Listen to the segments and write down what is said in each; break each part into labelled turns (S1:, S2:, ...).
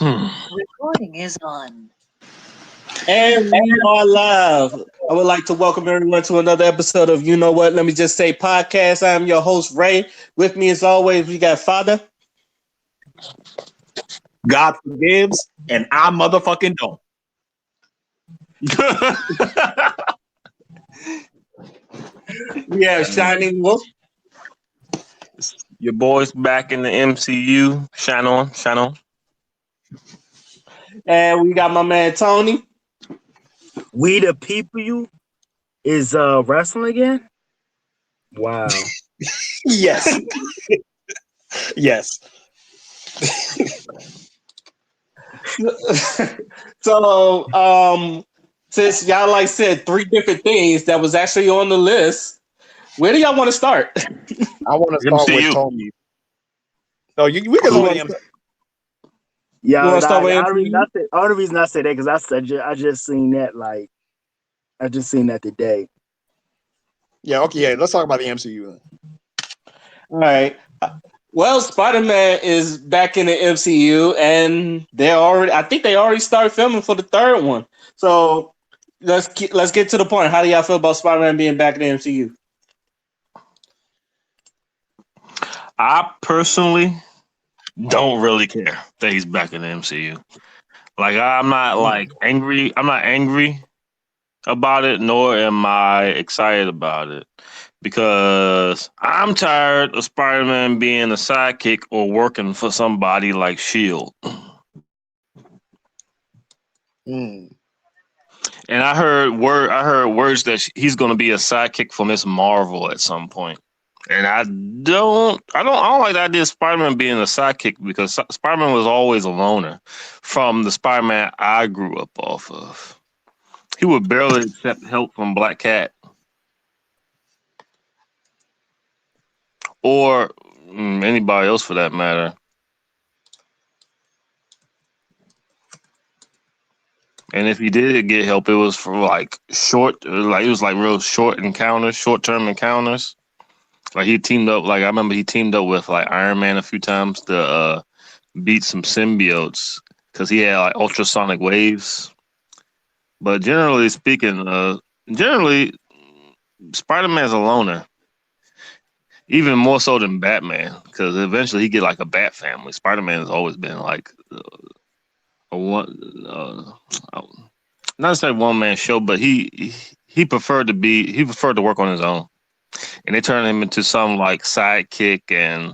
S1: Recording is on.
S2: And we are live. I would like to welcome everyone to another episode of You Know What? Let me just say podcast. I'm your host, Ray. With me, as always, we got Father.
S3: God forgives, and I motherfucking don't.
S2: We have Shining Wolf.
S4: Your boys back in the MCU. Shine on, shine on.
S2: And we got my man, Tony.
S5: We the people is wrestling again? Wow.
S3: Yes. Yes.
S2: So, since y'all like said three different things that was actually on the list, where do y'all want to start?
S3: I want to start with
S4: MCU.
S3: Tony. No, we can start with him.
S5: Yeah,
S2: You wanna start with
S5: only
S2: MCU?
S5: reason I say that because I just seen that today.
S3: Yeah, okay, yeah. Let's talk about the MCU then.
S2: All right. Well, Spider-Man is back in the MCU, and I think they already started filming for the third one. So let's get to the point. How do y'all feel about Spider-Man being back in the MCU?
S4: I personally don't really care that he's back in the MCU. Like I'm not like angry. I'm not angry about it, nor am I excited about it. Because I'm tired of Spider-Man being a sidekick or working for somebody like Shield.
S3: Mm.
S4: And I heard words that he's going to be a sidekick for Miss Marvel at some point. And I don't like the idea of Spider-Man being a sidekick because Spider-Man was always a loner from the Spider-Man I grew up off of. He would barely accept help from Black Cat or anybody else for that matter. And if he did get help, it was for like real short-term encounters. Like he teamed up, like I remember he teamed up with like Iron Man a few times to beat some symbiotes because he had like ultrasonic waves. But generally speaking, Spider-Man's a loner, even more so than Batman, because eventually he get like a Bat family. Spider-Man has always been like a one, not necessarily one man show, but he preferred to work on his own. And they turned him into some like sidekick and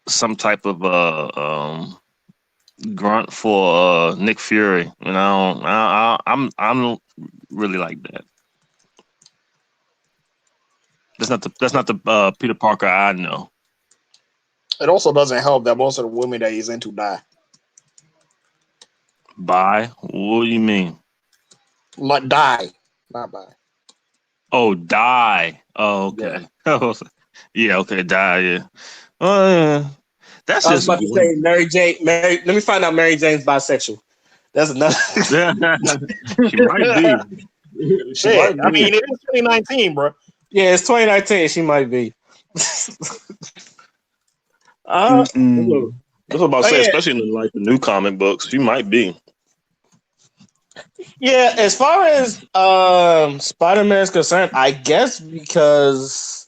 S4: some type of grunt for Nick Fury. And I don't really like that. That's not the Peter Parker I know.
S3: It also doesn't help that most of the women that he's into die.
S4: Bye. What do you mean?
S3: Like die, not buy.
S4: Oh, die. Oh, okay. Yeah, okay, die. Yeah. Yeah. That's
S2: I was
S4: just
S2: about to say Mary Jane. Let me find out Mary Jane's bisexual. That's another.
S4: She might be.
S3: Shit, I mean, it is 2019, bro.
S2: Yeah, it's 2019. She might be.
S4: That's what I'm about to say,
S2: yeah.
S4: especially in like the new comic books. She might be.
S2: Yeah, as far as Spider-Man is concerned, I guess because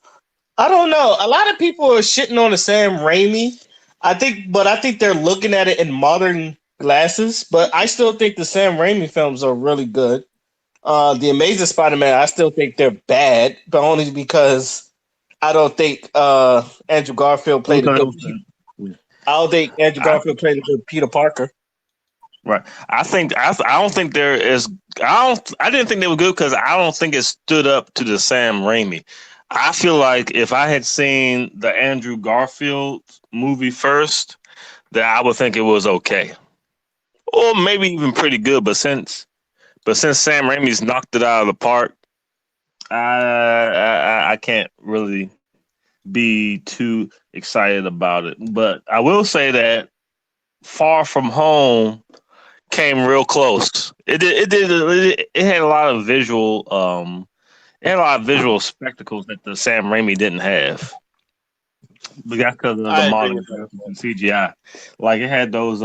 S2: I don't know. A lot of people are shitting on the Sam Raimi. I think they're looking at it in modern glasses. But I still think the Sam Raimi films are really good. The Amazing Spider-Man, I still think they're bad, but only because I don't think Andrew Garfield played a good. I don't think Andrew Garfield played a good Peter Parker.
S4: Right. I don't think there is. I didn't think they were good because I don't think it stood up to the Sam Raimi. I feel like if I had seen the Andrew Garfield movie first, then I would think it was okay, or maybe even pretty good. But since Sam Raimi's knocked it out of the park, I can't really be too excited about it. But I will say that Far From Home came real close. It had a lot of visual spectacles that the Sam Raimi didn't have. but that's because of the
S3: I agree
S4: modern
S3: with that.
S4: graphics and CGI. Like it had those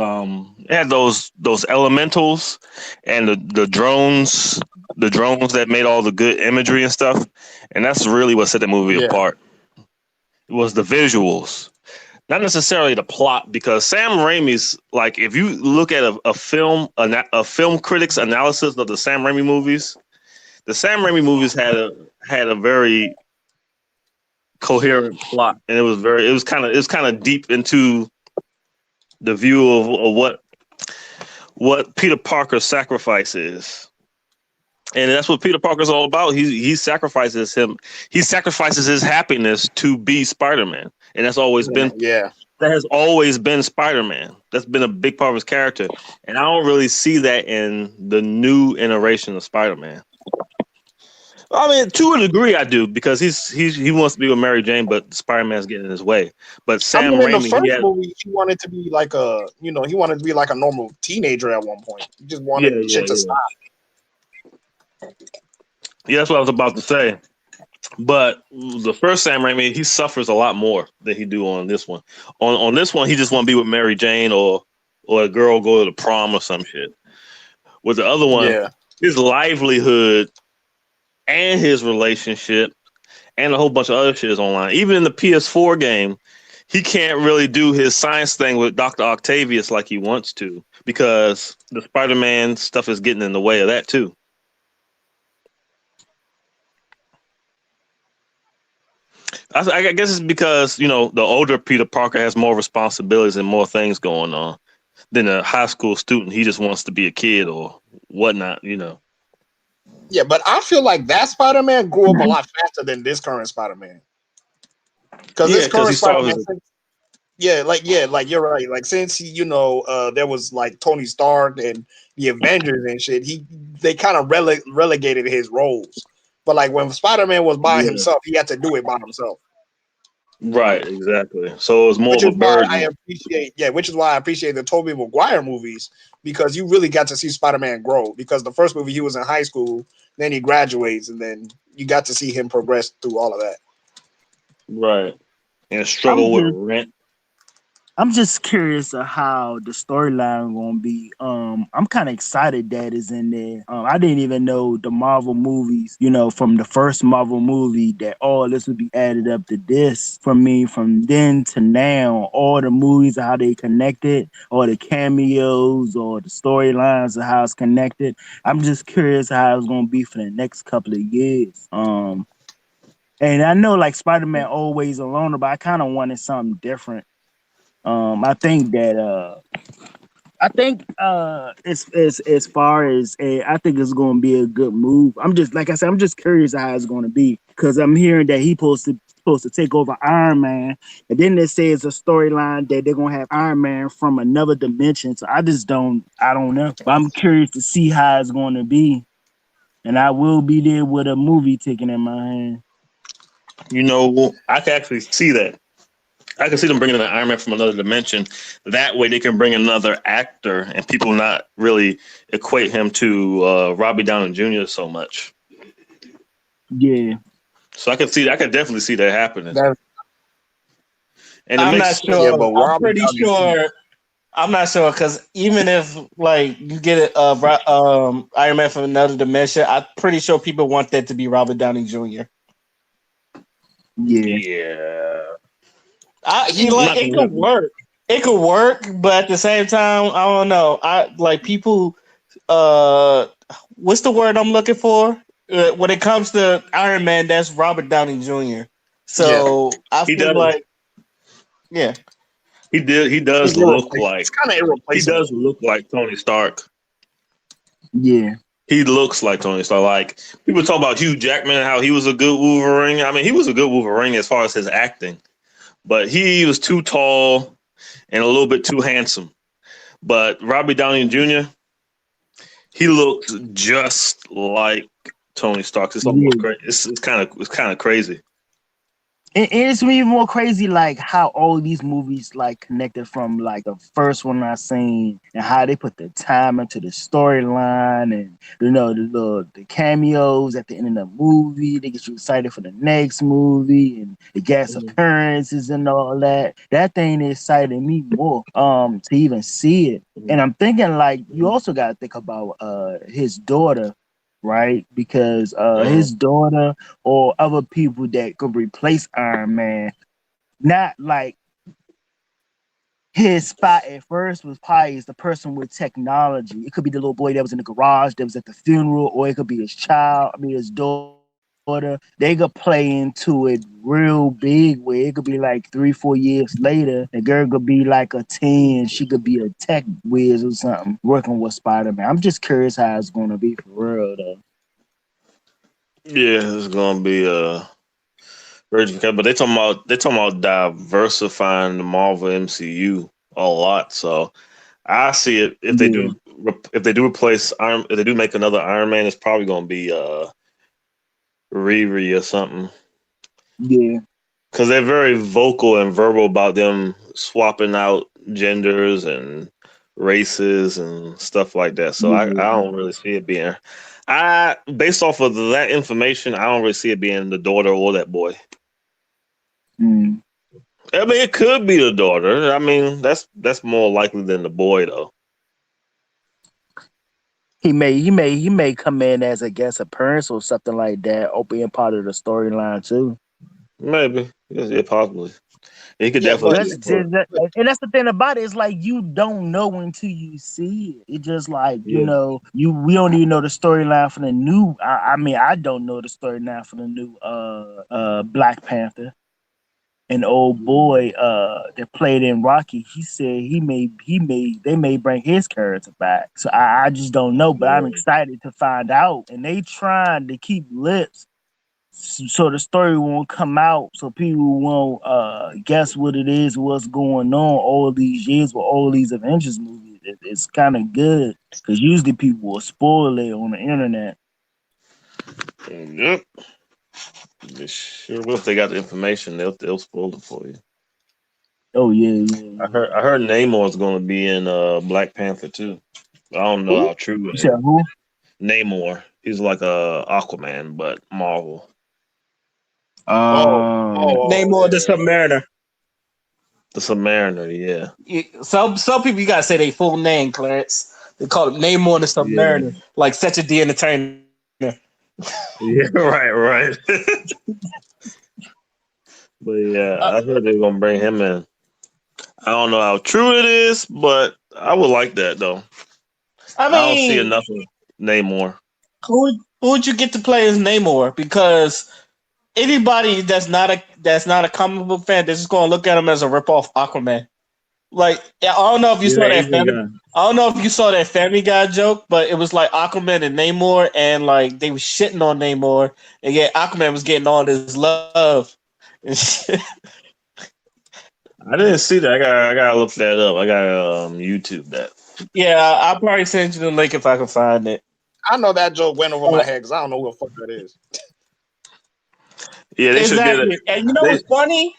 S4: elementals and the drones that made all the good imagery and stuff, and that's really what set the movie
S3: Yeah,
S4: apart. It was the visuals, not necessarily the plot, because Sam Raimi's, like, if you look at a film critic's analysis of the Sam Raimi movies, the Sam Raimi movies had a very coherent plot, and it was kind of deep into the view of what Peter Parker's sacrifice is. And that's what Peter Parker's all about. He sacrifices his happiness to be Spider-Man. And
S3: yeah.
S4: that has always been Spider-Man. That's been a big part of his character. And I don't really see that in the new iteration of Spider-Man. I mean, to a degree, I do, because he wants to be with Mary Jane, but Spider-Man's getting in his way. But
S3: I
S4: Sam
S3: mean, in the
S4: Raimi,
S3: first movie, he wanted to be like he wanted to be like a normal teenager at one point. He just wanted shit to stop.
S4: yeah, that's what I was about to say. But the first Sam Raimi, he suffers a lot more than he do on this one. On this one, he just want to be with Mary Jane, or a girl go to the prom or some shit. With the other one,
S3: Yeah,
S4: his livelihood and his relationship and a whole bunch of other shit is online. Even in the PS4 game, he can't really do his science thing with Dr. Octavius like he wants to, because the Spider-Man stuff is getting in the way of that too. I guess it's because, the older Peter Parker has more responsibilities and more things going on than a high school student. He just wants to be a kid or whatnot.
S3: yeah. But I feel like that Spider-Man grew up a lot faster than this current Spider-Man. Because
S4: Yeah,
S3: this
S4: because he
S3: current
S4: started.
S3: Spider-Man, like you're right. Like since there was like Tony Stark and the Avengers and shit, they kind of relegated his roles. But like when Spider-Man was by
S4: Yeah,
S3: himself, he had to do it by himself.
S4: right, exactly. So it was more
S3: Which
S4: of a
S3: is why I
S4: burden.
S3: appreciate, which is why I appreciate the Tobey Maguire movies, because you really got to see Spider-Man grow. Because the first movie he was in high school, then he graduates, and then you got to see him progress through all of that.
S4: Right. And
S5: I'm
S4: struggle with
S5: just
S4: rent.
S5: I'm just curious of how the storyline gonna be. I'm kind of excited that is in there. I didn't even know the Marvel movies, from the first Marvel movie, that all this would be added up to this. From me, from then to now, all the movies, how they connected, or the cameos, or the storylines of how it's connected. I'm just curious how it's gonna be for the next couple of years. And I know like Spider-Man always alone, but I kind of wanted something different. As far as I think it's going to be a good move. I'm just like I said, I'm just curious how it's going to be, because I'm hearing that he supposed to take over Iron Man, and then they say it's a storyline that they're going to have Iron Man from another dimension. So I don't know. But I'm curious to see how it's going to be, and I will be there with a movie ticket in my hand.
S4: I can actually see that. I can see them bringing an Iron Man from another dimension. That way, they can bring another actor, and people not really equate him to Robbie Downey Jr. so much.
S5: Yeah,
S4: So I can see, I can definitely see that happening,
S3: That,
S4: and it
S2: I'm
S4: makes
S2: not
S4: sense.
S3: yeah,
S2: sure.
S3: but
S2: I'm
S3: Robert
S2: pretty
S3: Downey Jr.
S2: sure. I'm not sure because even if like you get it, Iron Man from another dimension, I'm pretty sure people want that to be Robert Downey Jr.
S5: yeah,
S4: Yeah,
S2: He
S4: I'm
S2: like
S4: not
S2: it
S4: gonna
S2: could
S4: happen.
S2: work. It could work, but at the same time, I don't know. I like people. Uh, what's the word I'm looking for? When it comes to Iron Man, that's Robert Downey Jr.
S3: Yeah,
S2: So I
S4: He
S2: feel
S4: does.
S2: like, yeah,
S4: He did.
S3: he's irreplaceable. He's kind of
S4: He does
S3: irreplaceable.
S4: look like Tony Stark.
S5: yeah,
S4: He looks like Tony Stark. Like, people talk about Hugh Jackman and how he was a good Wolverine. I mean, he was a good Wolverine as far as his acting, but he was too tall and a little bit too handsome. But Robbie Downey Jr., he looks just like Tony Stark. It's
S5: yeah.
S4: almost crazy. It's kind of crazy.
S5: And it's even more crazy, like how all these movies like connected from like the first one I seen, and how they put the time into the storyline, and the cameos at the end of the movie. They get you excited for the next movie, and the guest appearances and all that. That thing excited me more to even see it. And I'm thinking like you also got to think about his daughter, right? Because his daughter or other people that could replace Iron Man. Not like his spot at first was probably as the person with technology. It could be the little boy that was in the garage that was at the funeral, or it could be his child, I mean his daughter. They could play into it real big where it could be like 3, 4 years later, the girl could be like a 10, she could be a tech whiz or something working with Spider-Man. I'm just curious how it's gonna be for real though.
S4: Yeah, it's gonna be Virgin Cap, but they talking about diversifying the Marvel MCU a lot. So I see it
S5: Yeah,
S4: if they do replace Iron if they do make another Iron Man, it's probably gonna be Riri or something
S5: yeah,
S4: because they're very vocal and verbal about them swapping out genders and races and stuff like that. So I
S5: yeah.
S4: don't really see it being. I based off of that information, I don't really see it being the daughter or that boy.
S5: Mm.
S4: I mean, it could be the daughter. I mean, that's more likely than the boy, though.
S5: He may come in as a guest appearance or something like that, or being part of the storyline too.
S4: Maybe, yeah, possibly. He could
S3: Yeah,
S4: definitely
S3: but
S4: be a part.
S5: And that's the thing about it. It's like you don't know until you see it. It's just like
S4: Yeah,
S5: we don't even know the storyline for the new. I mean, I don't know the storyline for the new Black Panther. An old boy that played in Rocky, he said they may bring his character back. So I just don't know, but I'm
S4: yeah.
S5: excited to find out. And they trying to keep lips so the story won't come out, so people won't guess what it is, what's going on all these years with all these Avengers movies. It's kind of good because usually people will spoil it on the internet.
S4: Yep. They sure will. If they got the information, they'll spoil it for you.
S5: Oh yeah, yeah, yeah.
S4: I heard Namor's going to be in Black Panther too. I don't know
S3: who?
S4: how true
S5: You
S4: it
S5: said
S4: is.
S5: who?
S4: Namor, he's like a Aquaman, but Marvel.
S3: Oh,
S2: Name
S3: oh,
S2: more the
S3: yeah.
S2: Submariner.
S4: The Submariner, yeah,
S2: Some people you gotta say their full name, Clarence. They call it name more the
S4: yeah,
S2: Submariner, like such a the entertainer.
S4: yeah. Right, right. But yeah,
S2: Uh,
S4: I heard they're gonna bring him in. I don't know how true it is, but I would like that though.
S2: I
S4: I don't see
S2: mean,
S4: enough of Namor.
S2: who would you get to play as Namor? Because anybody that's not a comic book fan, they're just gonna look at him as a ripoff Aquaman. Like I don't know if you
S4: Yeah,
S2: saw
S4: they
S2: that
S4: even
S2: family.
S4: got.
S2: I don't know if you saw that Family Guy joke, but it was like Aquaman and Namor, and like they was shitting on Namor, and yet Aquaman was getting all this love. And shit.
S4: I didn't see that. I gotta look that up. I gotta YouTube that.
S2: Yeah, I'll probably send you the link if I can find it.
S3: I know that joke went over
S2: Uh,
S3: my head because I don't know who the fuck that is.
S4: Yeah, they should get it.
S2: exactly. And you know
S4: They
S2: what's funny?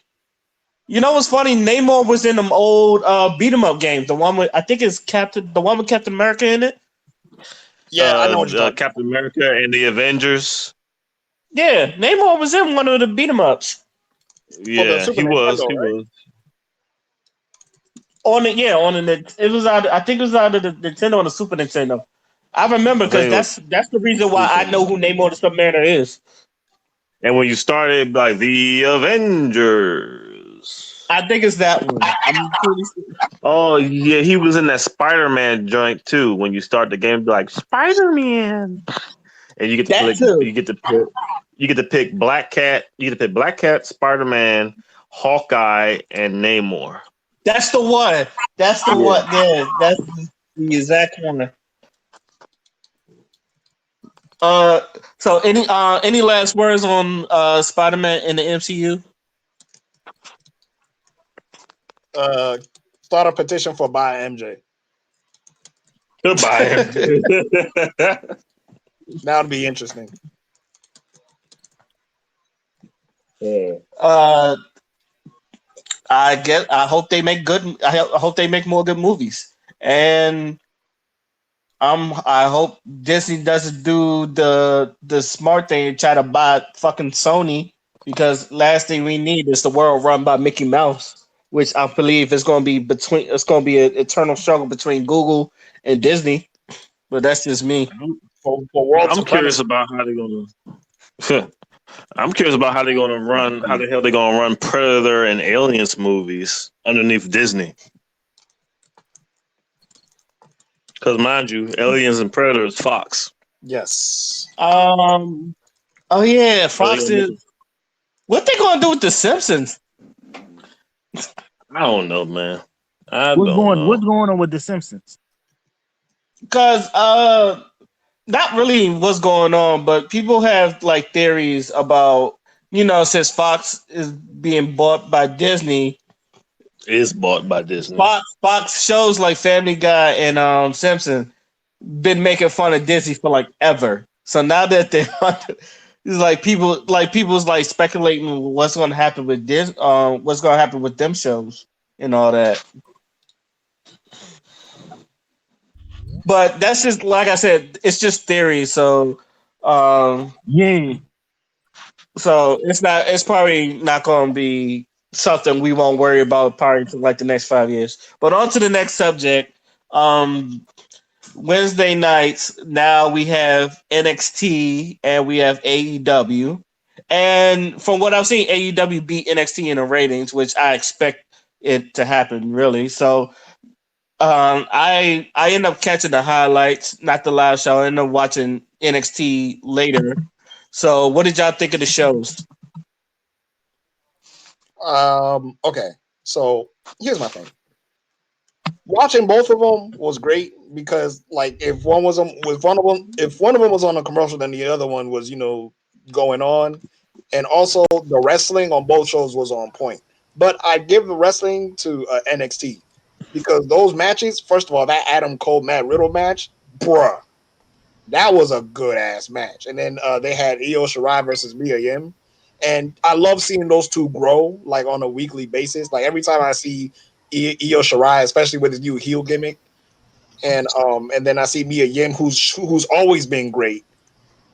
S2: You know what's funny? Namor was in them old beat 'em up games. The one with I think it's the one with Captain America in it.
S3: Yeah, I know what you're talking about.
S4: Captain America and the Avengers.
S2: Yeah, Namor was in one of the beat 'em ups.
S3: For the
S4: Yeah,
S3: Super
S4: he was.
S3: Nintendo,
S4: He
S3: right?
S4: was.
S2: It was out. I think it was out of the Nintendo and the Super Nintendo. I remember
S4: I
S2: because
S4: think it was
S2: that's the reason why I
S4: Super.
S2: know who Namor the Submariner is.
S4: And when you started, like the Avengers.
S2: I think it's that one. I'm pretty sure.
S4: Oh yeah, he was in that Spider-Man joint too. When you start the game, be like Spider-Man, and you get to
S2: That
S4: pick.
S2: too.
S4: You get to pick Black Cat. You get to pick Black Cat, Spider-Man, Hawkeye, and Namor.
S2: That's the one. That's the
S4: Yeah.
S2: one. Yeah, that's the exact one. Uh, so any last words on Spider Man in the MCU?
S3: Uh, Start a petition for buy MJ.
S4: Goodbye, MJ.
S3: That would be interesting. Yeah.
S2: Uh, I hope they make good. I hope they make more good movies. And I hope Disney doesn't do the smart thing and try to buy fucking Sony, because last thing we need is the world run by Mickey Mouse, which I believe is going to be between. It's going to be an eternal struggle between Google and Disney. But that's just me.
S3: For world
S4: I'm curious
S3: supremacy.
S4: about how they're gonna. I'm curious about how they're gonna run. How the hell they're gonna run Predator and Aliens movies underneath Disney? Because mind you, Aliens and Predator is Fox.
S3: Yes.
S2: Oh yeah,
S4: So they
S2: Fox
S4: gonna make
S2: is. What they going to do with the Simpsons?
S4: I don't know, man. I
S5: What's
S4: don't
S5: going
S4: know.
S5: What's going on with the Simpsons?
S2: Because not really what's going on, but people have like theories about, since Fox is being bought by Disney,
S4: It's bought by Disney.
S2: Fox shows like Family Guy and Simpson been making fun of Disney for like ever. So now that they're it's people's like speculating what's going to happen with this, what's going to happen with them shows and all that. But that's just like I said, it's just theory. Um,
S5: Yeah,
S2: it's probably not going to be something we won't worry about probably for like the next 5 years. But on to the next subject. Um, Wednesday nights, now we have NXT and we have AEW. And from what I've seen, AEW beat NXT in the ratings, which I expect it to happen, really. So I end up catching the highlights, not the live show. I end up watching NXT later. So what did y'all think of the shows?
S3: Okay. So here's my thing. Watching both of them was great because, like, if one of them was on a commercial, then the other one was, going on, and also the wrestling on both shows was on point. But I give the wrestling to NXT because those matches. First of all, that Adam Cole Matt Riddle match, bruh, that was a good ass match. And then they had Io Shirai versus Mia Yim. And I love seeing those two grow like on a weekly basis. Like every time I see Io Shirai, especially with his new heel gimmick, and then I see Mia Yim, who's always been great.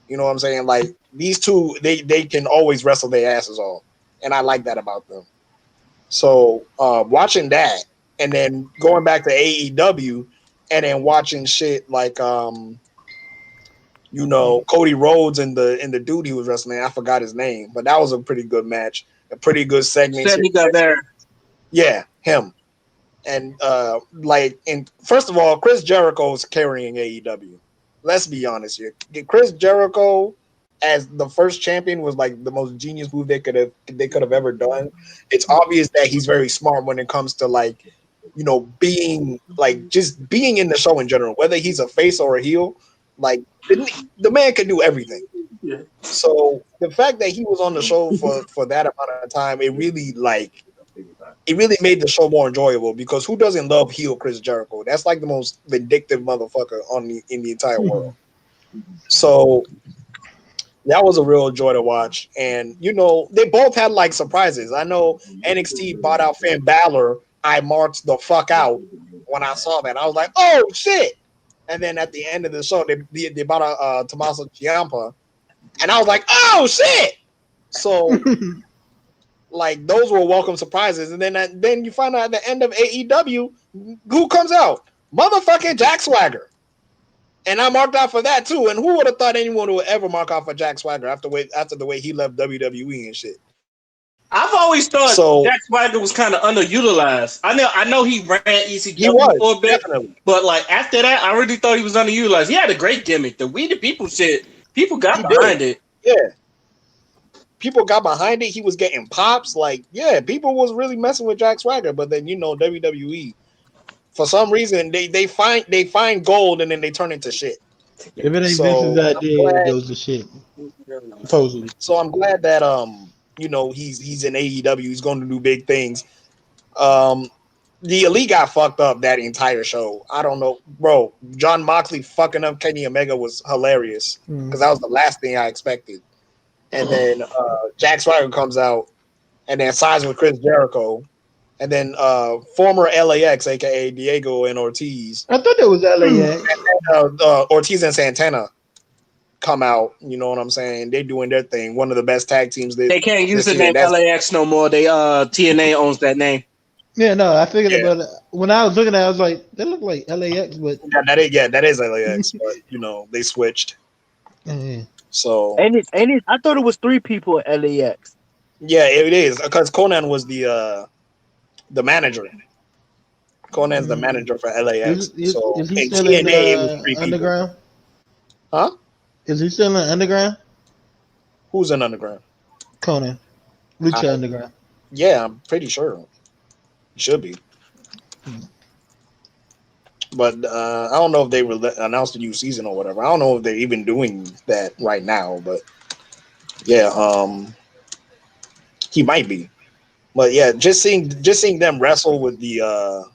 S3: You know what I'm saying? Like these two, they can always wrestle their asses off, and I like that about them. So watching that, and then going back to AEW, and then watching shit like Cody Rhodes and the dude he was wrestling. I forgot his name, but that was a pretty good match, a pretty good segment.
S2: Sammy got there.
S3: Yeah, him. And and first of all, Chris Jericho is carrying AEW. Let's be honest here. Chris Jericho as the first champion was like the most genius move they could have ever done. It's obvious that he's very smart when it comes to like being like just being in the show in general, whether he's a face or a heel. Like the man can do everything.
S2: Yeah.
S3: So the fact that he was on the show for that amount of time, it really made the show more enjoyable because who doesn't love heel Chris Jericho? That's like the most vindictive motherfucker in the entire world. So that was a real joy to watch. And they both had like surprises. I know NXT bought out Finn Balor. I marked the fuck out when I saw that. I was like, oh shit. And then at the end of the show, they bought out Tommaso Ciampa, and I was like, oh shit. So like those were welcome surprises. And then you find out at the end of AEW who comes out, motherfucking Jack Swagger. And I marked out for that too. And who would have thought anyone would ever mark out for Jack Swagger after the way he left WWE and shit?
S2: I've always thought
S3: So
S2: Jack Swagger was kind of underutilized. I know he ran
S3: he
S2: ECW
S3: was
S2: for a bit,
S3: definitely.
S2: but like after that, I really thought he was underutilized. He had a great gimmick. The We the People shit, people got
S3: He did.
S2: behind it.
S3: Yeah. People got behind it. He was getting pops. Like, yeah, people was really messing with Jack Swagger. But then WWE, for some reason, they find gold and then they turn into shit.
S1: If it ain't Vince's
S3: So I'm
S1: idea, it
S3: glad.
S1: goes to shit. Supposedly.
S3: So I'm glad that he's in AEW. He's going to do big things. Um, the Elite got fucked up that entire show. I don't know, bro. John Moxley fucking up Kenny Omega was hilarious because
S1: Mm.
S3: that was the last thing I expected. and then Jack Swagger comes out and then signs with Chris Jericho, and then former LAX, aka Diego and Ortiz,
S1: I thought that was LAX.
S3: Ortiz and Santana come out. You know what I'm saying? They're doing their thing. One of the best tag teams
S2: They can't use
S3: this
S2: the
S3: year.
S2: name LAX no more. They TNA owns that name.
S1: Yeah, no, I figured
S3: Yeah.
S1: about it. When I was looking at it, I was like, they look like LAX, but
S3: that is LAX, but you know they switched.
S1: yeah.
S3: So
S5: And I thought it was 3 people at LAX.
S3: yeah, it is because Conan was the manager. Conan's the manager for LAX. So
S1: Is he
S3: in
S1: still in
S3: TNA, it was 3 people.
S1: underground?
S3: Huh?
S1: Is he still in underground?
S3: Who's in Underground?
S1: Conan, Lucha
S3: I,
S1: Underground.
S3: yeah, I'm pretty sure. He should be. But I don't know if they announced a new season or whatever. I don't know if they're even doing that right now. But yeah, he might be. But yeah, just seeing them wrestle with the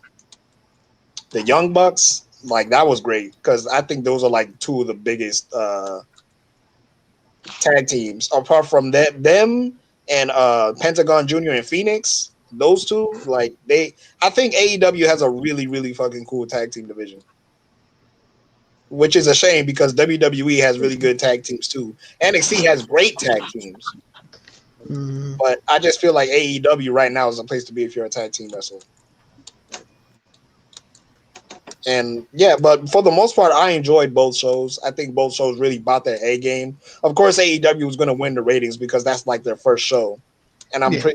S3: Young Bucks, like that was great because I think those are like 2 of the biggest tag teams apart from them and Pentagon Junior and Phoenix. Those 2, like I think AEW has a really really fucking cool tag team division, which is a shame because WWE has really good tag teams too. NXT has great tag teams,
S1: Mm,
S3: but I just feel like AEW right now is a place to be if you're a tag team wrestler. And yeah, but for the most part, I enjoyed both shows. I think both shows really bought their A game. Of course, AEW was going to win the ratings because that's like their first show. And
S1: yeah.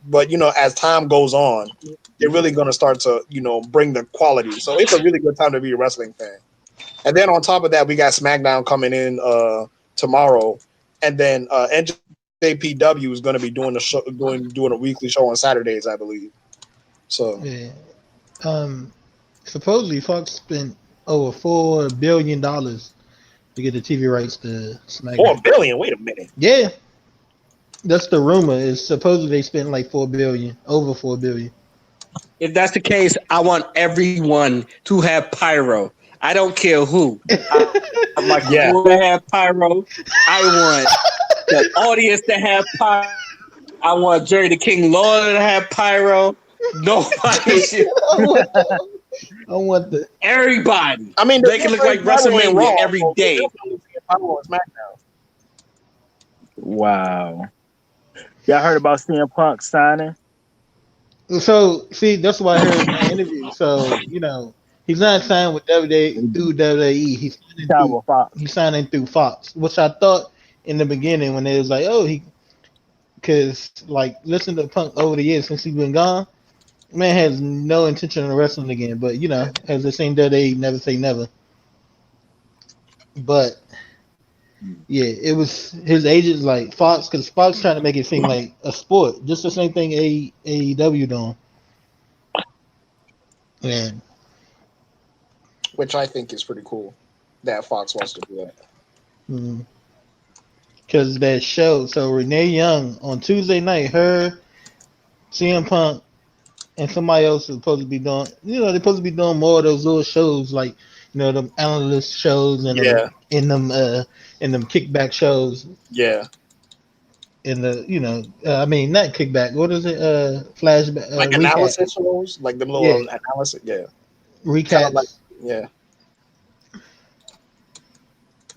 S3: but you know, as time goes on, they're really going to start to bring the quality. So it's a really good time to be a wrestling fan. And then on top of that, we got SmackDown coming in tomorrow, and then NJPW is going to be doing doing a weekly show on Saturdays, I believe. So
S1: Yeah. Supposedly Fox spent over $4 billion to get the TV rights to SmackDown.
S3: 4 billion. Wait a minute.
S1: Yeah, that's the rumor. Is supposedly they spent like 4 billion, over 4 billion.
S2: If that's the case, I want everyone to have pyro. I don't care who. I want Michael
S3: Yeah.
S2: Cole to have pyro. I want the audience to have pyro. I want Jerry the King Lawler to have pyro. Nobody should.
S1: I want the
S2: Everybody.
S3: I mean,
S2: Make it look like WrestleMania every day.
S5: Wow. Y'all heard about CM Punk signing?
S1: So see, that's why I heard in that interview. So he's not signed with WWE through WWE.
S5: Signed with Fox.
S1: He's signing through Fox, which I thought in the beginning when it was like, oh, because like listen to Punk over the years since he's been gone, man has no intention of wrestling again. But as they say WWE, never say never. But yeah, it was his agents like Fox, because Fox trying to make it seem like a sport, just the same thing AEW doing. Yeah.
S3: Which I think is pretty cool that Fox wants to do that.
S1: Because that show, so Renee Young on Tuesday night, her, CM Punk, and somebody else is supposed to be doing, they're supposed to be doing more of those little shows like, them analyst shows and
S3: Yeah.
S1: in them kickback shows.
S3: Yeah.
S1: In the, I mean, not kickback. What is it? Flashback.
S3: Like
S1: recap.
S3: analysis shows, like them little analysis. Yeah.
S1: Recaps.
S3: Like, yeah.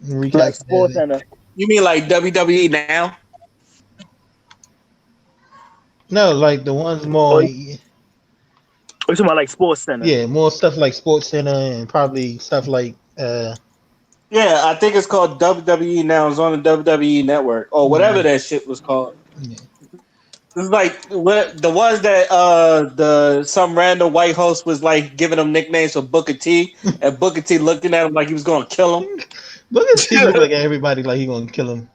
S1: Recaps.
S5: Like Sports Center.
S2: You mean like WWE now?
S1: No, like the ones more.
S5: We're talking about like Sports Center.
S1: Yeah, more stuff like Sports Center and probably stuff like.
S2: Yeah, I think it's called WWE now. It's on the WWE network or whatever that shit was called.
S1: Yeah.
S2: It's like what the ones that some random white host was like giving them nicknames for Booker T, and Booker T looking at him like he was gonna kill him.
S1: Booker T look like everybody like he gonna kill him.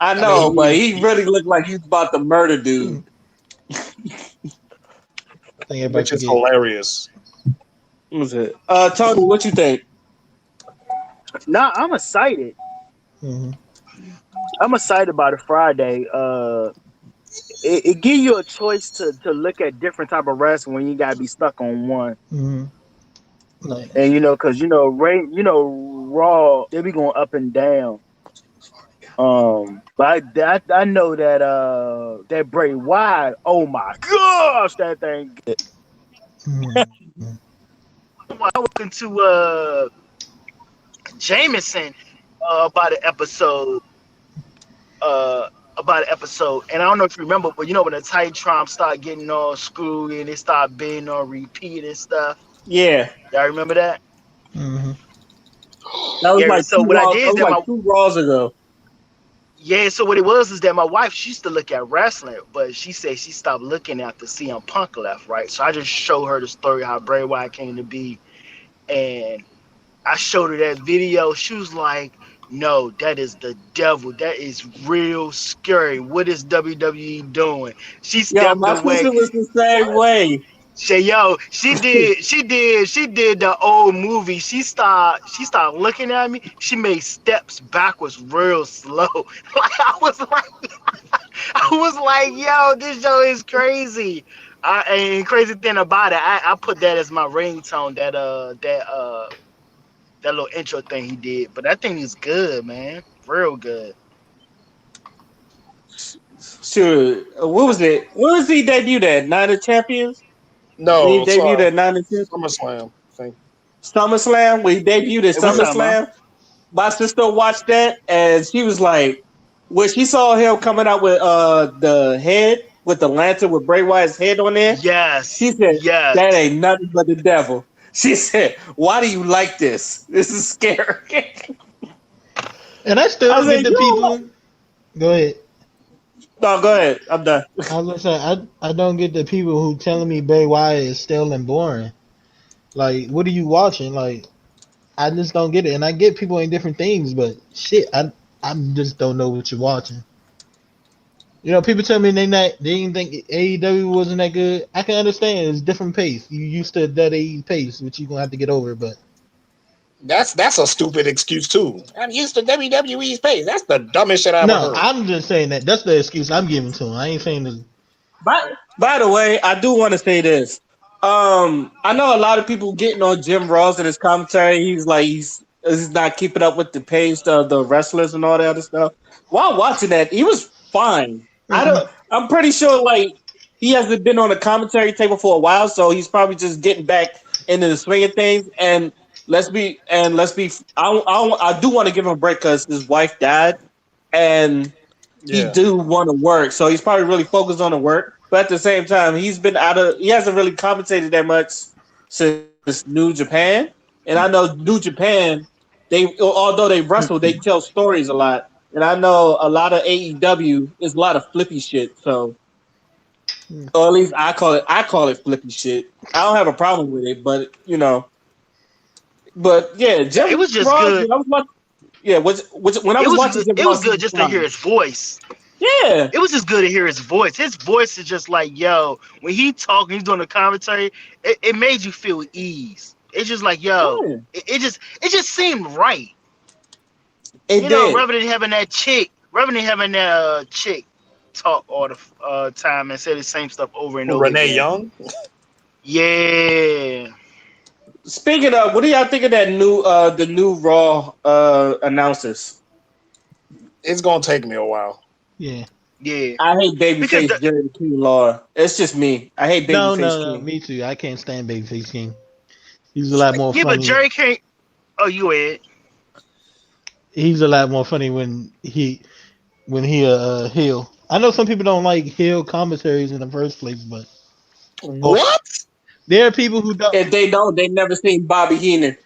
S2: I know, but he really looked like he's about to murder dude.
S3: Which is hilarious.
S2: What was it? Tony, what you think?
S5: Nah, I'm excited.
S1: Mm-hmm.
S5: I'm excited about it Friday. It gives you a choice to look at different type of wrestling when you gotta be stuck on one.
S1: Mm-hmm. Like,
S5: And because Raw, they be going up and down. But I know that that Bray Wyatt. Oh my gosh, that thing.
S1: Mhm.
S5: I was looking to Jameson about an episode. Uh, about an episode, and I don't know if you remember, but you know when the Titantron start getting all screwed and they start being on repeat and stuff.
S2: Yeah,
S5: Y'all remember that?
S1: Mhm.
S2: that was
S5: Yeah.
S2: like
S5: So
S2: two
S5: what I
S2: raws.
S5: did
S2: That
S5: is
S2: was
S5: that
S2: like
S5: my
S2: two raws ago.
S5: yeah. So what it was is that my wife she used to look at wrestling, but she said she stopped looking after CM Punk left, right? So I just showed her the story how Bray Wyatt came to be, and I showed her that video. She was like, "No, that is the devil. That is real scary. What is WWE doing?" She
S2: Yo,
S5: stepped
S2: my
S5: away.
S2: sister was the same way.
S5: Say, yo, she did the old movie. She started looking at me. She made steps backwards real slow. Like I was like, yo, this show is crazy. And crazy thing about it, I put that as my ringtone. That little intro thing he did. But that thing is good, man. Real good.
S2: Sure. What was it? What was he debuted at? Night of Champions? When he
S3: No,
S2: debuted at Night of Champions?
S3: SummerSlam thing.
S2: SummerSlam? When he debuted at
S5: Hey, what's up, man?
S2: SummerSlam? My sister watched that and she was like, when she saw him coming out with the head, with the lantern with Bray Wyatt's head on there, she
S5: Yes,
S2: said,
S5: yes.
S2: that ain't nothing but the devil. She said, why do you like this? This is scary.
S1: And I still
S2: I
S1: don't
S2: said,
S1: get the
S2: you don't like.
S1: people. Go ahead.
S2: No, go ahead. I'm done.
S1: I was gonna say I don't get the people who telling me Bray Wyatt is still and boring. Like, what are you watching? Like, I just don't get it. And I get people in different things, but shit, I just don't know what you're watching. You know, people tell me they didn't think AEW wasn't that good. I can understand it's different pace. You used to that AE pace, which you're gonna have to get over. But
S3: That's a stupid excuse too. I'm used to WWE's pace. That's the dumbest shit I ever
S1: no,
S3: heard.
S1: I'm just saying that that's the excuse I'm giving to him. I ain't saying this.
S2: By the way, I do want to say this. I know a lot of people getting on Jim Ross and his commentary. He's like he's not keeping up with the pace of the wrestlers and all that other stuff. While watching that, he was fine.
S1: Mm-mm.
S2: I'm pretty sure like he hasn't been on the commentary table for a while, so he's probably just getting back into the swing of things. And let's be. I do want to give him a break because his wife died, and he
S3: Yeah.
S2: do want to work, so he's probably really focused on the work. But at the same time, he hasn't really commentated that much since New Japan. And I know New Japan, they although they wrestle, they tell stories a lot. And I know a lot of AEW is a lot of flippy shit. So, or at least I call it flippy shit. I don't have a problem with it, but but yeah,
S5: Yeah, it
S2: Jim
S5: was just
S2: Ross.
S5: good.
S2: When I was watching, yeah, when I
S5: It
S2: was
S5: was
S2: watching
S5: good.
S2: Jim
S5: It was
S2: Ross, he
S5: good
S2: was
S5: just to hear
S2: fine.
S5: his voice.
S2: Yeah,
S5: It was just good to hear his voice. His voice is just like, yo, when he talking, he's doing the commentary. It made you feel ease. It's just like, yo,
S2: yeah,
S5: it just seemed right.
S2: it did.
S5: Rather than having that chick talk all the time and say the same stuff over and over
S3: Renee
S5: again.
S3: Young.
S5: Yeah,
S2: Speaking of, what do y'all think of that new the new Raw announcers?
S3: It's gonna take me a while.
S1: Yeah.
S5: yeah.
S2: I hate
S5: Because
S2: Babyface
S5: the
S2: Jerry the King Law. It's just me. I hate
S1: No,
S2: Babyface
S1: no, no.
S2: King.
S1: Me too. I can't stand Babyface King. He's a lot more
S5: yeah, but
S1: funny.
S5: Jerry can't. Oh, you Ed.
S1: He's a lot more funny when he heel. I know some people don't like heel commentaries in the first place, but oh,
S3: What?
S1: there are people who don't.
S2: If they don't, they never seen Bobby Heenan.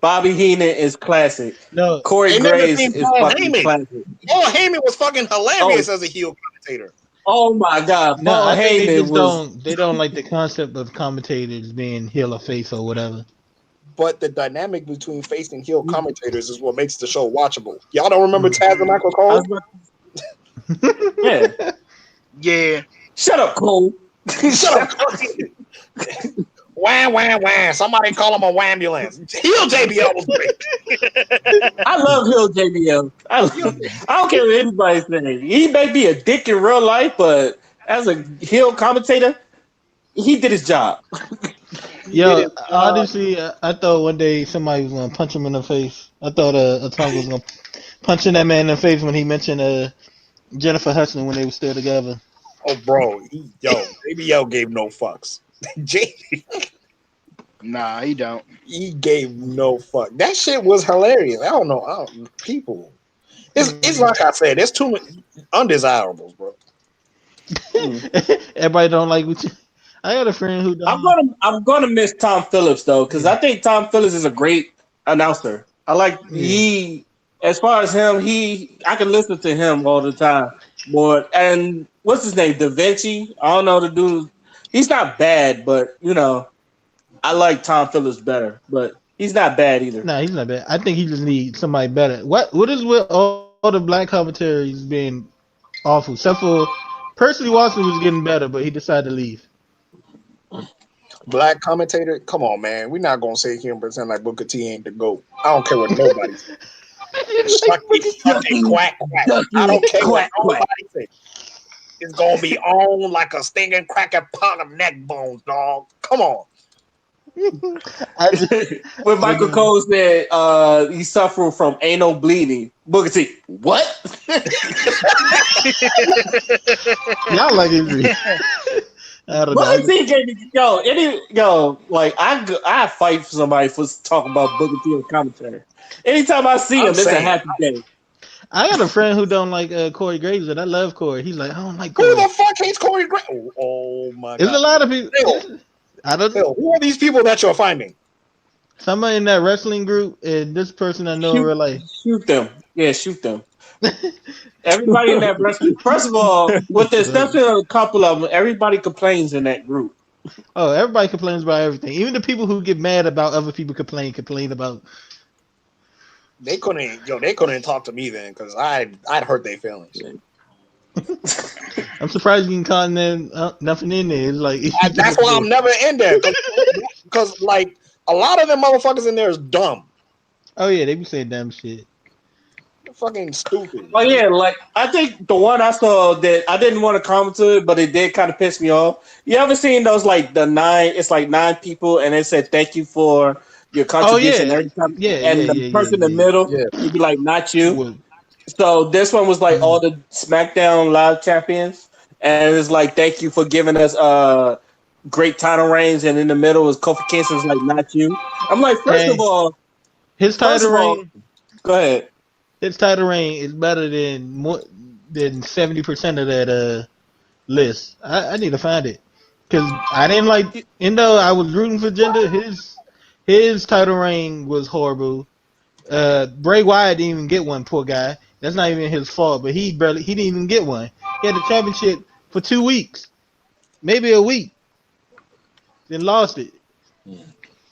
S2: Bobby Heenan is classic.
S1: No,
S2: Corey
S3: They never
S2: Graves
S3: seen
S2: is
S3: Paul
S2: fucking
S3: Heyman.
S2: classic.
S3: Paul Heyman was fucking
S2: Oh,
S3: hilarious as a heel commentator.
S2: oh my God,
S1: no.
S2: Paul
S1: I think they
S2: Heyman
S1: just
S2: was.
S1: don't. They don't like the concept of commentators being heel or face or whatever.
S3: But the dynamic between face and heel commentators is what makes the show watchable. Y'all don't remember Taz and Michael
S2: I was
S3: Cole?
S2: about, yeah.
S5: Yeah.
S2: Shut up, Cole.
S3: Shut up. Wham, wham, wham. Somebody call him a wambulance. Heel JBL was great.
S2: I love Hill JBL.
S3: Heel
S2: I don't care what anybody's saying. He may be a dick in real life, but as a Hill commentator, he did his job.
S3: He did
S1: Yo,
S3: his job.
S1: honestly, I thought one day somebody was gonna punch him in the face. I thought a tongue was gonna punch that man in the face when he mentioned Jennifer Hudson when they were still together.
S3: Oh, bro, JBL gave no fucks. J-
S6: Nah, he don't.
S3: he gave no fuck. That shit was hilarious. People. It's like I said. There's too many undesirables, bro.
S2: Hmm.
S1: Everybody don't like what you. I got a friend who don't.
S2: I'm gonna miss Tom Phillips though, because
S1: Yeah.
S2: I think Tom Phillips is a great announcer. I like
S1: Yeah.
S2: as far as him, I can listen to him all the time. But and what's his name? Da Vinci. I don't know the dude. He's not bad, but I like Tom Phillips better. But he's not bad either.
S1: Nah, he's not bad. I think he just needs somebody better. What is with all the black commentaries being awful? Except for Percy Watson was getting better, but he decided to leave.
S3: Black commentator, come on, man. We're not gonna sit here and pretend like Booker T ain't the GOAT. I don't care what nobody says. Shucky, shucky, quack, quack. I don't care what
S2: Quack quack.
S3: nobody says. It's gonna be on like a stinging cracker pot of neck bones, dog. Come on.
S1: I just,
S2: When Michael Cole said he suffered from anal bleeding, Booker T, what?
S1: y'all like it. I don't know.
S2: Booker T gave me like I fight for somebody for talking about Booker T on commentary. Anytime I see him, it's a happy day.
S1: I got a friend who don't like Corey Graves, and I love Corey. He's like, I don't like
S3: Who
S1: Corey.
S3: the fuck hates Corey Grant? Oh my god.
S1: There's a lot of people.
S3: Phil,
S1: I don't.
S3: Phil, who are these people that you're finding?
S1: Somebody in that wrestling group, and this person I know in real life.
S2: Shoot them. Yeah, shoot them. Everybody in that wrestling. First of all, with the exception of a couple of them, everybody complains in that group.
S1: Oh, everybody complains about everything. Even the people who get mad about other people complain about.
S3: They couldn't talk to me then because I'd hurt their feelings.
S1: I'm surprised you can call them nothing in there. It's like
S3: That's why I'm never in there because like a lot of them motherfuckers in there is dumb.
S1: Oh yeah, they be saying dumb shit.
S3: They're fucking stupid.
S2: Oh yeah, like I think the one I saw that I didn't want to comment to it, but it did kind of piss me off. You ever seen those like the 9? It's like 9 people, and it said thank you for your contribution every time. And the person in the middle,
S3: Yeah.
S2: you'd be like, not you.
S1: Well,
S2: So this one was like all the SmackDown Live champions, and it's like thank you for giving us great title reigns, and in the middle was Kofi Kingston's like not you. I'm like, first
S1: Hey,
S2: of all,
S1: his title reign.
S2: go ahead.
S1: His title reign is better than more than 70% of that list. I need to find it because I didn't like. Even though I was rooting for Jinder, his title reign was horrible. Bray Wyatt didn't even get one. Poor guy. That's not even his fault. But he didn't even get one. He had the championship for 2 weeks, maybe a week, then lost it.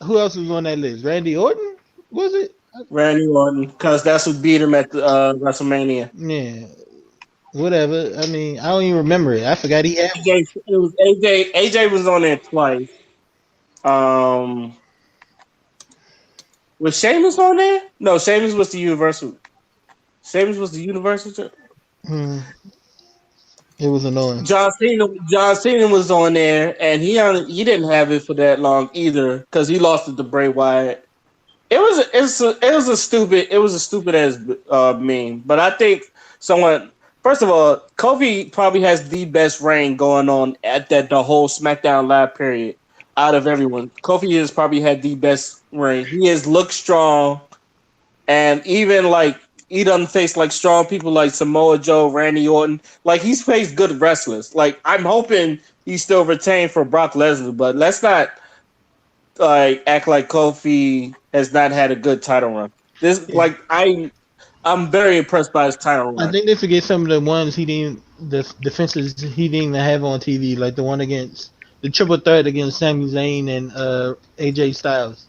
S1: Who else was on that list? Randy Orton was it?
S2: Randy Orton, because that's who beat him at the WrestleMania.
S1: Yeah. Whatever. I mean, I don't even remember it. I forgot he had.
S2: It was AJ. AJ was on there twice. Was Sheamus on there? No, Sheamus was the Universal. Sheamus was the Universal.
S1: It was annoying.
S2: John Cena was on there, and he didn't have it for that long either because he lost it to Bray Wyatt. It was a stupid as meme. But I think first of all, Kofi probably has the best reign going on at the whole SmackDown Live period out of everyone. Kofi has probably had the best reign. He has looked strong, and even like he doesn't face like strong people like Samoa Joe, Randy Orton. Like he's faced good wrestlers. Like I'm hoping he still retained for Brock Lesnar, but let's not like act like Kofi has not had a good title run. I'm very impressed by his title run.
S1: I think they forget some of the ones the defenses he didn't even have on TV, like the one against the triple threat against Sami Zayn and AJ Styles.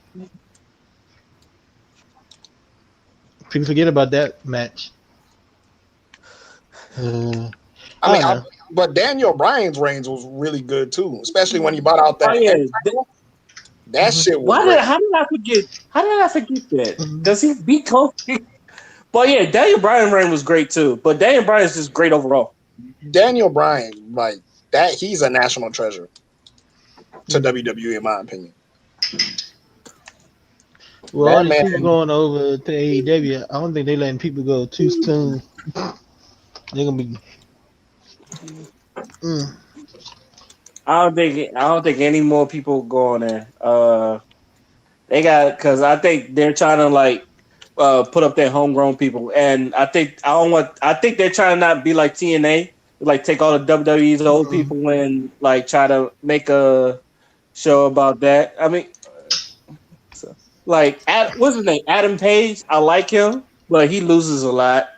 S1: People forget about that match.
S3: But Daniel Bryan's reigns was really good too, especially when he bought out that. That shit was.
S2: How did I forget? How did I forget that? Does he beat Kofi? But yeah, Daniel Bryan reign was great too. But Daniel Bryan is just great overall.
S3: Daniel Bryan, like that, he's a national treasure to WWE, in my opinion.
S1: Well, all
S3: That
S1: these
S3: man,
S1: people going over to AEW, I don't think they letting people go too soon. They're gonna be. Mm.
S2: I don't think any more people go on there. They got because I think they're trying to like put up their homegrown people, and I think they're trying to not be like TNA, like take all the WWE's old
S1: Mm.
S2: people and like try to make a show about that. I mean, so, like what's his name? Adam Page. I like him, but he loses a lot.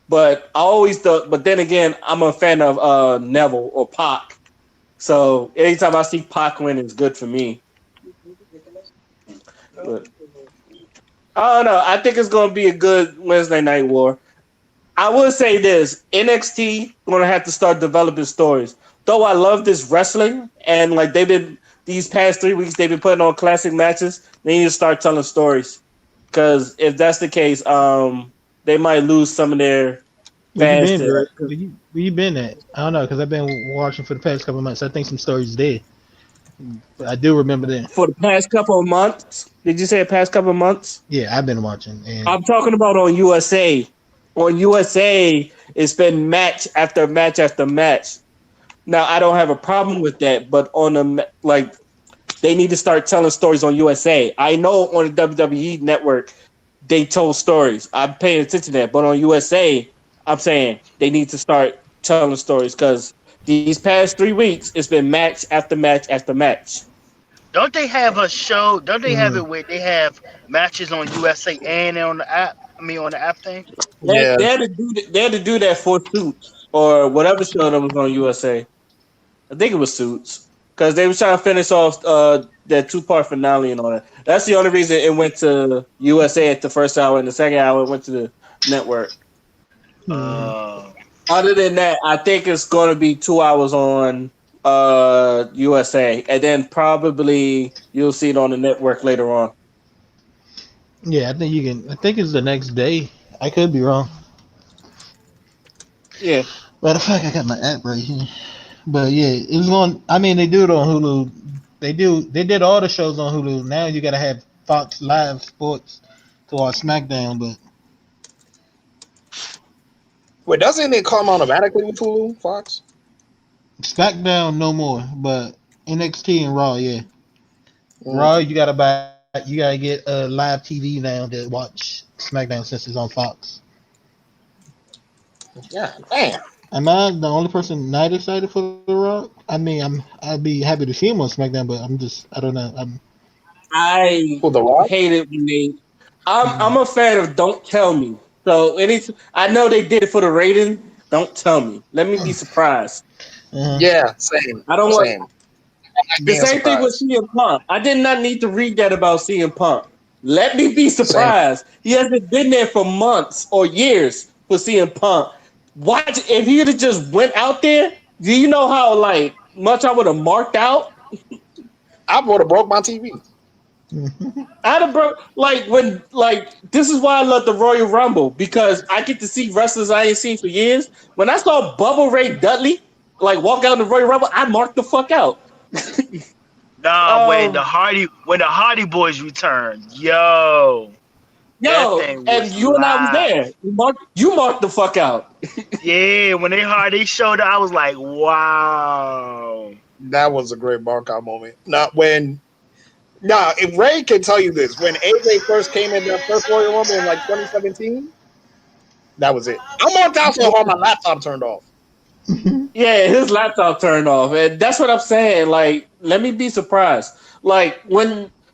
S2: But I always thought. But then again, I'm a fan of Neville or Pac. So anytime I see Pac win, it's good for me. But I don't know. I think it's going to be a good Wednesday Night War. I will say this: NXT going to have to start developing stories. Though I love this wrestling, and like they've been these past 3 weeks, they've been putting on classic matches. They need to start telling stories because if that's the case, they might lose some of their
S1: Where you
S2: fans
S1: been,
S2: to
S1: Greg? Where you been at? I don't know because I've been watching for the past couple months. I think some stories there, but I do remember that.
S2: for the past couple of months. Did you say the past couple of months?
S1: Yeah, I've been watching, and
S2: I'm talking about on USA. On USA, it's been match after match after match. Now I don't have a problem with that, but on the like they need to start telling stories on USA. I know on the WWE network they told stories. I'm paying attention to that, but on USA, I'm saying they need to start telling stories because these past 3 weeks it's been match after match after match.
S6: Don't they have a show? Don't they have
S1: mm,
S6: it where they have matches on USA and on the app? I mean, on the app thing.
S3: yeah,
S2: They had to do that for Suits or whatever show that was on USA. I think it was Suits because they were trying to finish off that 2-part finale and all that. That's the only reason it went to USA at the first hour, and the second hour it went to the network.
S1: mm,
S2: Other than that, I think it's going to be 2 hours on USA, and then probably you'll see it on the network later on.
S1: yeah, I think you can. I think it's the next day. I could be wrong.
S2: Yeah,
S1: Matter of fact, I got my app right here. But yeah, it was on. I mean, they do it on Hulu. They do. They did all the shows on Hulu. Now you gotta have Fox Live Sports to watch SmackDown. But
S3: wait, doesn't it come automatically with Hulu, Fox?
S1: SmackDown no more. But NXT and Raw, yeah. Raw,
S3: Okay.
S1: you gotta buy. You gotta get a live TV now to watch SmackDown since it's on Fox.
S3: Yeah, damn.
S1: Am I the only person not excited for The Rock? I mean, I'd be happy to see him on SmackDown, but I don't know.
S2: I
S3: For The Rock?
S2: hate it when they. I'm
S1: Mm,
S2: a fan of Don't Tell Me. So I know they did it for the rating. Don't tell me. Let me be surprised.
S1: uh-huh.
S3: Yeah, same,
S2: I don't want
S3: same. Like
S2: the
S3: being
S2: same thing with
S3: surprised.
S2: CM Punk. I did not need to read that about CM Punk. Let me be
S3: Same.
S2: surprised. He hasn't been there for months or years for CM Punk. Watch if he'd have just went out there. Do you know how like much I would have marked out?
S3: I would have broke my TV.
S2: I'd have broke like when like this is why I love the Royal Rumble because I get to see wrestlers I ain't seen for years. When I saw Bubba Ray Dudley like walk out in the Royal Rumble, I marked the fuck out.
S6: Nah,
S2: um,
S6: when the Hardy Boys returned, yo, that
S2: Yo,
S6: thing
S2: and
S6: was
S2: you and I was there.
S6: live.
S2: You marked the fuck out.
S6: Yeah, when they showed up, I was like, wow.
S3: That was a great markout moment. Not when. Nah, if Ray can tell you this, when AJ first came in that first Royal Rumble in like 2017, that was it. I'm on out so hard my laptop turned off.
S2: Yeah, his laptop turned off, and that's what I'm saying. Like, let me be surprised. Like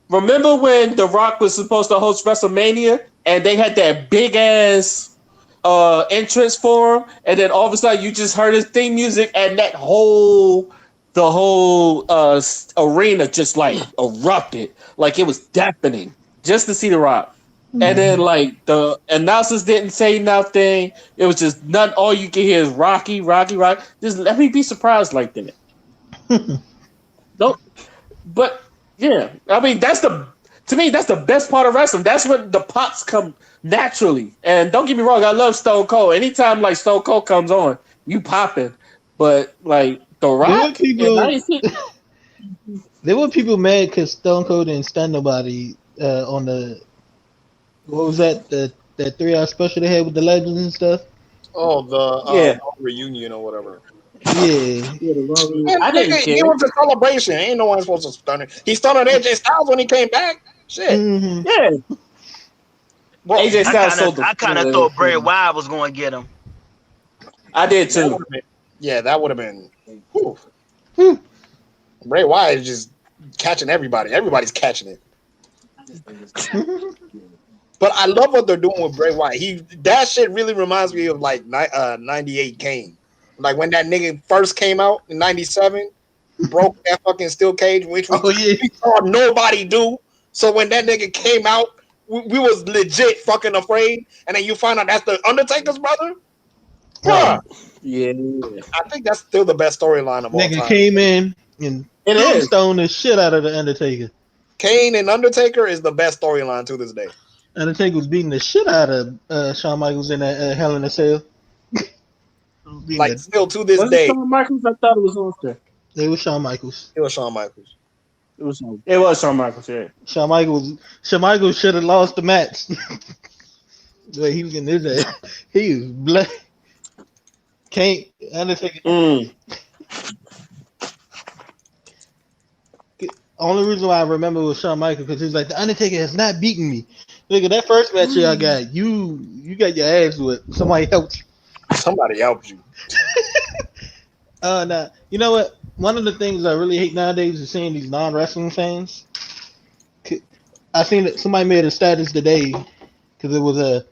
S2: remember when The Rock was supposed to host WrestleMania, and they had that big ass entrance for him, and then all of a sudden you just heard his theme music, and the whole arena just like erupted, like it was deafening just to see The Rock. And then like the announcers didn't say nothing. It was just none. All you can hear is Rocky, Rocky, Rocky. Just let me be surprised like that. Don't. But yeah, I mean that's the to me that's the best part of wrestling. That's when the pops come naturally. And don't get me wrong, I love Stone Cold. Anytime like Stone Cold comes on, you popping. But like The
S1: there were
S2: Rock, and I
S1: people.
S2: ain't see.
S1: There were people mad because Stone Cold didn't stun nobody on the what was that 3 hour special they had with the legends and stuff.
S3: Oh, the
S2: Yeah,
S3: reunion or whatever.
S1: Yeah,
S2: yeah. The Roman-
S3: Man,
S2: I
S3: nigga,
S2: didn't
S3: it
S2: care.
S3: was a celebration. Ain't no one supposed to stun it. He stunned on AJ Styles when he came back. Shit,
S1: hmm
S2: Yeah,
S3: bro,
S2: AJ
S6: I
S2: Styles
S6: kind of
S2: sold the
S6: I kind of thought Bray Wyatt was going to get him.
S2: I did
S3: that would
S2: too.
S3: have been. Yeah, that would have been. Whew. Bray Wyatt is just catching everybody. Everybody's catching it. But I love what they're doing with Bray Wyatt. That shit really reminds me of like 98 Kane. Like when that nigga first came out in 97, broke that fucking steel cage, which
S1: Oh yeah,
S3: we saw nobody do. So when that nigga came out, we was legit fucking afraid. And then you find out that's the Undertaker's brother. Bruh,
S1: right.
S2: Yeah,
S3: I think that's still the best storyline of all
S1: Nigga
S3: time.
S1: came in and
S2: it is.
S1: tombstone the shit out of the Undertaker.
S3: Kane and Undertaker is the best storyline to this day.
S1: Undertaker was beating the shit out of Shawn Michaels in that Hell in a Cell. Beating
S3: Like
S1: the,
S3: still to this
S2: Was it
S3: day,
S2: Shawn Michaels? I thought it was Austin.
S1: it was Shawn Michaels.
S3: it was Shawn Michaels.
S2: It was Shawn Michaels. Yeah.
S1: Shawn Michaels should have lost the match. But he was in his ass. He was black. Can't Undertaker.
S2: Mm.
S1: Only reason why I remember was Shawn Michaels because he was like the Undertaker has not beaten me. Nigga, that first match I got, you got your ass whipped. Somebody helped you.
S3: Somebody helped you.
S1: Nah, you know what? One of the things I really hate nowadays is seeing these non-wrestling fans. I seen that somebody made a status today because it was a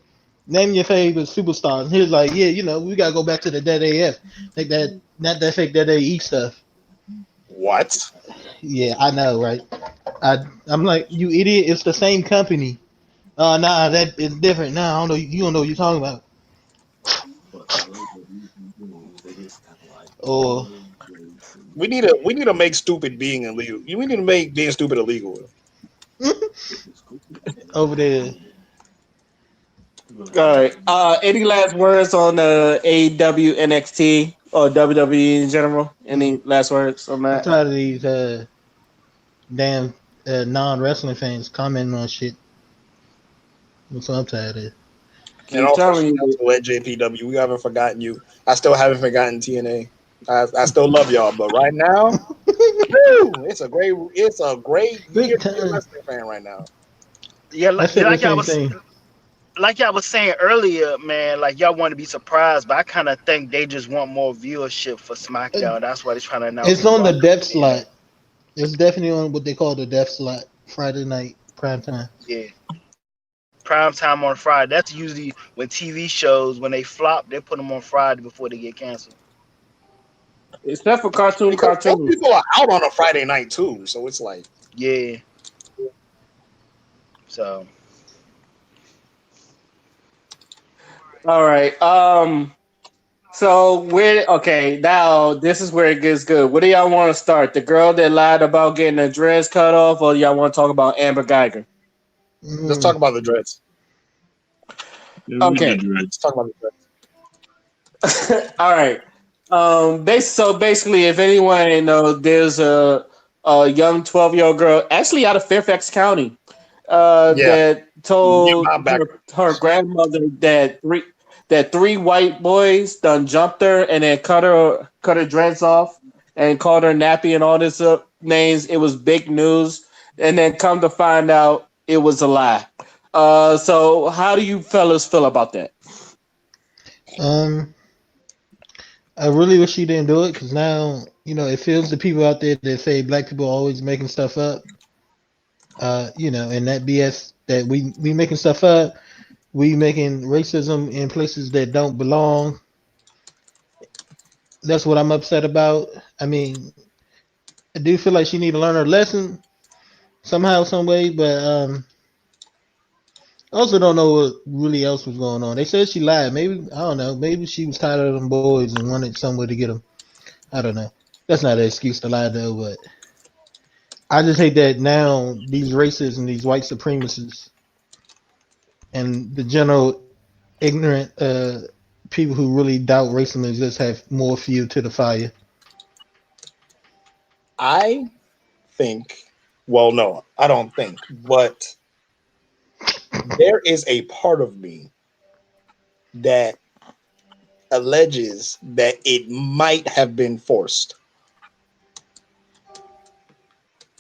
S1: name your favorite superstar. And he was like, yeah, we gotta go back to the Dead AF, like that, not that fake Dead AE stuff.
S3: What?
S1: Yeah, I know, right? I'm like, you idiot. It's the same company. Nah, that is different. Nah, I don't know. You don't know what you're talking about. Or
S3: We need to make stupid being illegal. We need to make being stupid illegal.
S1: over there.
S2: All right. Any last words on AEW, NXT, or WWE in general? Any last words on
S1: I'm
S2: that?
S1: tired of these damn non-wrestling fans commenting on shit. That's what I'm tired of.
S3: And
S2: Keep
S3: also,
S2: telling
S3: shout out
S2: you.
S3: to at JPW. We haven't forgotten you. I still haven't forgotten TNA. I still love y'all, but right now, woo, it's a great year
S1: Big
S3: to be a
S1: time.
S3: wrestling fan right now.
S6: Yeah,
S1: I said the
S6: like I
S1: same
S6: was
S1: thing.
S6: saying earlier, man. Like y'all want to be surprised, but I kind of think they just want more viewership for SmackDown. That's why they're trying to announce
S1: It's
S6: more
S1: on the
S6: about
S1: depth
S6: WWE now.
S1: slot. It's definitely on what they call the depth slot. Friday night prime time.
S6: Yeah, prime time on Friday. That's usually when TV shows when they flop, they put them on Friday before they get canceled.
S2: Except for
S3: Because most
S2: cartoons.
S3: people are out on a Friday night too, so it's like
S6: Yeah, so
S2: All right. So where? Okay, now this is where it gets good. What do y'all want to start? The girl that lied about getting her dress cut off, or y'all want to talk about Amber Geiger?
S3: let's talk
S1: Mm.
S3: about the dreads.
S2: Okay.
S3: Let's talk about the dreads.
S2: All right. So basically, if anyone know, there's a young 12-year-old girl, actually out of Fairfax County,
S3: Yeah,
S2: that
S3: get
S2: told
S3: my back.
S2: her grandmother that three white boys done jumped her and then cut her dreads off and called her nappy and all this names. It was big news, and then come to find out it was a lie. So how do you fellas feel about that?
S1: Um, I really wish she didn't do it because now it feels the people out there that say black people are always making stuff up. And that BS that we making stuff up. We making racism in places that don't belong. That's what I'm upset about. I mean, I do feel like she need to learn her lesson somehow, some way, but I also don't know what really else was going on. They said she lied. Maybe I don't know. Maybe she was tired of them boys and wanted somewhere to get them. I don't know. That's not an excuse to lie though, but I just hate that now these racists and these white supremacists and the general ignorant people who really doubt racism exists have more fuel to the fire.
S3: I think. Well, no, I don't think. But there is a part of me that alleges that it might have been forced.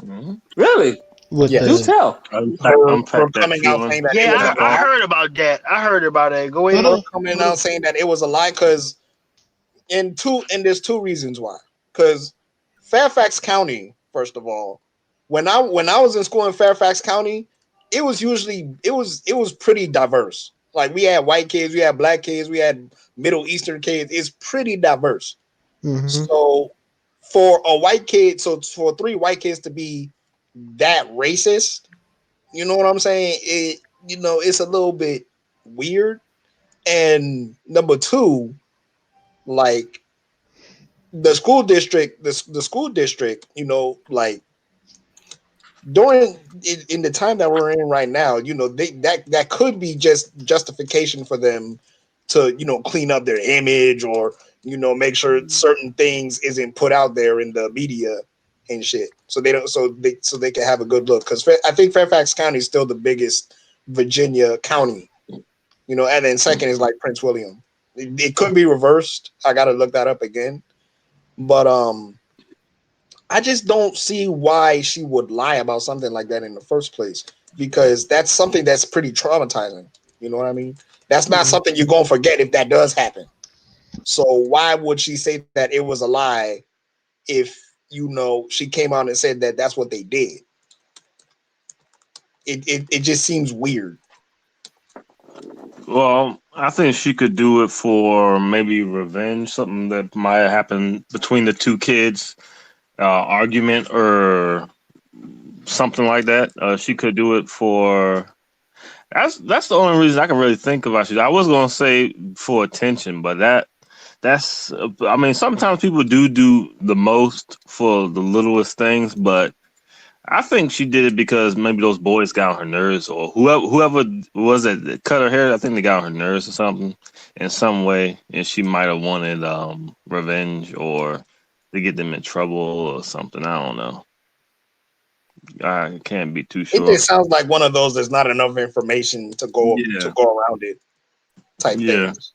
S4: Mhm.
S2: Really?
S1: With
S2: Do
S3: Yes,
S1: the
S2: tell.
S3: her
S4: Unpack that
S3: coming out
S4: feeling.
S3: saying that it
S6: Yeah,
S3: was a
S4: That
S6: I
S3: lie.
S4: thought.
S6: heard about that. I heard about that. Go
S1: hold
S6: ahead.
S3: Her
S1: on,
S3: coming
S1: hold on.
S3: out saying that it was a lie because and there's two reasons why. Because Fairfax County, first of all, when I was in school in Fairfax County, it was pretty diverse. Like we had white kids, we had black kids, we had Middle Eastern kids. It's pretty diverse.
S1: Mm-hmm.
S3: So for a white kid, so for three white kids to be that racist, you know what I'm saying? It's a little bit weird. And number two, like the school district, like during in the time that we're in right now, that could be just justification for them to clean up their image or make sure certain things isn't put out there in the media and shit, so they don't so they can have a good look. Because I think Fairfax County is still the biggest Virginia county, and then second is like Prince William. It could be reversed. I got to look that up again, but I just don't see why she would lie about something like that in the first place, because that's something that's pretty traumatizing. You know what I mean? That's not
S1: Mm-hmm.
S3: something you're going to forget if that does happen. So why would she say that it was a lie if she came out and said that that's what they did? It just seems weird.
S4: Well, I think she could do it for maybe revenge, something that might have happened between the two kids, argument or something like that. She could do it for. That's the only reason I can really think about it. I was gonna say for attention, but that's. I mean, sometimes people do the most for the littlest things, but I think she did it because maybe those boys got on her nerves, or whoever was it that cut her hair. I think they got on her nerves or something in some way, and she might have wanted revenge or to get them in trouble or something. I don't know. I can't be too
S3: It
S4: sure.
S3: just sounds like one of those. There's not enough information to
S4: Yeah,
S3: go around it type
S4: yeah.
S3: things.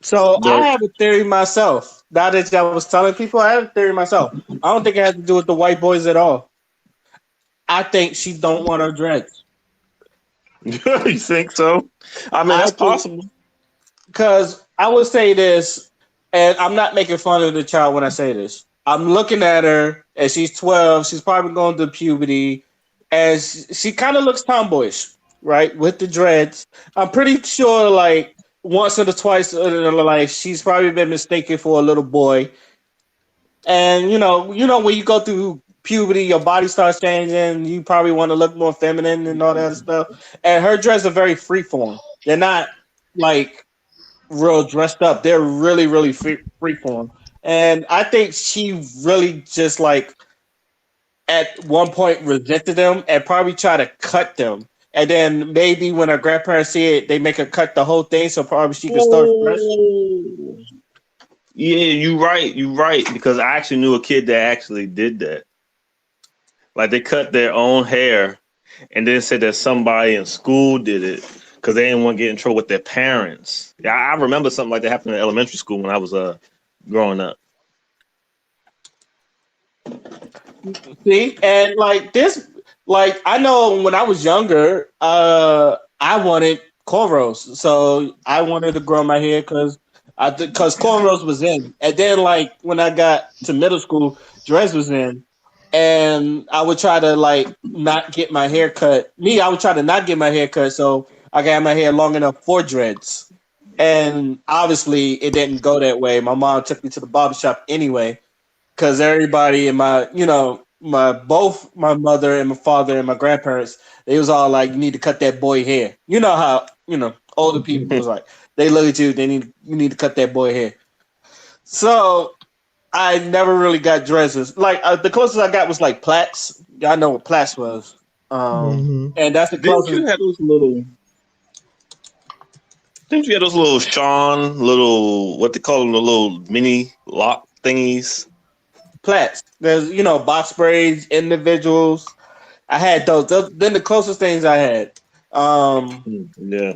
S2: So I
S4: But
S2: have a theory myself. Now that I was telling people, I have a theory myself. I don't think it has to do with the white boys at all. I think she don't want her dreads.
S4: you think so? I mean,
S2: I
S4: that's
S2: think
S4: possible.
S2: because I would say this, and I'm not making fun of the child when I say this. I'm looking at her, and she's 12. She's probably going through puberty, and she kind of looks tomboyish, right, with the dreads. I'm pretty sure, like once or twice in her life, she's probably been mistaken for a little boy. And when you go through puberty, your body starts changing. You probably want to look more feminine and all that other stuff. And her dreads are very freeform. They're not like real dressed up. They're really, really free form. And I think she really just like at one point resented them and probably tried to cut them. And then maybe when her grandparents see it, they make her cut the whole thing so probably she can start fresh.
S4: Oh, yeah, you right. You right because I actually knew a kid that actually did that. Like they cut their own hair and then said that somebody in school did it because they didn't want to get in trouble with their parents. Yeah, I remember something like that happened in elementary school when I was growing up.
S2: See, and like this, like I know when I was younger, I wanted cornrows, so I wanted to grow my hair because cornrows was in, and then like when I got to middle school, dreads was in, and I would try to like not get my hair cut. I would try to not get my hair cut, so I got my hair long enough for dreads. And obviously, it didn't go that way. My mom took me to the barber shop anyway, because everybody in both my mother and my father and my grandparents, they was all like, you need to cut that boy hair. You know how older people was like, they look at you, you need to cut that boy hair. So I never really got dresses. Like the closest I got was like plaits. Y'all know what plaits was.
S1: Mm-hmm.
S2: And that's the
S4: Didn't
S2: closest.
S4: you have those little? Didn't you have those little Sean little what they call them the little mini lock thingies?
S2: plaits. There's box braids, individuals. I had those. Then the closest things I had. Um,
S4: Yeah.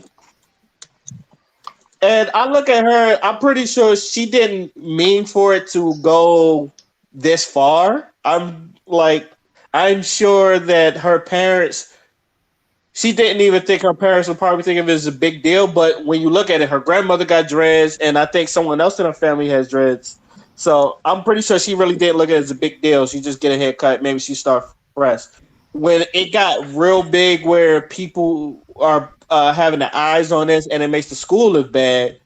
S2: and I look at her. I'm pretty sure she didn't mean for it to go this far. I'm sure that her parents. She didn't even think her parents would probably think of it as a big deal. But when you look at it, her grandmother got dreads, and I think someone else in her family has dreads. So I'm pretty sure she really didn't look at it as a big deal. She just get a haircut. Maybe she start fresh. When it got real big, where people are having the eyes on this, and it makes the school look bad,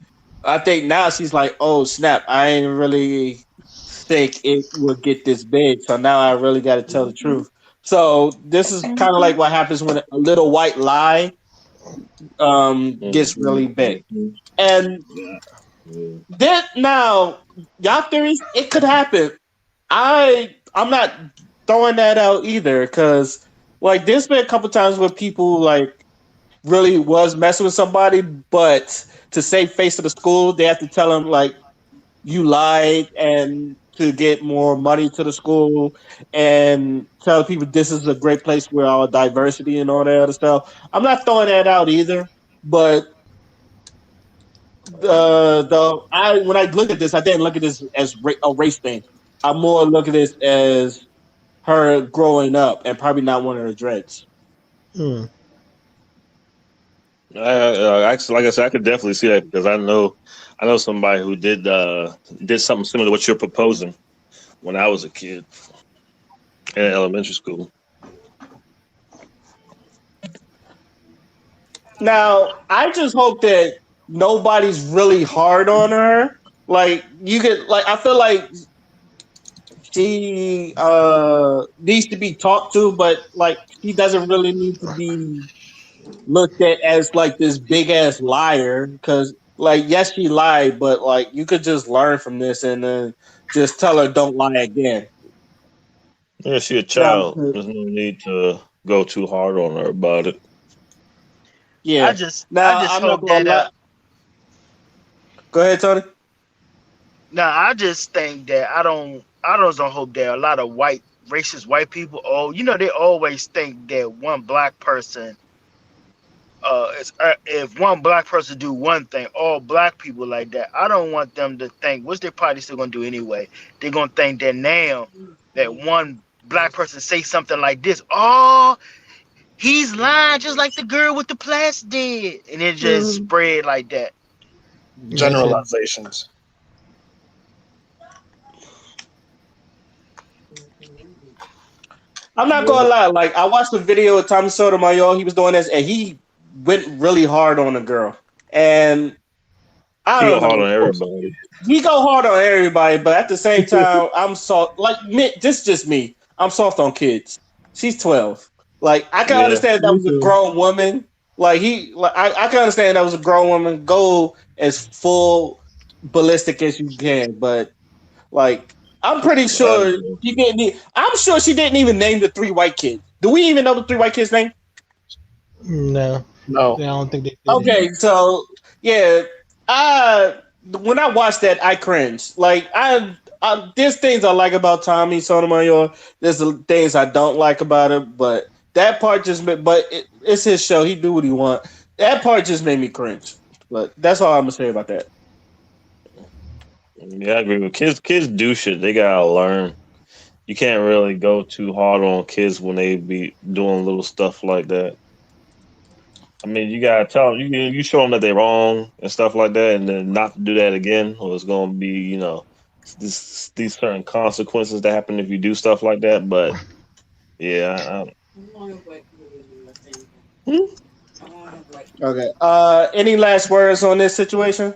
S2: I think now she's like, "Oh snap! I ain't really think it would get this big." So now I really got to tell the truth. So this is kind of like what happens when a little white lie gets really big. And then now, y'all theories, it could happen. I'm not throwing that out either because like there's been a couple times where people like really was messing with somebody, but to save face of the school, they have to tell them like you lied and to get more money to the school and tell people this is a great place where all diversity and all that other stuff. I'm not throwing that out either, but the I when I look at this, I didn't look at this as a race thing. I more look at this as her growing up and probably not one of her dreads.
S1: Mm.
S4: Actually, like I said, I could definitely see that because I know somebody who did something similar to what you're proposing when I was a kid in elementary school.
S2: Now, I just hope that nobody's really hard on her. Like you could like I feel like she needs to be talked to, but like she doesn't really need to be looked at as like this big ass liar because like yes she lied, but like you could just learn from this and then just tell her don't lie again.
S4: Yeah, she a
S2: Now,
S4: child. There's no need to go too hard on her about it.
S6: I
S2: yeah.
S6: just I
S2: Now
S6: just
S2: I'm not
S6: hope
S2: gonna
S6: that
S2: lie. Go ahead, Tony.
S6: I just think that I don't hope that a lot of racist white people, they always think that one black person if one black person do one thing, all black people like that. I don't want them to think, what's they probably still gonna do anyway. They're gonna think that now that one black person say something like this, oh, he's lying just like the girl with the plastic did, and it just
S2: Mhm.
S6: spread like that.
S1: Yeah, shit.
S3: Generalizations.
S2: I'm not
S3: Yeah.
S2: gonna lie. Like I watched the video of Tommy Sotomayor. He was doing this, and he went really hard on the girl. And I
S4: He go
S2: don't
S4: hard
S2: know.
S4: on everybody.
S2: He go hard on everybody, but at the same time, I'm soft. Like me, this is just me. I'm soft on kids. She's 12. Like I can
S4: Yeah.
S2: understand that
S1: Me
S2: was a
S1: too.
S2: grown woman. I can understand that was a grown woman. Go as full ballistic as you can, but like I'm pretty
S4: I
S2: sure
S4: agree.
S2: she didn't. I'm sure she didn't even name the three white kids. Do we even know the three white kids' name?
S1: No,
S3: No.
S1: I don't think they did it.
S2: Okay, so yeah, I when I watched that, I cringed. Like there's things I like about Tommy Sotomayor. There's the things I don't like about it, but that part it's his show. He do what he want. That part just made me cringe. But that's all I'm gonna say about that.
S4: Yeah, I agree with kids do shit. They gotta learn. You can't really go too hard on kids when they be doing little stuff like that. I mean, you gotta tell them, you show them that they're wrong and stuff like that, and then not to do that again, or it's gonna be, these certain consequences that happen if you do stuff like that. But yeah,
S2: Okay. Any last words on this situation?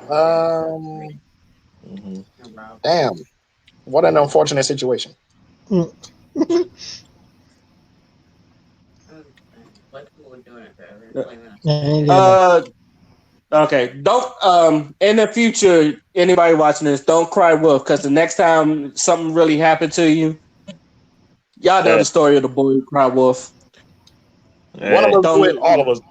S3: Um.
S4: mhm.
S3: Damn. What an unfortunate situation.
S1: Mm. I ain't got no.
S2: Uh, okay. Don't in the future, anybody watching this, don't cry wolf because the next time something really happened to you, y'all know
S4: Hey,
S2: the story of the boy who cried wolf.
S3: One of
S4: hey,
S3: us do it. All
S2: Don't
S3: of us.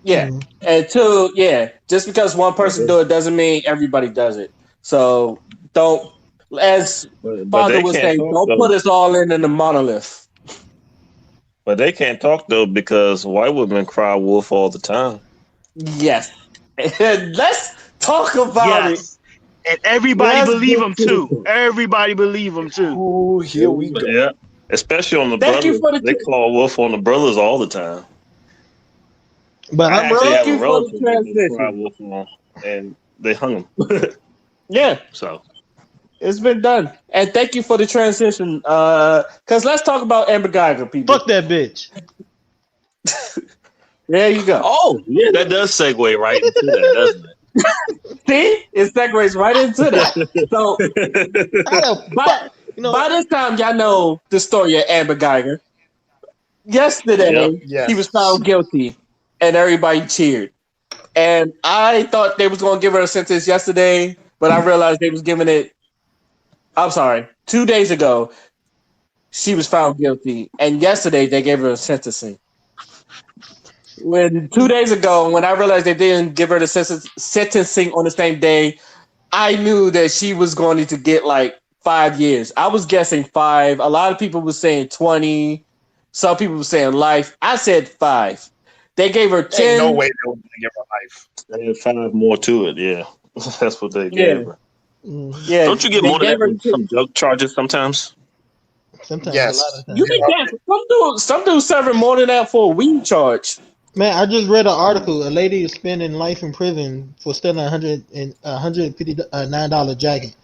S2: yeah.
S1: Mm.
S2: And two, yeah, just because one person
S4: mhm.
S2: do it doesn't mean everybody does it. So don't, as
S4: But
S2: father
S4: they
S2: would
S4: can't
S2: say,
S4: talk
S2: don't put
S4: though.
S2: us all in the monolith.
S4: But they can't talk though because white women cry wolf all the time.
S2: Yes. And let's talk about it.
S6: Yes, and everybody
S2: Let's
S6: believe
S2: get
S6: him
S2: to
S6: too.
S2: it.
S6: Everybody believe him too.
S3: Oh, here we
S4: But
S3: go.
S4: yeah, especially on the
S2: Thank you
S4: brothers,
S2: for the
S4: they claw wolf on the brothers all the time.
S1: But
S4: I
S1: I'm
S4: actually
S1: wrong.
S2: thank
S4: have a
S2: you for the
S4: relative that they cried
S2: transition.
S4: wolf on, and they hung him.
S2: Yeah,
S4: So
S2: it's been done. And thank you for the transition. Cause let's talk about Amber Geiger, people.
S1: Fuck that bitch.
S2: There you go.
S4: oh yeah, that does segue right into that, doesn't
S2: See, it segues right into that. So
S1: How
S4: it?
S1: the
S2: by
S1: fuck? You know,
S2: by this time, y'all know the story of Amber Geiger.
S4: Yep.
S2: Yesterday, she was
S3: Yes.
S2: found guilty, and everybody cheered. And I thought they was gonna give her a sentence yesterday, but I realized they was giving it. I'm sorry, 2 days ago she was found guilty, and yesterday they gave her a sentencing. When 2 days ago, when I realized they didn't give her the sentencing on the same day, I knew that she was going to get like 5 years. I was guessing five. A lot of people were saying 20. Some people were saying life. I said five. They gave her
S3: Ain't no
S2: 10.
S3: way they were gonna give her life.
S4: They had five more to it. Yeah, that's what they
S2: Yeah,
S4: gave her.
S1: mm,
S2: yeah.
S4: Don't you get
S2: They
S4: more than
S2: gave
S4: that
S2: her
S4: with
S2: 10.
S4: some drug charges sometimes?
S1: sometimes a lot
S3: Yes.
S1: of
S2: You
S1: times.
S2: think that some dudes serving more than that for a weed charge?
S1: Man, I just read an article. A lady is spending life in prison for stealing $159 jacket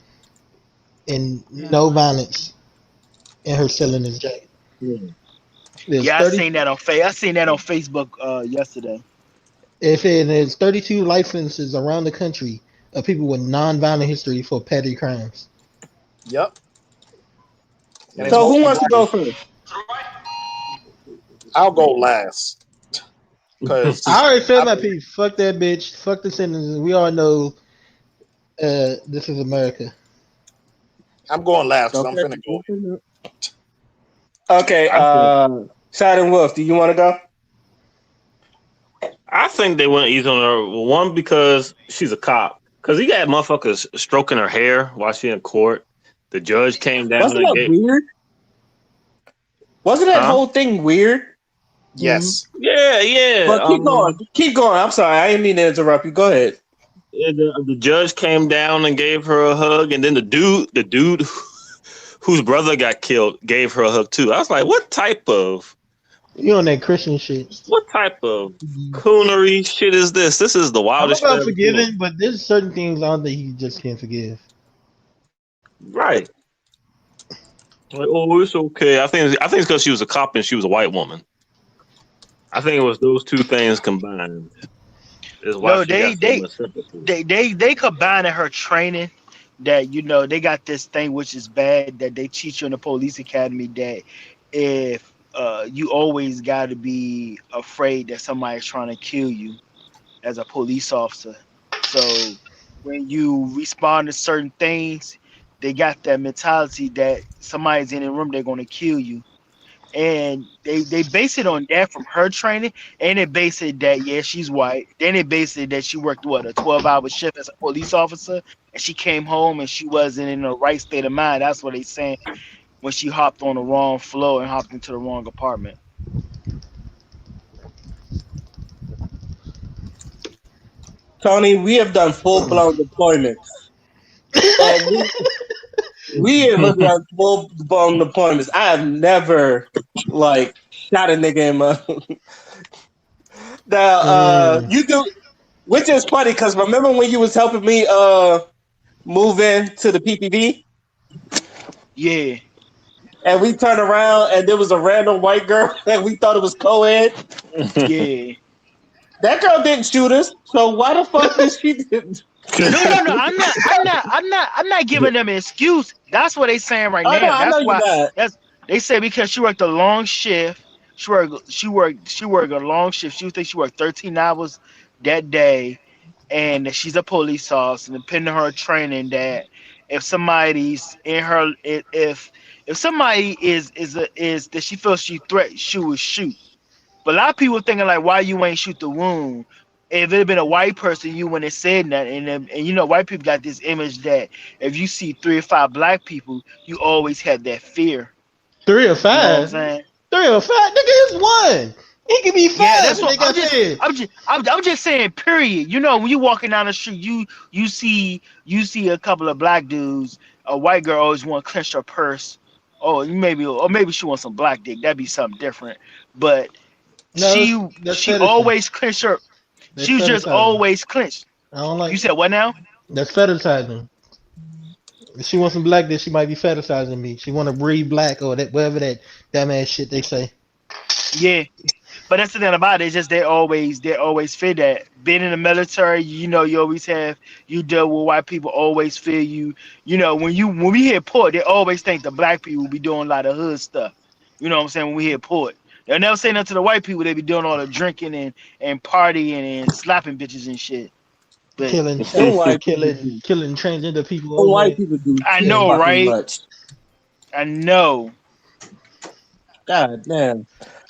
S1: and no violence in her selling this jacket.
S4: Hmm.
S1: There's
S6: Yeah, I
S1: 30.
S6: seen that on I seen that on Facebook yesterday.
S1: It said there's 32 licenses around the country of people with non-violent history for petty crimes.
S3: Yep. And it's
S4: Hmm.
S2: So who
S3: mostly
S2: wants to
S3: black
S2: go
S3: people.
S2: first?
S3: I'll go last
S1: I
S3: because
S1: already
S3: I
S1: said my
S3: believe
S1: piece. Fuck that bitch. Fuck the sentences. We all know this is America.
S3: I'm going last because I'm
S2: Okay.
S3: finna go.
S2: Okay.
S4: I think
S2: Shad Wolf, do you want to go?
S4: I think they went easy on her. One because she's a cop. Because he got motherfuckers stroking her hair while she in court. The judge came down
S2: Wasn't
S4: and
S2: that
S4: gave,
S2: weird? Wasn't that
S4: huh?
S2: whole thing weird?
S1: Mm-hmm.
S3: Yes.
S4: Yeah, yeah.
S2: But keep going. Keep going. I'm sorry. I didn't mean to interrupt you. Go ahead.
S4: Yeah, the judge came down and gave her a hug, and then the dude whose brother got killed gave her a hug too. I was like,
S1: You on that Christian shit.
S4: what type of
S1: Mhm.
S4: coonery shit is this? This is the
S1: I'm
S4: wildest shit I
S1: about
S4: ever seen.
S1: forgiving, but there's certain things on that you just can't forgive.
S4: Right? Like, oh, it's okay. I think it's because she was a cop and she was a white woman. I think it was those two things combined is why
S6: No,
S4: she
S6: they
S4: got so
S6: they
S4: much sympathy.
S6: they combining her training that they got this thing which is bad that they teach you in the police academy that if you always got to be afraid that somebody's trying to kill you as a police officer. So when you respond to certain things, they got that mentality that somebody's in the room, they're going to kill you. And they base it on that from her training, and they base it that yeah she's white. Then they base it that she worked what a 12-hour shift as a police officer, and she came home and she wasn't in the right state of mind. That's what they saying when she hopped on the wrong floor and hopped into the wrong apartment.
S2: Tony, we have done full blown deployments. And we have done full blown deployments. I have never like shot a nigga in my now
S1: Mm.
S2: you do, which is funny because remember when you was helping me move in to the PPV
S6: Yeah,
S2: and we turned around and there was a random white girl and we thought it was co-ed.
S6: yeah.
S2: That girl didn't shoot us, so why the fuck did she?
S6: No, no, no. I'm not giving them an excuse. That's what they saying right
S2: Oh no,
S6: now.
S2: I know
S6: That's
S2: you're
S6: why.
S2: not.
S6: That's they say because she worked a long shift. She worked a long shift. She worked 13 hours that day, and that she's a police officer. And depending on her training, that if somebody's in her, if somebody is that she feels she would shoot. But a lot of people thinking like, why you ain't shoot the wound? If it had been a white person, you wouldn't have said that. And you know, white people got this image that if you see 3 or 5 black people, you always have that fear.
S1: Three or
S6: You know what I'm
S1: five.
S6: saying?
S1: 3 or 5, nigga, is one. It can be
S6: Yeah,
S1: five,
S6: that's
S1: and
S6: what
S1: they got fed.
S6: I'm just saying. Period. You know, when you walking down the street, you see a couple of black dudes. A white girl always want to clench her purse. Oh, maybe she wants some black dick. That'd be something different. But
S1: No,
S6: she
S1: that's
S6: she
S1: fetishizing.
S6: always clenched her.
S1: That's
S6: She was just
S1: fetishizing.
S6: always clenched.
S1: I don't
S6: You
S1: like.
S6: said what now?
S1: That's fetishizing. If she wants some black, then she might be fetishizing me. She want to breed black or that whatever that dumb ass shit they say.
S6: Yeah. But that's the thing about it. It's just they always feel that. Being in the military, you know, you always have you deal with white people. Always feel you. You know, when we hit port, they always think the black people be doing a lot of hood stuff. You know what I'm saying? When we hit port, they'll never say nothing to the white people. They be doing all the drinking and partying and slapping bitches and shit. But
S1: Killing,
S7: Them white people
S1: killing,
S7: do.
S1: killing transgender people
S7: Them
S1: over
S7: white
S1: there.
S7: people do
S6: I
S7: too
S6: know,
S7: fucking
S6: right?
S7: much.
S6: I know.
S7: God damn.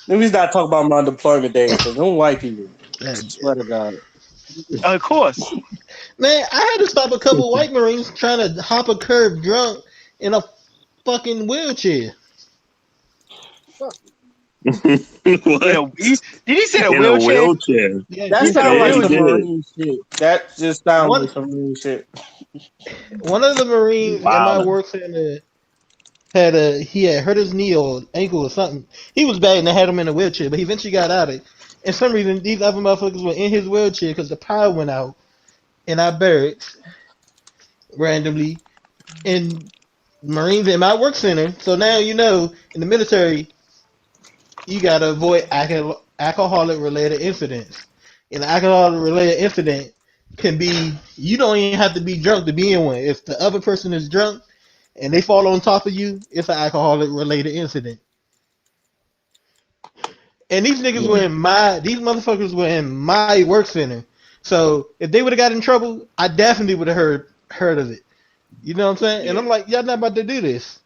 S7: Let me not talk about my deployment days because them white people. Swear to God.
S6: Of course.
S1: Man, I had to stop a couple white Marines trying to hop a curb drunk in a fucking wheelchair.
S6: You
S4: What?
S6: know, did he say a
S4: In a
S6: wheelchair?
S4: wheelchair.
S1: Yeah,
S6: He
S7: That
S6: said
S1: Jesus
S6: a
S7: sounds
S4: Yeah,
S7: like
S4: he
S7: some
S6: wheelchair.
S4: did.
S7: marine shit. That just sounds
S1: one
S7: like some marine shit.
S1: one of the Marines in my
S4: Wilding.
S1: work center he had hurt his knee or ankle or something. He was bad and they had him in a wheelchair, but he eventually got out of it. And some reason these other motherfuckers were in his wheelchair because the power went out in our barracks randomly. And Marines in my work center. So now you know in the military you gotta avoid alcoholic related incidents. An alcoholic related incident can be you don't even have to be drunk to be in one. If the other person is drunk and they fall on top of you, it's an alcoholic related incident. And these motherfuckers were in my work center. So if they would have got in trouble, I definitely would have heard of it. You know what I'm saying? And
S7: Yeah.
S1: I'm like, y'all not about to do this.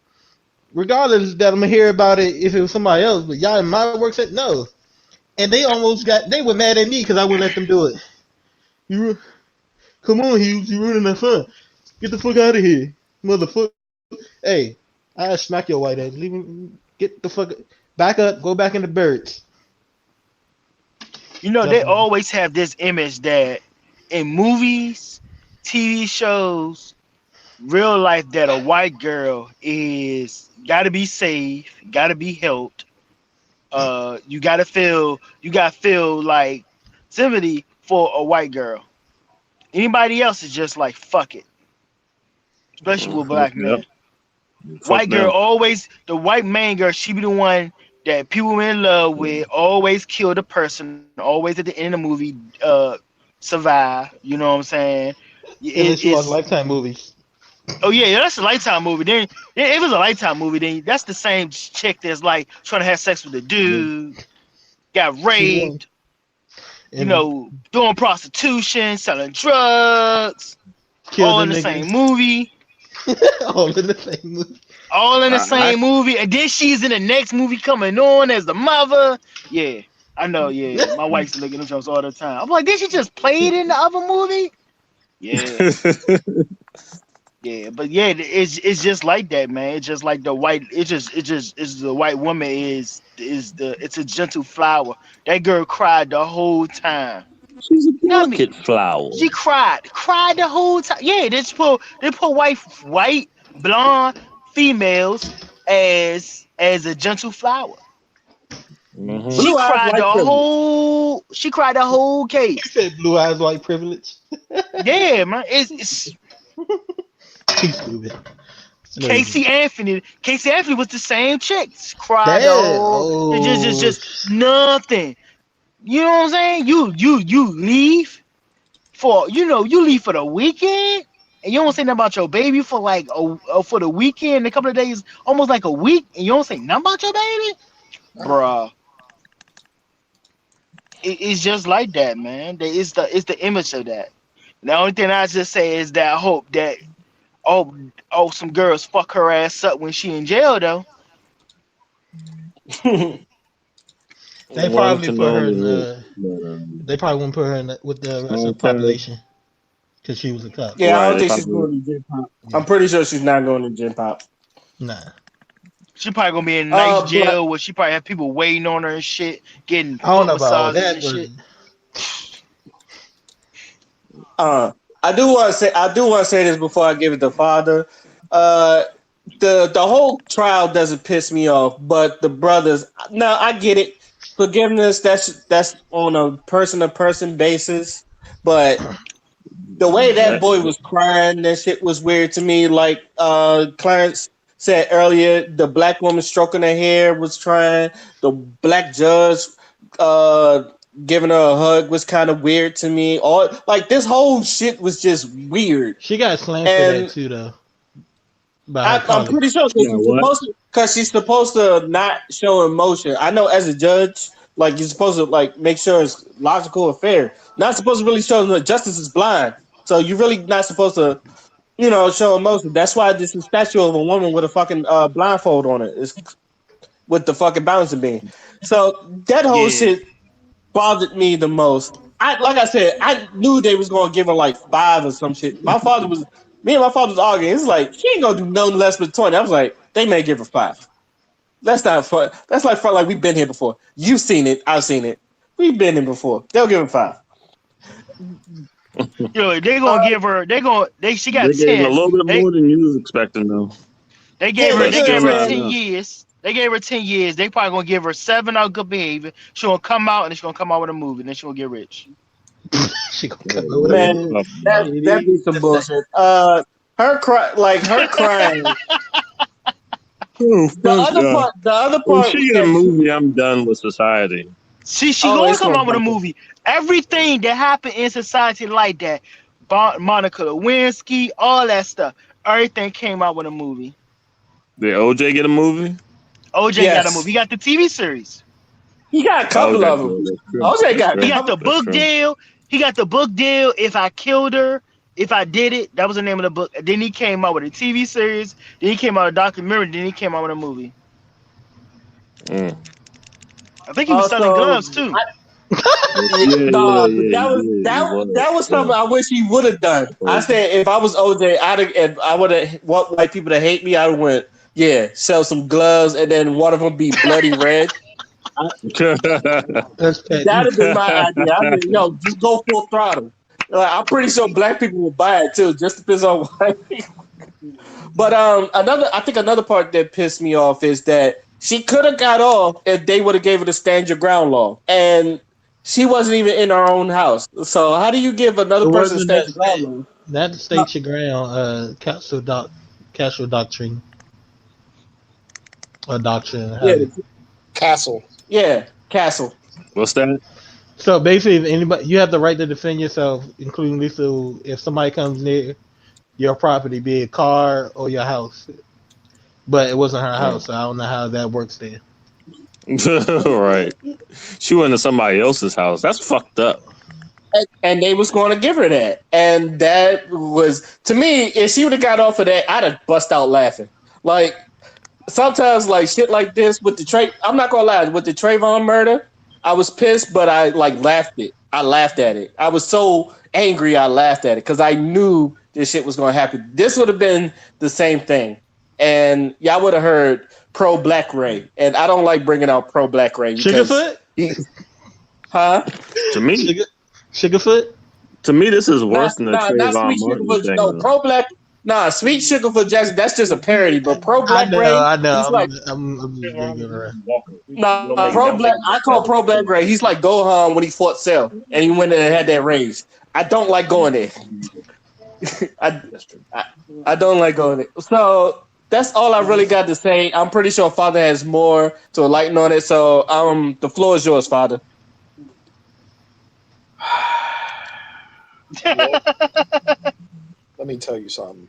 S1: Regardless that I'm gonna hear about it if it was somebody else, but y'all in my work center, no. And they were mad at me because I wouldn't let them do it. You come on, Hughes, you ruining the fun. Get the fuck out of here, motherfucker. Hey, I smack your white ass. Leave him. Get the fuck back up. Go back in the birds.
S6: You know, they
S1: Definitely.
S6: always have this image that in movies, TV shows, real life, that a white girl is got to be safe, got to be helped. You got to feel like sympathy for a white girl. Anybody else is just like fuck it, especially with black
S4: Yep.
S6: men.
S4: Fuck
S6: White girl
S4: them.
S6: always the white main girl. She be the one that people in love with. Always kill the person. Always at the end of the movie, survive. You know what I'm saying?
S1: Unless you watch
S6: It's
S1: Lifetime movies.
S6: oh yeah, that's a lifetime movie. Then if it was a lifetime movie, then that's the same chick that's like trying to have sex with a dude, got
S1: She the one.
S6: raped. You
S1: And
S6: know, doing prostitution, selling drugs,
S1: kill
S6: all
S1: the
S6: in the same
S1: niggas.
S6: movie.
S1: All in the same movie.
S6: All in the
S4: I
S6: same movie, and then she's in the next movie coming on as the mother. Yeah, I know. Yeah, my wife's looking at them jokes all the time. I'm like, did she just play it in the other movie? Yeah, yeah, but yeah, it's just like that, man. It's just like the white. It's the white woman it's a gentle flower. That girl cried the whole time.
S7: She's a
S6: You know what I mean?
S7: delicate flower.
S6: She cried the whole time. Yeah, they put white blonde females as a gentle flower.
S4: hmm
S6: She
S7: Blue eyes,
S6: cried the
S7: white privilege.
S6: whole she cried the whole
S1: He
S6: case.
S1: said blue eyes white privilege.
S6: Yeah, man. It's
S1: He's stupid. No, he didn't.
S6: Casey Anthony was the same chick. She cried the
S1: Damn.
S6: whole
S1: Oh.
S6: just nothing. You know what I'm saying? You leave you leave for the weekend and you don't say nothing about your baby for like for the weekend, a couple of days, almost like a week, and you don't say nothing about your baby, bruh. It's just like that, man. It's the image of that. The only thing I just say is that I hope that oh some girls fuck her ass up when she in jail though.
S1: They
S7: One
S1: probably
S7: can
S1: put her
S7: only
S1: in
S7: hope.
S4: But,
S1: They probably wouldn't put her with the rest of the
S4: okay.
S1: population because she was a cop.
S2: Yeah, I
S4: Right.
S2: don't
S4: They
S2: think she's
S4: probably.
S2: going to Gen Pop.
S1: Yeah.
S2: I'm pretty sure she's not going to Gen Pop.
S1: Nah.
S6: She probably gonna be in a nice
S2: But
S6: jail where she probably have people waiting on her and shit, getting
S1: I don't
S6: foot
S1: know about all
S6: massages
S1: that,
S6: and
S1: but
S6: shit.
S2: uh, I do want to say this before I give it to Father. Uh, the whole trial doesn't piss me off, but the brothers. Now I get it. Forgiveness. That's on a person to person basis, but the way that
S4: That,
S2: boy was crying, that shit was weird to me. Like Clarence said earlier, the black woman stroking her hair was trying. The black judge uh, giving her a hug was kind of weird to me. All like this whole shit was just weird,
S1: she got slammed for that
S2: and
S1: too, though, by her
S2: I'm
S1: colleague.
S2: pretty sure
S4: you know what?
S2: because she's supposed to not show emotion. I know as a judge, like you're supposed to like make sure it's logical or fair. Not supposed to really show that justice is blind. So you're really not supposed to, show emotion. That's why this is a statue of a woman with a fucking blindfold on it. It's with the fucking balancing beam. So that whole
S6: Yeah.
S2: shit bothered me the most. Like I said, I knew they was gonna give her like 5 or some shit. Me and my father was arguing. It's like she ain't gonna do nothing less than 20. I was like, they may give her 5. That's not fun. That's like fun. Like we've been here before. You've seen it. I've seen it. We've been here before. They'll give her 5.
S6: Yo, they
S2: Uh,
S6: gonna give her. She got
S4: They gave him a
S6: 10.
S4: little bit
S6: They
S4: more than you was expecting, though.
S6: they
S2: yeah,
S6: gave her.
S2: they
S4: But
S6: They
S2: gave
S6: gave
S4: still
S6: her
S4: not
S2: 10.
S6: 10
S4: enough.
S6: years. They gave her 10 years. They probably gonna give her 7 out good behavior. She gonna come out and she's gonna come out with a movie. And then she gonna get rich.
S1: She gonna
S4: Yeah,
S1: come out with a
S4: what
S1: movie.
S4: you
S2: Man,
S4: talking about?
S2: that be some bullshit. Her crying.
S4: Oh,
S2: The
S4: fuck
S2: other
S4: yeah.
S2: part, the other
S4: When
S2: part
S4: she get a
S2: that
S4: movie, I'm done with society.
S6: She
S2: oh,
S6: gonna
S2: it's
S6: come
S2: gonna
S6: out with a
S2: happen.
S6: movie. Everything that happened in society like that, Monica Lewinsky, all that stuff, everything came out with a movie.
S4: Did OJ get a movie?
S6: OJ got a
S2: Yes,
S6: movie. He got the TV series.
S2: he got a
S4: Oh,
S2: couple
S4: okay,
S2: of them.
S4: cool. That's true.
S2: OJ
S4: That's
S2: got a
S6: He
S4: true.
S6: got
S2: couple.
S6: the
S4: That's
S6: book
S4: true.
S6: deal. He got the book deal. If I killed her, if I did it, that was the name of the book. Then he came out with a TV series. Then he came out with a documentary. Then he came out with a movie.
S4: Mm.
S6: I think he was selling
S2: Also,
S6: gloves too.
S2: nah, but
S4: Yeah, he did. He was.
S2: that was
S4: Yeah.
S2: something I wish he would have done. I said if I was OJ, if I would have want white people to hate me, I would went sell some gloves and then one of them be bloody red. I,
S1: That's petty.
S2: that'd have been my idea. I mean, yo, just go full throttle. I'm pretty sure black people will buy it too. Just depends on white people. But I think another part that pissed me off is that she could have got off if they would have gave her the stand your ground law, and she wasn't even in her own house. So how do you give
S1: It
S2: another person
S1: wasn't
S2: stand
S1: that
S2: your ground
S1: state,
S2: law?
S1: not
S2: No,
S1: state your ground, castle doctrine or doctrine.
S2: yeah,
S3: Castle.
S2: yeah, Castle.
S4: What's that?
S1: So basically, if anybody, you have the right to defend yourself, including lethal. If somebody comes near your property, be it a car or your house, but it wasn't her
S4: Mm.
S1: house, so I don't know how that works there.
S4: Right. She went to somebody else's house. That's fucked up.
S2: And they was going to give her that, and that was to me. If she would have got off of that, I'd have bust out laughing. Like sometimes, like shit like this with the I'm not gonna lie, with the Trayvon murder, I was pissed, but I like laughed it. I laughed at it. I was so angry, I laughed at it because I knew this shit was gonna happen. This would have been the same thing, and y'all would have heard pro Black Ray, and I don't like bringing out pro Black Ray because
S1: Sugarfoot,
S2: he, huh?
S4: To me,
S1: Sugar, Sugarfoot.
S4: this is worse than the
S2: Not
S4: Trayvon
S2: Sweet
S4: Martin
S2: Sugarfoot.
S4: thing.
S2: No,
S4: Though.
S2: pro Black. Nah, Sweet Sugarfoot Jackson. That's just a parody. But pro
S1: I
S2: Black
S1: know,
S2: Ray,
S1: I know.
S2: he's like
S1: I'm just being around.
S2: pro Black. I call pro Black Ray. He's like Gohan when he fought Cell and he went in and had that rage. I don't like going there. I, I I don't like going there. So that's all I really got to say. I'm pretty sure Father has more to enlighten on it. So the floor is yours, Father.
S3: Well, let me tell you something.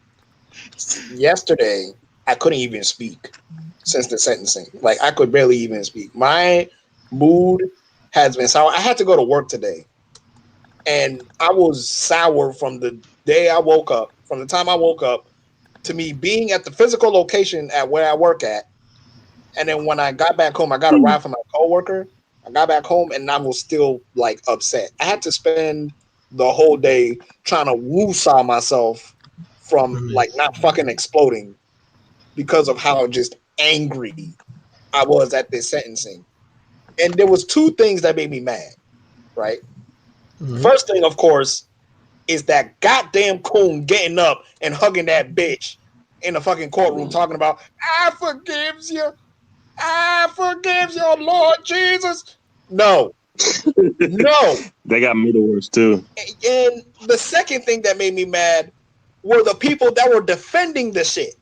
S3: Yesterday, I couldn't even speak since the sentencing. Like, I could barely even speak. My mood has been sour. I had to go to work today, and I was sour from the day I woke up, from the time I woke up to me being at the physical location at where I work at. And then when I got back home, I got a ride from my coworker. I got back home and I was still like upset. I had to spend the whole day trying to woo-saw myself from like not fucking exploding because of how just angry I was at this sentencing. And there was two things that made me mad, right?
S1: Mm-hmm.
S3: First thing, of course, is that goddamn coon getting up and hugging that bitch in the fucking courtroom talking about, I forgives you. I forgives you, Lord Jesus. No, no.
S4: They got me the worst too.
S3: And the second thing that made me mad were the people that were defending the shit.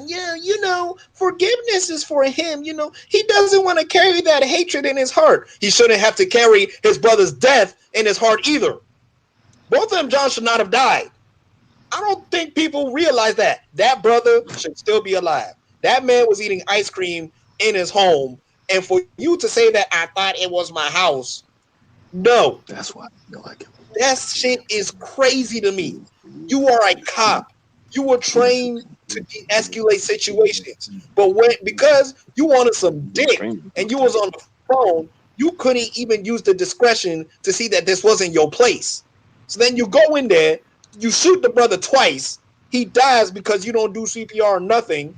S3: Yeah, forgiveness is for him. He doesn't want to carry that hatred in his heart. He shouldn't have to carry his brother's death in his heart either. Both of them, John, should not have died. I don't think people realize that. That brother should still be alive. That man was eating ice cream in his home. And for you to say that I thought it was my house, no,
S4: That's why I feel like it.
S3: that shit is crazy to me. You are a cop. You were trained to de-escalate situations. But because you wanted some dick and you was on the phone, you couldn't even use the discretion to see that this wasn't your place. So then you go in there, you shoot the brother twice. He dies because you don't do CPR or nothing.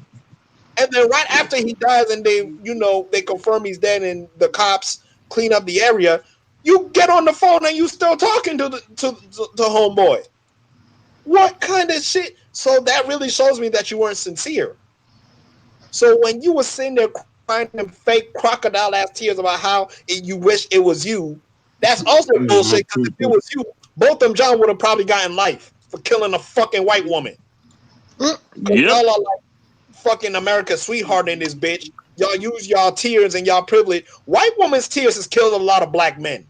S3: And then right after he dies and they confirm he's dead and the cops clean up the area, you get on the phone and you still talking to homeboy. What kind of shit? So that really shows me that you weren't sincere. So when you were sitting there crying them fake crocodile ass tears about how you wish it was you, that's also bullshit. Because if it was you, both them John would have probably gotten life for killing a fucking white woman.
S4: Yep.
S3: Y'all are like fucking America's sweetheart in this bitch. Y'all use y'all tears and y'all privilege. White woman's tears has killed a lot of black men.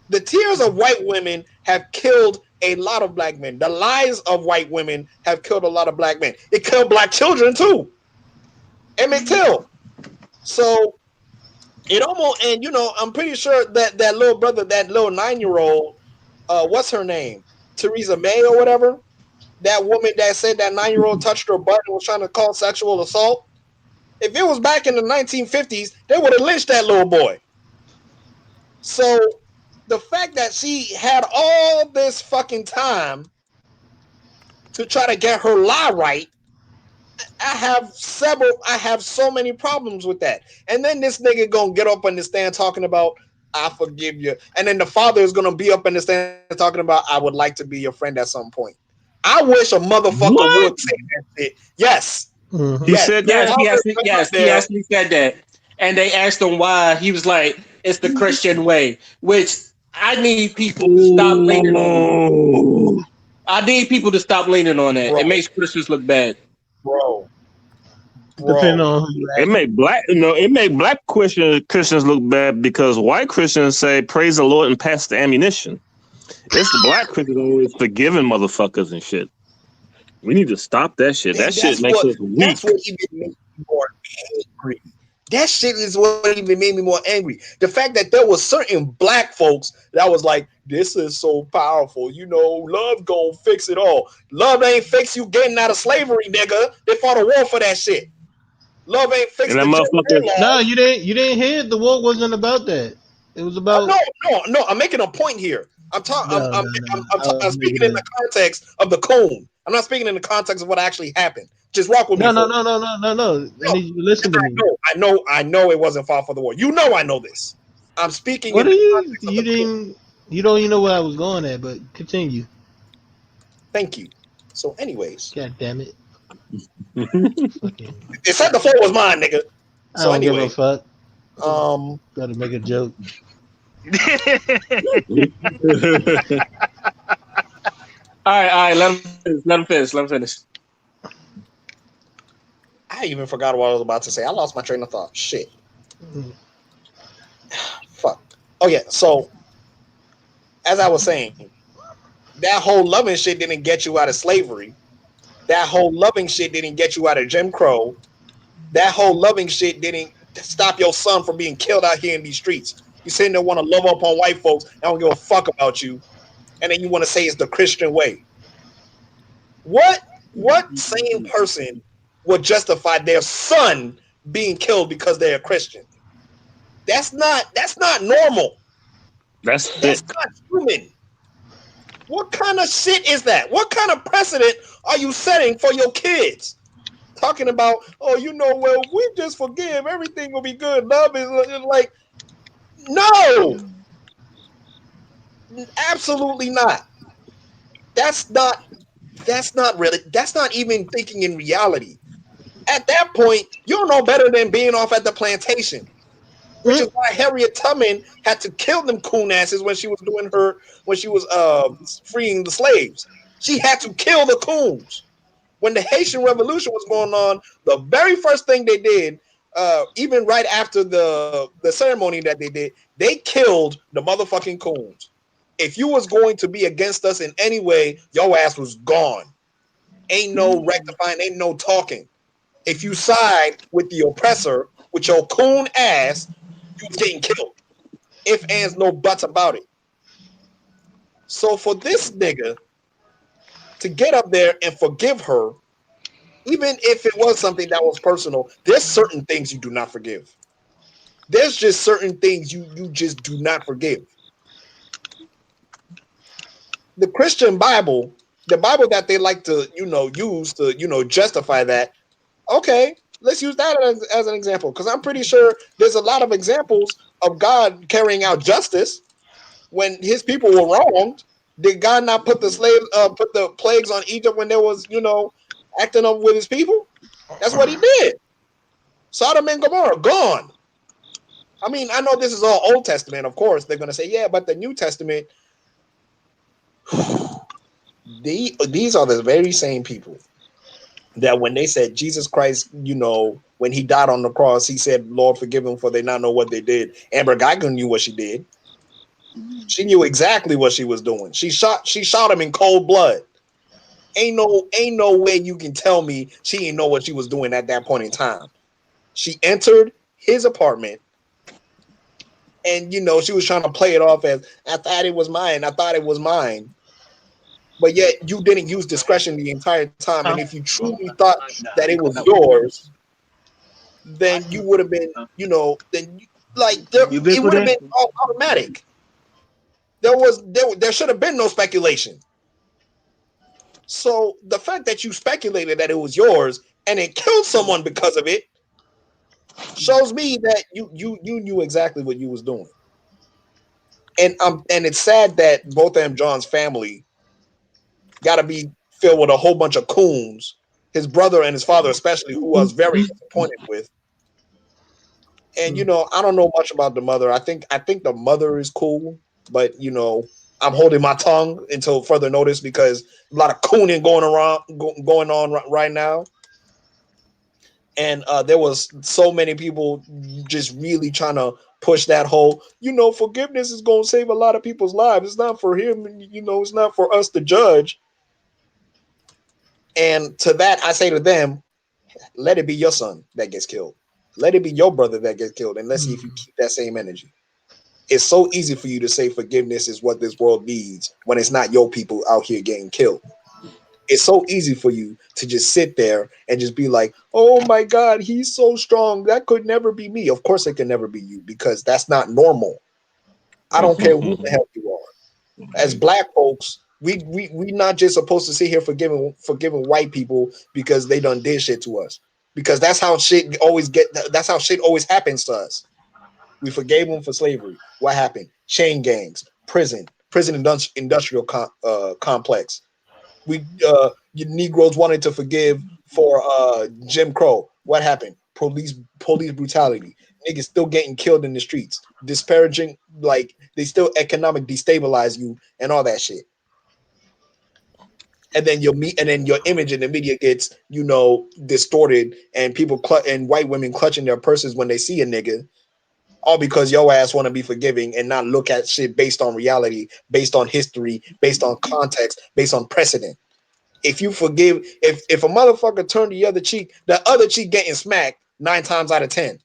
S3: The tears of white women have killed a lot of black men. The lies of white women have killed a lot of black men. It killed black children too. Emmett Till. So it almost, and I'm pretty sure that little brother, that little 9-year-old, what's her name? Theresa May or whatever. That woman that said that 9-year-old touched her butt and was trying to call sexual assault. If it was back in the 1950s, they would have lynched that little boy. So the fact that she had all this fucking time to try to get her lie right, I have so many problems with that. And then this nigga gonna get up on the stand talking about I forgive you. And then the father is gonna be up in the stand talking about I would like to be your friend at some point. I wish a motherfucker would
S4: What?
S3: say that shit. Yes.
S4: He
S1: Mm-hmm.
S3: Yes.
S4: said
S7: Yes,
S4: that?
S7: he
S3: Father
S7: actually,
S3: come up
S7: yes, he
S3: there.
S7: actually said that. And they asked him why. He was like, "It's the Christian way," which I need people to stop leaning on.
S4: Oh.
S7: I need people to stop leaning on that. It
S3: Bro,
S7: makes Christians look bad.
S3: bro,
S1: Depending
S3: bro.
S1: on who you
S4: It
S1: ask.
S4: make black Christians look bad because white Christians say praise the Lord and pass the ammunition. It's the black Christians always forgiving motherfuckers and shit. We need to stop that shit. That
S3: And
S4: shit makes us
S3: that's
S4: weak.
S3: what even made me more angry. That shit is what even made me more angry. The fact that there was certain black folks that was like, "This is so powerful, love gonna fix it all." Love ain't fix you getting out of slavery, nigga. They fought a war for that shit. Love ain't fix
S4: And that
S3: the Jim
S4: motherfucker,
S3: Crow
S1: No,
S3: laws.
S1: you didn't hear it. The war wasn't about that. It was
S3: No,
S1: about
S3: no, no. I'm making a point here. I'm talking.
S1: no, no, no. I
S3: I'm
S1: was
S3: speaking
S1: making
S3: in
S1: a
S3: the context of the cone. I'm not speaking in the context of what actually happened. Just rock with me
S1: no, no,
S3: for it.
S1: no, no, no, no, no. I
S3: No,
S1: need you to listen to me.
S3: I know it wasn't fought for the war. You know I know this. I'm speaking in
S1: What are
S3: the
S1: you?
S3: context of the coon.
S1: You don't even know where I was going at, but continue.
S3: Thank you. So, anyways,
S1: God damn it! Fucking,
S3: it said the floor was mine, nigga.
S1: I
S3: So
S1: don't give a
S3: anyway,
S1: fuck.
S3: um,
S1: Gotta make a joke.
S7: All right, let him finish. Let him finish. Let him finish.
S3: I even forgot what I was about to say. I lost my train of thought. Shit. Fuck. Oh yeah. So as I was saying, that whole loving shit didn't get you out of slavery. That whole loving shit didn't get you out of Jim Crow. That whole loving shit didn't stop your son from being killed out here in these streets. You sitting there want to love up on white folks. I don't give a fuck about you, and then you want to say it's the Christian way. What sane person would justify their son being killed because they're a Christian? That's not normal.
S4: That's
S3: That's
S4: sick.
S3: not human. What kind of shit is that? What kind of precedent are you setting for your kids? Talking about, oh, well, we just forgive, everything will be good. Love is like, no, absolutely not. That's not. That's not really. That's not even thinking in reality. At that point, you're no better than being off at the plantation, which is why Harriet Tubman had to kill them coon asses when she was freeing the slaves. She had to kill the coons. When the Haitian Revolution was going on, the very first thing they did, even right after the ceremony that they did, they killed the motherfucking coons. If you was going to be against us in any way, your ass was gone. Ain't no rectifying, ain't no talking. If you side with the oppressor with your coon ass, you was getting killed. If ands no buts about it. So for this nigga to get up there and forgive her, even if it was something that was personal, there's certain things you do not forgive. There's just certain things you just do not forgive. The Christian Bible, the Bible that they like to, use to, justify that. Okay, let's use that as an example because I'm pretty sure there's a lot of examples of God carrying out justice when his people were wronged. Did God not put the plagues on Egypt when there was, acting up with his people? That's what he did. Sodom and Gomorrah gone. I mean, I know this is all Old Testament, of course. They're gonna say, yeah, but the New Testament, these are the very same people that when they said Jesus Christ, when he died on the cross, he said, Lord, forgive them for they not know what they did. Amber Geiger knew what she did. She knew exactly what she was doing. She shot him in cold blood. Ain't no way you can tell me she didn't know what she was doing at that point in time. She entered his apartment and she was trying to play it off as I thought it was mine. I thought it was mine. But yet you didn't use discretion the entire time. And if you truly thought that it was yours, then you would have been, it would have been all automatic. There should have been no speculation. So the fact that you speculated that it was yours and it killed someone because of it shows me that you knew exactly what you was doing. And it's sad that both of them John's family got to be filled with a whole bunch of coons. His brother and his father, especially, who I was very disappointed with. And I don't know much about the mother. I think the mother is cool, but I'm holding my tongue until further notice because a lot of cooning going on right now. And there was so many people just really trying to push that whole, forgiveness is going to save a lot of people's lives. It's not for him, it's not for us to judge. And to that, I say to them, let it be your son that gets killed. Let it be your brother that gets killed. And let's see if you keep that same energy. It's so easy for you to say forgiveness is what this world needs when it's not your people out here getting killed. It's so easy for you to just sit there and just be like, oh my God, he's so strong. That could never be me. Of course, it can never be you because that's not normal. I don't care who the hell you are. As black folks, we not just supposed to sit here forgiving white people because they done did shit to us. Because that's how shit always happens to us. We forgave them for slavery. What happened? Chain gangs, industrial complex. Negroes wanted to forgive for Jim Crow. What happened? Police brutality. Niggas still getting killed in the streets. Disparaging, like they still economic destabilize you and all that shit. And then your image in the media gets distorted, and and white women clutching their purses when they see a nigga, all because your ass want to be forgiving and not look at shit based on reality, based on history, based on context, based on precedent. If you forgive, if a motherfucker turn the other cheek getting smacked 9 times out of 10.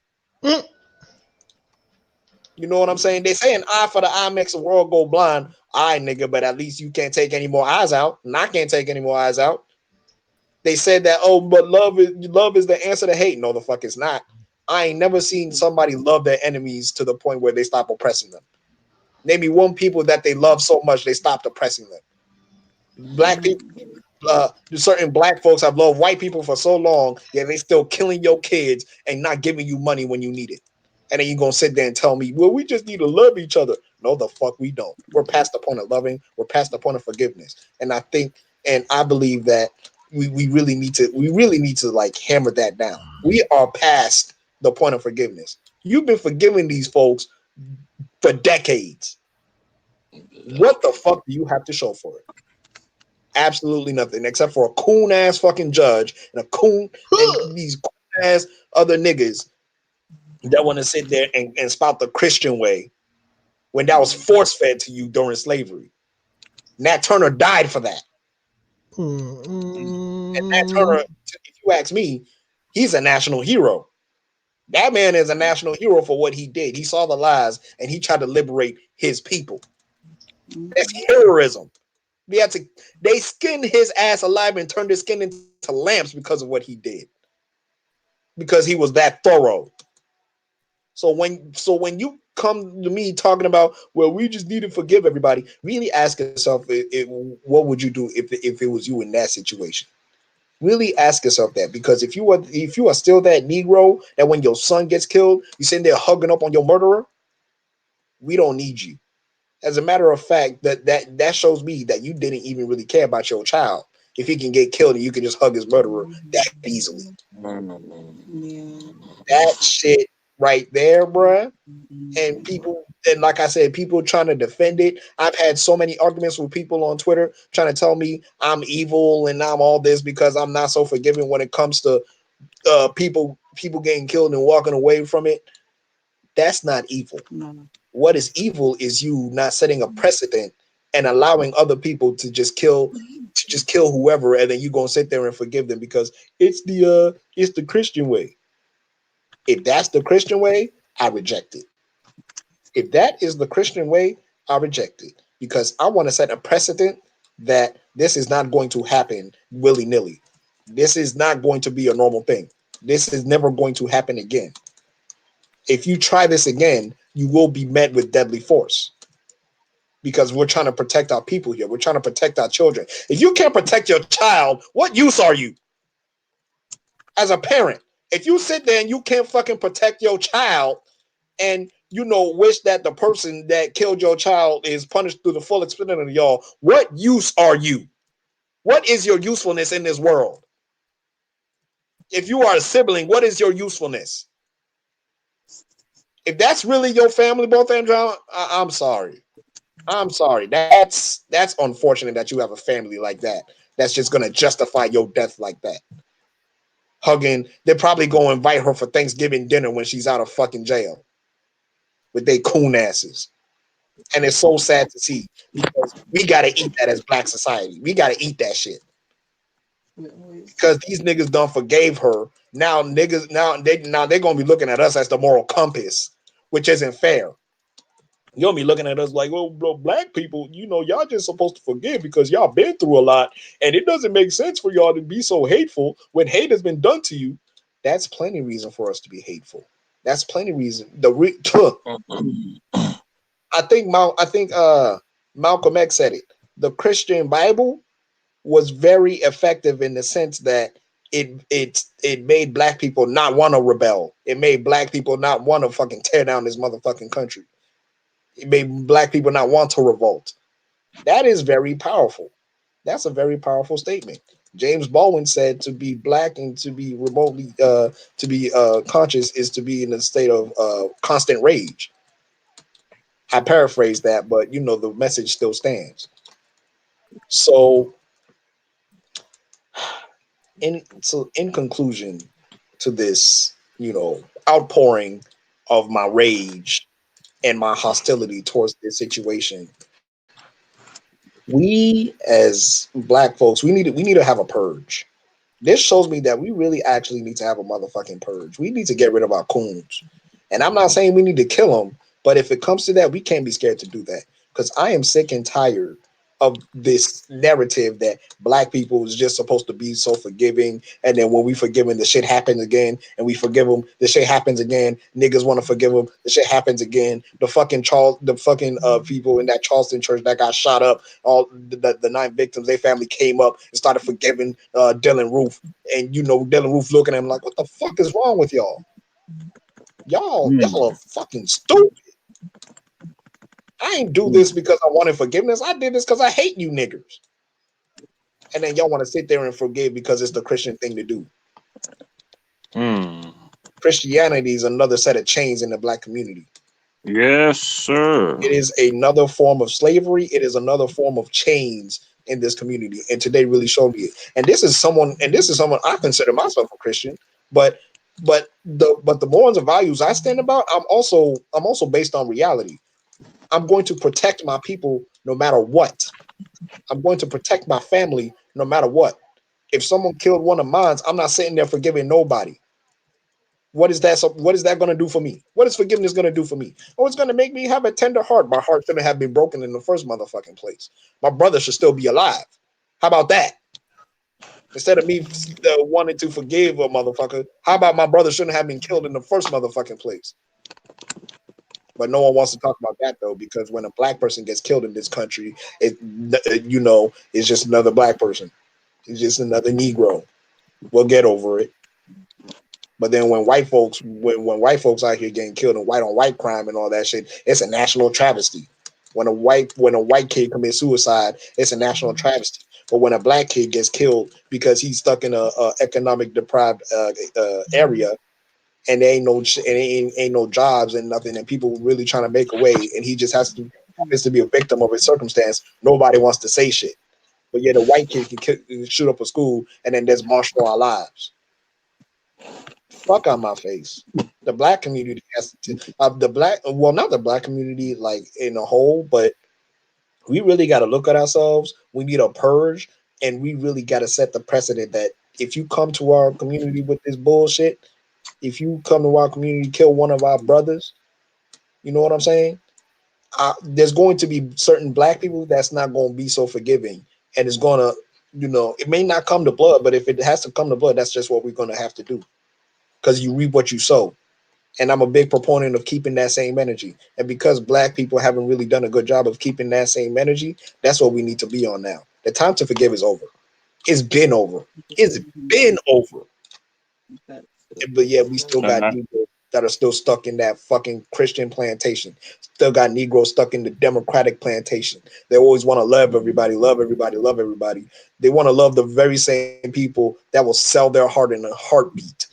S3: You know what I'm saying? They say an eye for the eye makes the world go blind. Eye, nigga, but at least you can't take any more eyes out. And I can't take any more eyes out. They said that, oh, but love is the answer to hate. No, the fuck it's not. I ain't never seen somebody love their enemies to the point where they stop oppressing them. Name me one people that they love so much they stopped oppressing them. Black people, certain black folks have loved white people for so long, yet they still killing your kids and not giving you money when you need it. And then you gonna sit there and tell me, well, we just need to love each other. No, the fuck we don't. We're past the point of loving. We're past the point of forgiveness. And I think, and I believe that we really need to like hammer that down. We are past the point of forgiveness. You've been forgiving these folks for decades. What the fuck do you have to show for it? Absolutely nothing except for a coon ass fucking judge and a coon and these coon ass other niggas that want to sit there and spout the Christian way when that was force fed to you during slavery. Nat Turner died for that. And Nat Turner, if you ask me, he's a national hero. That man is a national hero for what he did. He saw the lies and he tried to liberate his people. That's heroism. They skinned his ass alive and turned his skin into lamps because of what he did. Because he was that thorough. So when you come to me talking about, well, we just need to forgive everybody, really ask yourself, what would you do if it was you in that situation? Really ask yourself that, because if you are still that Negro that when your son gets killed, you sitting there hugging up on your murderer, we don't need you. As a matter of fact, that shows me that you didn't even really care about your child. If he can get killed and you can just hug his murderer that easily, that shit right there, bruh. And people, and like I said, people trying to defend it. I've had so many arguments with people on Twitter trying to tell me I'm evil and I'm all this because I'm not so forgiving when it comes to people getting killed and walking away from it. That's not evil. What is evil is you not setting a precedent and allowing other people to just kill whoever, and then you gonna sit there and forgive them because it's the Christian way. If that's the Christian way, I reject it. If that is the Christian way, I reject it because I want to set a precedent that this is not going to happen willy nilly. This is not going to be a normal thing. This is never going to happen again. If you try this again, you will be met with deadly force because we're trying to protect our people here. We're trying to protect our children. If you can't protect your child, what use are you as a parent? If you sit there and you can't fucking protect your child, and wish that the person that killed your child is punished through the full extent of y'all, what use are you? What is your usefulness in this world? If you are a sibling, what is your usefulness? If that's really your family, both Andrew, I'm sorry. I'm sorry. That's unfortunate that you have a family like that. That's just gonna justify your death like that. Hugging, they're probably gonna invite her for Thanksgiving dinner when she's out of fucking jail with they coon asses. And it's so sad to see because we gotta eat that as black society. We gotta eat that shit because these niggas done forgave her. Now niggas now they're gonna be looking at us as the moral compass, which isn't fair. You'll be looking at us like, well, bro, black people, y'all just supposed to forgive because y'all been through a lot, and it doesn't make sense for y'all to be so hateful when hate has been done to you. That's plenty reason for us to be hateful. That's plenty reason. I think Malcolm X said it. The Christian Bible was very effective in the sense that it made black people not want to rebel. It made black people not want to fucking tear down this motherfucking country. It made black people not want to revolt. That is very powerful. That's a very powerful statement. James Baldwin said to be black and to be remotely to be conscious is to be in a state of constant rage. I paraphrase that, but the message still stands. So in conclusion to this, outpouring of my rage and my hostility towards this situation, we as black folks, we need to have a purge. This shows me that we really actually need to have a motherfucking purge. We need to get rid of our coons. And I'm not saying we need to kill them, but if it comes to that, we can't be scared to do that. Because I am sick and tired of this narrative that black people is just supposed to be so forgiving, and then when we forgive them, the shit happens again, and we forgive them, the shit happens again. Niggas want to forgive them, the shit happens again. The fucking people in that Charleston church that got shot up, all the 9 victims, their family came up and started forgiving Dylan Roof, and Dylan Roof looking at him like, what the fuck is wrong with y'all? Y'all are fucking stupid. I ain't do this because I wanted forgiveness. I did this because I hate you niggers. And then y'all want to sit there and forgive because it's the Christian thing to do. Christianity is another set of chains in the black community.
S4: Yes, sir.
S3: It is another form of slavery. It is another form of chains in this community. And today really showed me it. And this is someone I consider myself a Christian, but the morals and values I stand about, I'm also based on reality. I'm going to protect my people no matter what. I'm going to protect my family no matter what. If someone killed one of mine, I'm not sitting there forgiving nobody. What is that? What is that going to do for me? What is forgiveness going to do for me? Oh, it's going to make me have a tender heart. My heart shouldn't have been broken in the first motherfucking place. My brother should still be alive. How about that? Instead of me wanting to forgive a motherfucker, how about my brother shouldn't have been killed in the first motherfucking place? But no one wants to talk about that though, because when a black person gets killed in this country, it's just another black person. It's just another Negro. We'll get over it. But then when white folks out here getting killed in white on white crime and all that shit, it's a national travesty. When a white kid commits suicide, it's a national travesty. But when a black kid gets killed because he's stuck in a economic deprived area, and there ain't no jobs and nothing, and people really trying to make a way, and he just happens to be a victim of his circumstance, nobody wants to say shit. But yet a white kid can shoot up a school, and then there's march for our lives. Fuck on my face. The black community has to, not the black community like in a whole, but we really got to look at ourselves. We need a purge, and we really got to set the precedent that if you come to our community with this bullshit, if you come to our community, kill one of our brothers, you know what I'm saying? There's going to be certain black people that's not going to be so forgiving, and it's going to, it may not come to blood, but if it has to come to blood, that's just what we're going to have to do, because you reap what you sow. And I'm a big proponent of keeping that same energy. And because black people haven't really done a good job of keeping that same energy, that's what we need to be on now. The time to forgive is over. It's been over. It's been over. But yeah, we still got Negroes that are still stuck in that fucking Christian plantation. Still got Negroes stuck in the Democratic plantation. They always want to love everybody, love everybody, love everybody. They want to love the very same people that will sell their heart in a heartbeat,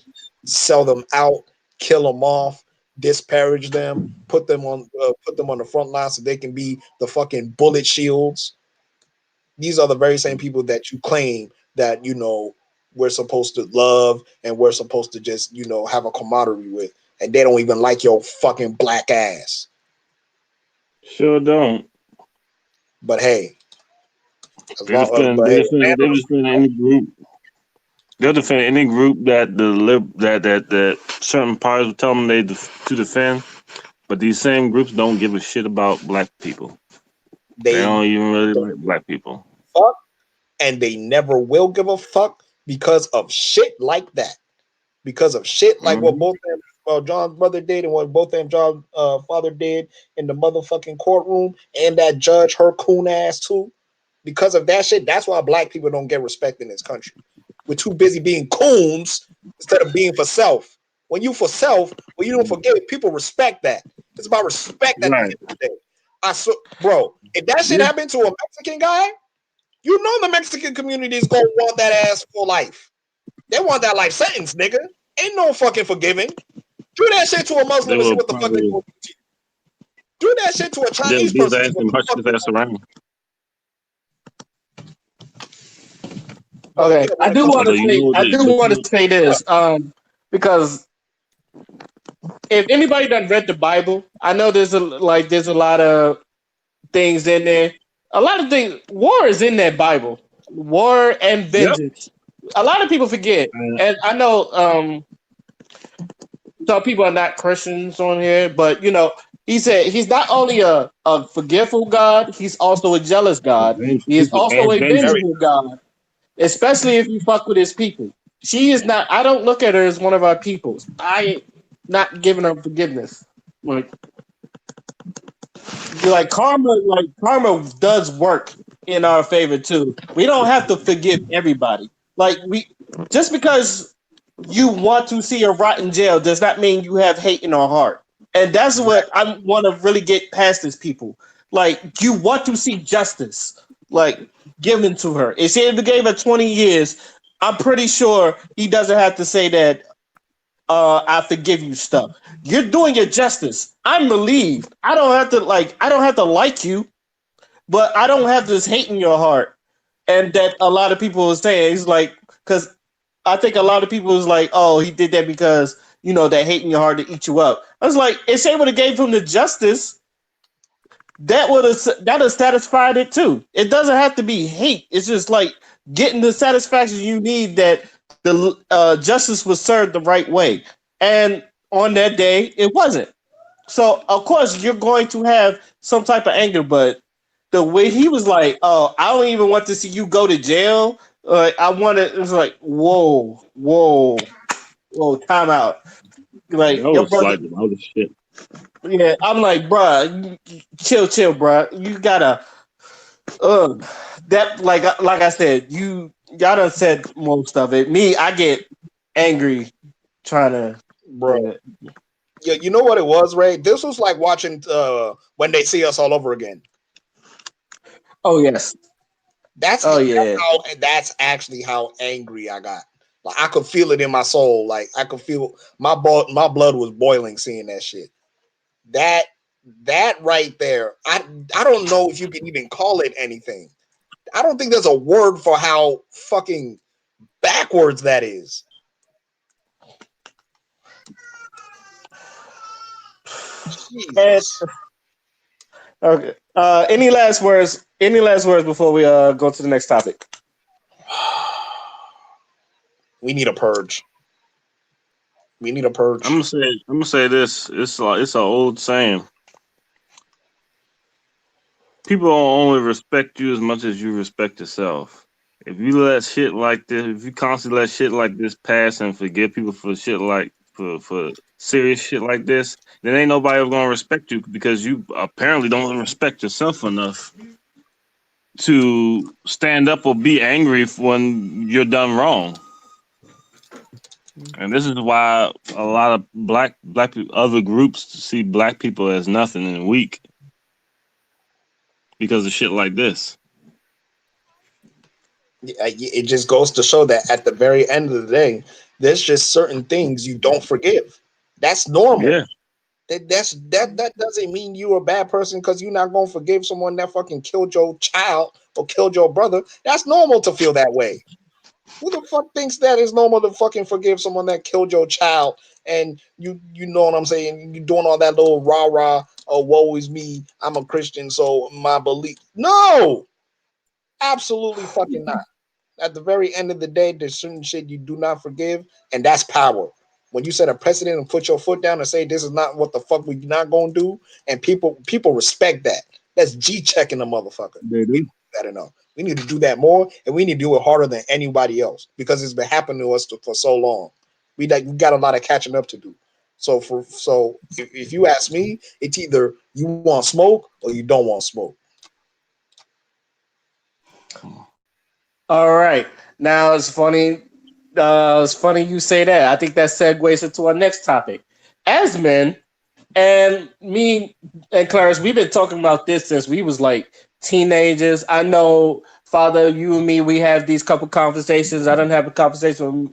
S3: sell them out, kill them off, disparage them, put them on the front line so they can be the fucking bullet shields. These are the very same people that you claim that we're supposed to love and we're supposed to just have a camaraderie with, and they don't even like your fucking black ass.
S4: Sure don't.
S3: But hey,
S4: They'll defend any group. They'll defend any group that that certain parties will tell them to defend. But these same groups don't give a shit about black people. They don't even really like black people.
S3: Fuck, and they never will give a fuck because of shit like that. Because of shit like what both them, John's brother did and what both them John's father did in the motherfucking courtroom, and that judge, her coon ass too. Because of that shit, that's why black people don't get respect in this country. We're too busy being coons instead of being for self. When you for self, when you don't forgive, people respect that. It's about respect at the end of the day. Bro, if that shit happened to a Mexican guy, the Mexican community is gonna want that ass for life. They want that life sentence, nigga. Ain't no fucking forgiving. Do that shit to a Muslim and see what the fuck they gonna do to you. Do that shit to a Chinese person.
S7: Okay, I do want to say this, because if anybody done read the Bible, I know there's a lot of things in there. A lot of things. War is in that Bible. War and vengeance. Yep. A lot of people forget, and I know some people are not Christians on here, but He said he's not only a forgetful God, he's also a jealous God. He is also a
S4: vengeful.
S7: vengeful God, especially if you fuck with his people. She is not. I don't look at her as one of our peoples. I not giving her forgiveness. Karma does work in our favor too. We don't have to forgive everybody. Like we just because you want to see a rotten jail does not mean you have hate in our heart. And that's what I want to really get past these people. Like you want to see justice, like given to her. If she gave her 20 years, I'm pretty sure he doesn't have to say that I forgive you stuff. You're doing your justice. I'm relieved. I don't have to like you, but I don't have this hate in your heart. And that a lot of people are saying is like because I think a lot of people is like, oh, he did that because that hate in your heart to eat you up. I was like, if they would have gave him the justice, that have satisfied it too. It doesn't have to be hate. It's just like getting the satisfaction you need that the justice was served the right way. And on that day, it wasn't. So of course you're going to have some type of anger, but the way he was like, "Oh, I don't even want to see you go to jail." I want to. It was like, whoa, time out.
S4: That
S7: Like your
S4: was
S7: brother.
S4: like the other shit.
S7: Yeah, I'm like, bruh, chill, bruh. You gotta, that like I said, y'all done said most of it. Me, I get angry trying to.
S3: bro. Yeah, you know what it was, Ray? This was like watching When They See Us All Over Again.
S7: Oh yes.
S3: That's
S7: Oh yeah.
S3: that's actually how angry I got. Like I could feel it in my soul. Like I could feel my blood was boiling seeing that shit. That that right there. I don't know if you can even call it anything. I don't think there's a word for how fucking backwards that is.
S7: And
S3: Jesus.
S7: okay. Any last words? Any last words before we go to the next topic?
S3: We need a purge. We need a purge.
S4: I'm gonna say this. It's an old saying. People don't only respect you as much as you respect yourself. If you let shit like this, if you constantly let shit like this pass and forgive people for shit like for serious shit like this, then ain't nobody ever gonna respect you because you apparently don't respect yourself enough to stand up or be angry when you're done wrong. And this is why a lot of black people, other groups see black people as nothing and weak because of shit like this.
S3: It just goes to show that at the very end of the day, there's just certain things you don't forgive. That's normal.
S4: Yeah.
S3: That doesn't mean you're a bad person because you're not gonna forgive someone that fucking killed your child or killed your brother. That's normal to feel that way. Who the fuck thinks that is normal to fucking forgive someone that killed your child and you know what I'm saying? You doing all that little rah rah, oh woe is me, I'm a Christian, so my belief. No, absolutely fucking not. At the very end of the day, there's certain shit you do not forgive, and that's power. When you set a precedent and put your foot down and say this is not what the fuck we not gonna do, and people respect that. That's G checking the motherfucker.
S4: They
S3: We
S4: do.
S3: do that enough. We need to do that more, and we need to do it harder than anybody else because it's been happening to us for so long. We got a lot of catching up to do. So if you ask me, it's either you want smoke or you don't want smoke.
S7: All right. Now it's funny. It's funny you say that. I think that segues into our next topic. As men, and me and Clarence, we've been talking about this since we was like teenagers. I know, Father, you and me, we have these couple conversations. I don't have a conversation with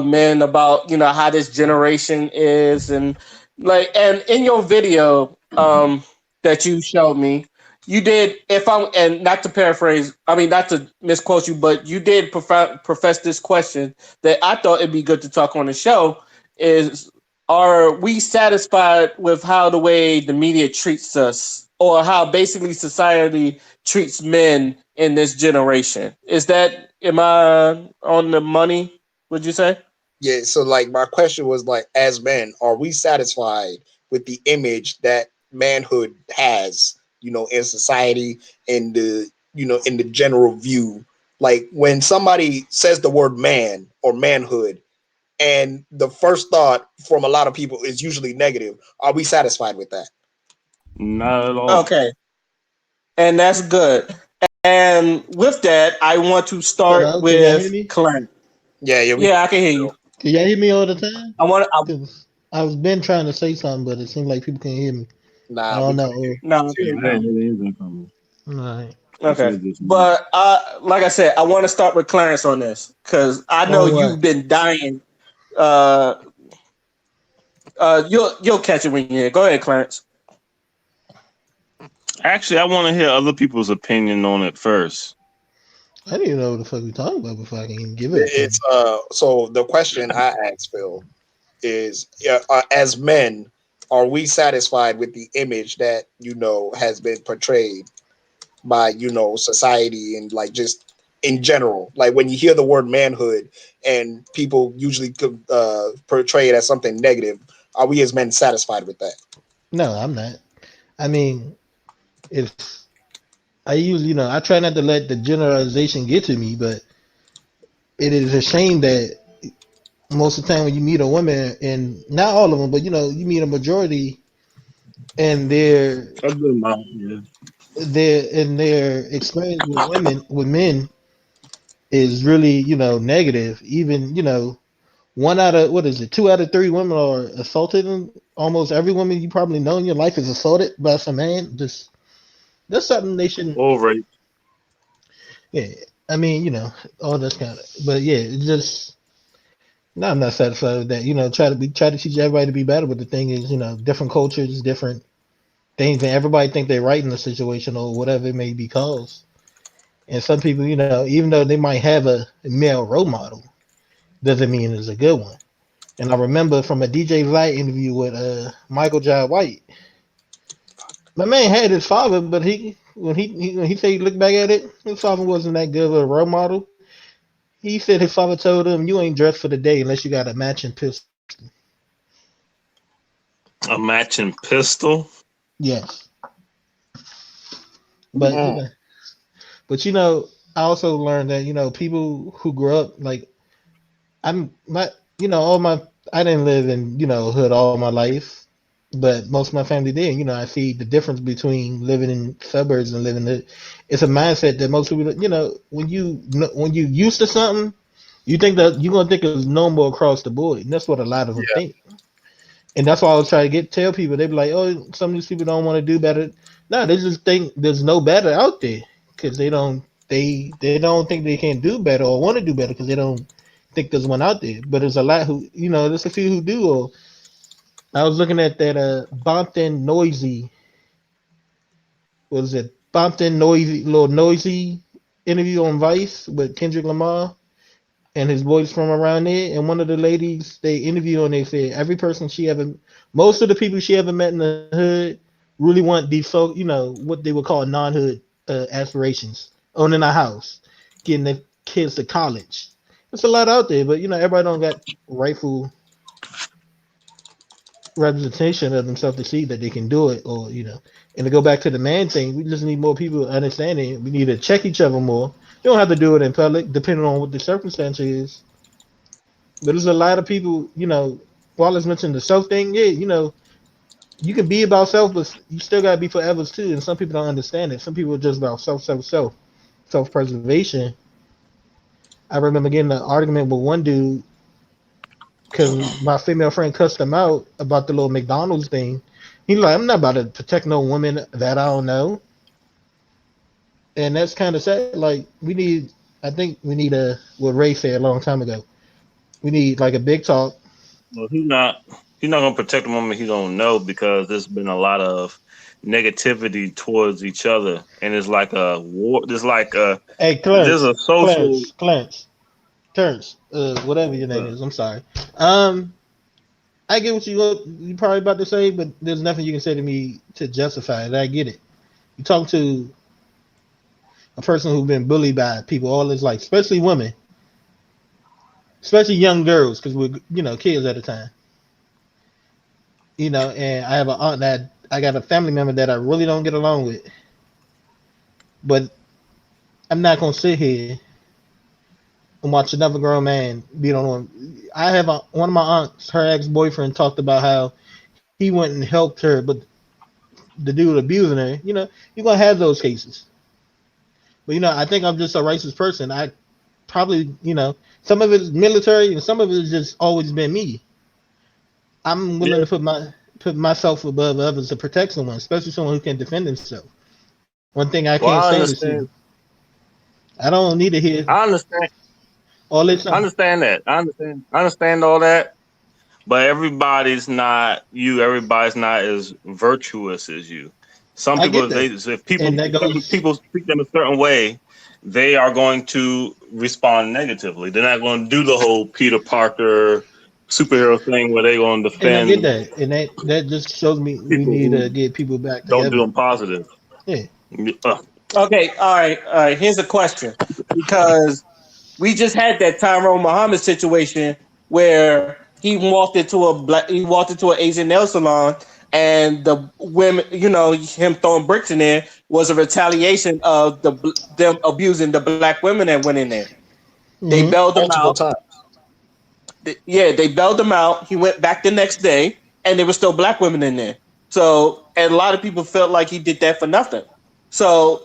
S7: men about how this generation is, and and in your video that you showed me, you did. If I'm and not to paraphrase, I mean not to misquote you, but you did profess this question that I thought it'd be good to talk on the show. Is are we satisfied with how the way the media treats us or how basically society treats men in this generation? Am I on the money, would you say?
S3: Yeah, so like my question was like, as men, are we satisfied with the image that manhood has, in society, in the in the general view. Like when somebody says the word man or manhood, and the first thought from a lot of people is usually negative. Are we satisfied with that?
S4: Not at all.
S7: Okay, and that's good. And with that, I want to start
S1: Hello, can y'all hear
S7: with
S1: me?
S7: Clarence.
S3: Yeah, yeah, we.
S7: Yeah, I can hear you.
S1: Can y'all hear me all the time?
S7: I want to.
S1: Because I was been trying to say something, but it seemed like people can't hear me. I
S3: Nah, we
S1: don't
S3: couldn't
S1: know.
S7: No,
S3: hear
S7: okay,
S3: you
S4: I
S3: now.
S4: ain't
S7: no.
S4: heard anything from him.
S1: All right.
S4: He
S7: Okay,
S4: said this.
S7: but like I said, I want to start with Clarence on this because I know
S1: On what?
S7: you've been dying. Uh, you'll catch it when you're here. Go ahead, Clarence.
S4: Actually, I want to hear other people's opinion on it first.
S1: I didn't even know what the fuck we talking about before I can even give an
S3: It's
S1: opinion.
S3: so the question I asked Phil is, as men, are we satisfied with the image that has been portrayed by society, and like just in general, like when you hear the word manhood and people usually portray it as something negative, are we as men satisfied with that?
S1: No, I'm not. I mean, if I use, I try not to let the generalization get to me, but it is a shame that most of the time when you meet a woman, and not all of them, but you meet a majority, and
S4: A good amount, yeah.
S1: their experience with women with men is really negative. Even one out of what is it? 2 out of 3 women are assaulted, and almost every woman you probably know in your life is assaulted by some man. Just that's something they shouldn't.
S4: Or rape.
S1: Yeah, I mean all this kind of. But yeah, it's just. No, I'm not satisfied with that. Try to teach everybody to be better. But the thing is, different cultures, different things, and everybody think they're right in the situation or whatever it may be caused. And some people, even though they might have a male role model, doesn't mean it's a good one. And I remember from a DJ Light interview with Michael John White, my man had his father, but when he said he looked back at it, his father wasn't that good of a role model. He said his father told him, "You ain't dressed for the day unless you got a matching pistol."
S4: A matching pistol.
S1: Yes, but
S3: Mm.
S1: I also learned that people who grow up like I'm not, all my I didn't live in hood all my life, but most of my family did. I see the difference between living in suburbs and living in. It's a mindset that most people, when you used to something, you think that you're gonna think it's normal across the board, and that's what a lot of them
S3: Yeah,
S1: think. And that's why I was trying to tell people. They be like, "Oh, some of these people don't want to do better." No, they just think there's no better out there because they don't think they can do better or want to do better because they don't think there's one out there. But there's a lot who there's a few who do. Or I was looking at that Bompton Noisy, what is it? Bompton Noisy, little noisy interview on Vice with Kendrick Lamar and his boys from around there. And one of the ladies they interviewed, and they said every person she ever, most of the people she ever met in the hood, really want default, what they would call non-hood aspirations, owning a house, getting their kids to college. There's a lot out there, but everybody don't got rightful representation of themselves to see that they can do it, or and to go back to the man thing, we just need more people understanding. We need to check each other more. You don't have to do it in public, depending on what the circumstance is. But there's a lot of people, Wallace mentioned the self thing. Yeah, you can be about self, but you still gotta be for others too. And some people don't understand it. Some people are just about self preservation. I remember getting an argument with one dude because my female friend cussed him out about the little McDonald's thing. He's like, I'm not about to protect no woman that I don't know. And that's kind of sad. Like, I think we need what Ray said a long time ago. We need like a big talk.
S4: Well, he's not gonna protect a woman he don't know because there's been a lot of negativity towards each other, and it's like a war.
S1: Hey,
S4: There's
S1: Clarence,
S4: a social.
S1: Clarence, Clarence, Terrence, whatever your name
S4: Uh,
S1: is. I'm sorry. Um, I get what you probably about to say, but there's nothing you can say to me to justify it. I get it. You talk to a person who's been bullied by people all his life, especially women, especially young girls, because we're kids at the time. And I have an aunt that I got a family member that I really don't get along with, but I'm not gonna sit here and watch another grown man beat on one. I have one of my aunts, her ex boyfriend, talked about how he went and helped her, but the dude abusing her. You're gonna have those cases. But I think I'm just a racist person. I probably, some of it is military and some of it has just always been me. I'm willing
S4: Yeah.
S1: to put myself above others to protect someone, especially someone who can defend himself. One thing I can't
S4: Well, I
S1: stand is
S4: understand.
S1: I don't need to hear
S4: I understand.
S1: all this.
S4: I understand that. I understand. I understand all that. But everybody's not you. Everybody's not as virtuous as you. Some
S1: I
S4: people,
S1: get that,
S4: if people
S1: and that goes.
S4: people treat them a certain way, they are going to respond negatively. They're not going to do the whole Peter Parker superhero thing where they're going to
S1: And I get
S4: defend
S1: that, and that just shows me we
S4: people
S1: need to
S4: who
S1: get people back
S4: don't do
S1: together.
S4: them positive.
S1: Yeah.
S4: Uh,
S7: Okay, all right. Here's a question because we just had that Tyrone Muhammad situation where he walked into an Asian nail salon, and the women, him throwing bricks in there was a retaliation of them abusing the black women that went in there. They
S1: Mm-hmm.
S7: bailed him
S3: multiple
S7: out.
S3: times.
S7: Yeah, they bailed him out. He went back the next day, and there were still black women in there. So, and a lot of people felt like he did that for nothing. So,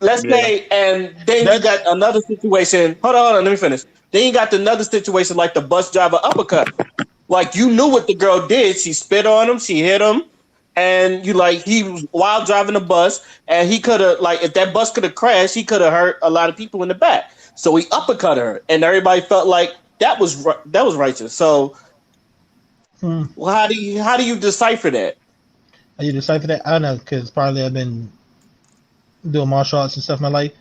S7: let's
S4: yeah.
S7: say, and then you got
S1: That's
S7: another situation. Hold on, let me finish. Then you got another situation like the bus driver uppercut. Like you knew what the girl did. She spit on him. She hit him. And you like he was while driving the bus, and he could have like if that bus could have crashed, he could have hurt a lot of people in the back. So he uppercut her, and everybody felt like that was righteous. So well, how do you decipher that?
S1: how you decipher that. I don't know because probably I've been doing martial arts and stuff in my life.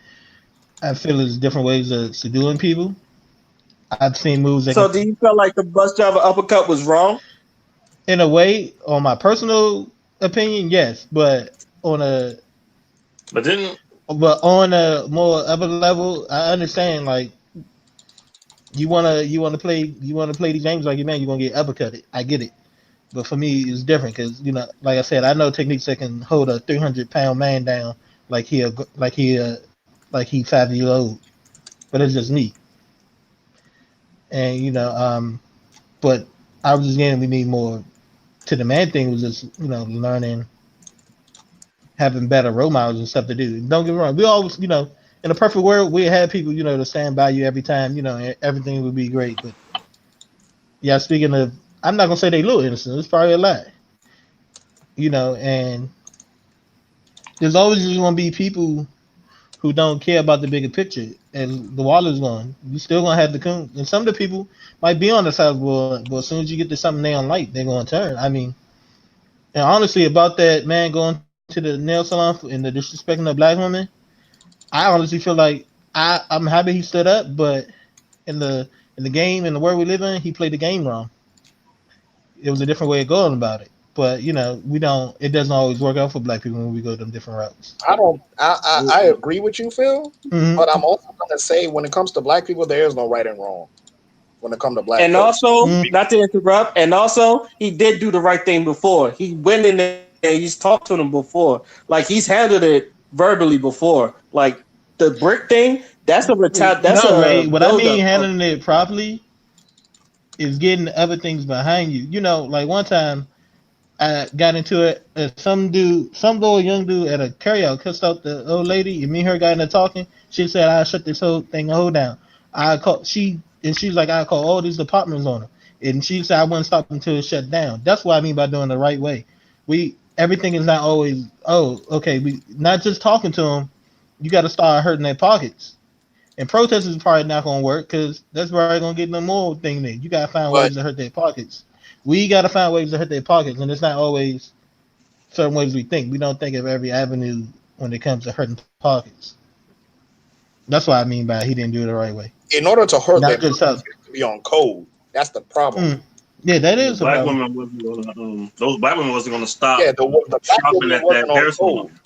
S1: I feel there's different ways of subduing people. I've seen moves that
S7: So do
S1: can,
S7: you feel like the bus driver uppercut was wrong?
S1: in a way, on my personal opinion, yes, on a
S4: But then,
S1: on a more other level, I understand. Like you wanna play these games like your man, you're gonna get uppercutted. I get it. But for me, it's different because like I said, I know techniques that can hold a 300-pound man down like like he 5 years old. But it's just me, and But I was just getting we need more to the man thing was just learning, having better role models and stuff to do. Don't get me wrong, we always in a perfect world we had people to stand by you every time everything would be great. But yeah, speaking of, I'm not gonna say they look innocent. It's probably a lie, and there's always just gonna be people who don't care about the bigger picture. And the water's gone. You still gonna have the coon. And some of the people might be on the side, but as soon as you get to something they don't like, they're gonna turn. I mean, and honestly, about that man going to the nail salon and the disrespecting of black women, I honestly feel like I'm happy he stood up, but in the game in the world we live in, he played the game wrong. It was a different way of going about it. But we don't. It doesn't always work out for black people when we go them different routes.
S3: I don't. I agree with you, Phil.
S1: Mm-hmm.
S3: But I'm also going to say, when it comes to black people, there is no right and wrong. When it comes to black
S7: And
S3: folks,
S7: also,
S1: Mm-hmm.
S7: not to interrupt, and also he did do the right thing before. He went in there, he's talked to them before. Like he's handled it verbally before. Like the brick thing, that's
S1: No,
S7: a
S1: Ray. What I
S7: build
S1: mean
S7: up.
S1: handling it properly is getting other things behind you. Like one time I got into it. Some dude, some little young dude at a carryout cussed out the old lady, and me and her got into talking. She said, "I shut this whole thing hold down." I called she's like, "I call all these departments on her," and she said, "I wouldn't stop until it shut down." That's what I mean by doing the right way. We Everything is not always okay. We not just talking to them. You got to start hurting their pockets. And protest is probably not gonna work because that's probably gonna get no more thing there. You gotta find ways
S3: but
S1: to hurt their pockets. We gotta find ways to hurt their pockets, and it's not always certain ways we think. We don't think of every avenue when it comes to hurting pockets. That's what I mean by he didn't do it the right way.
S3: in order to hurt
S1: Not
S3: their
S1: just
S3: pockets,
S1: us.
S3: you have to be on code. That's the problem.
S1: Mm. Yeah, that
S4: the
S1: is a
S4: black
S1: problem.
S4: women wasn't gonna. Those black women wasn't gonna stop
S3: Yeah, the black
S4: shopping
S3: woman
S4: at
S3: wasn't
S4: that
S3: on
S4: hair
S3: code.
S4: salon.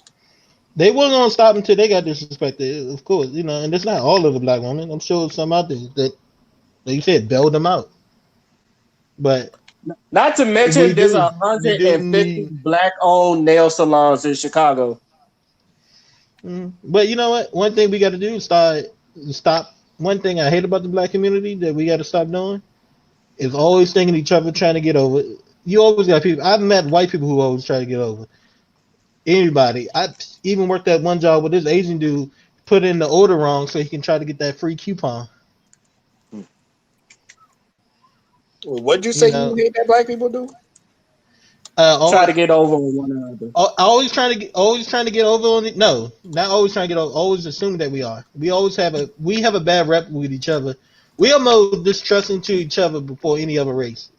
S1: They wasn't gonna stop until they got disrespected, of course, and it's not all of the black women. I'm sure some out there that, like you said, bailed them out. But
S7: Not to
S1: We
S7: mention, there's
S1: do. We do
S7: 150
S1: need.
S7: black-owned nail salons in Chicago.
S1: But you know what? One thing we got to do is stop. One thing I hate about the black community that we got to stop doing is always thinking each other trying to get over. You always got people. I've met white people who always try to get over anybody. I even worked at one job with this Asian dude put in the order wrong so he can try to get that free coupon.
S3: What'd you
S1: You
S3: say you
S1: know,
S3: hate that black people do?
S7: Try
S1: always,
S7: to get over on one another.
S1: always trying to get over on it. No, not always trying to get over. Always assuming that we are. We have a bad rep with each other. We are more distrusting to each other before any other race.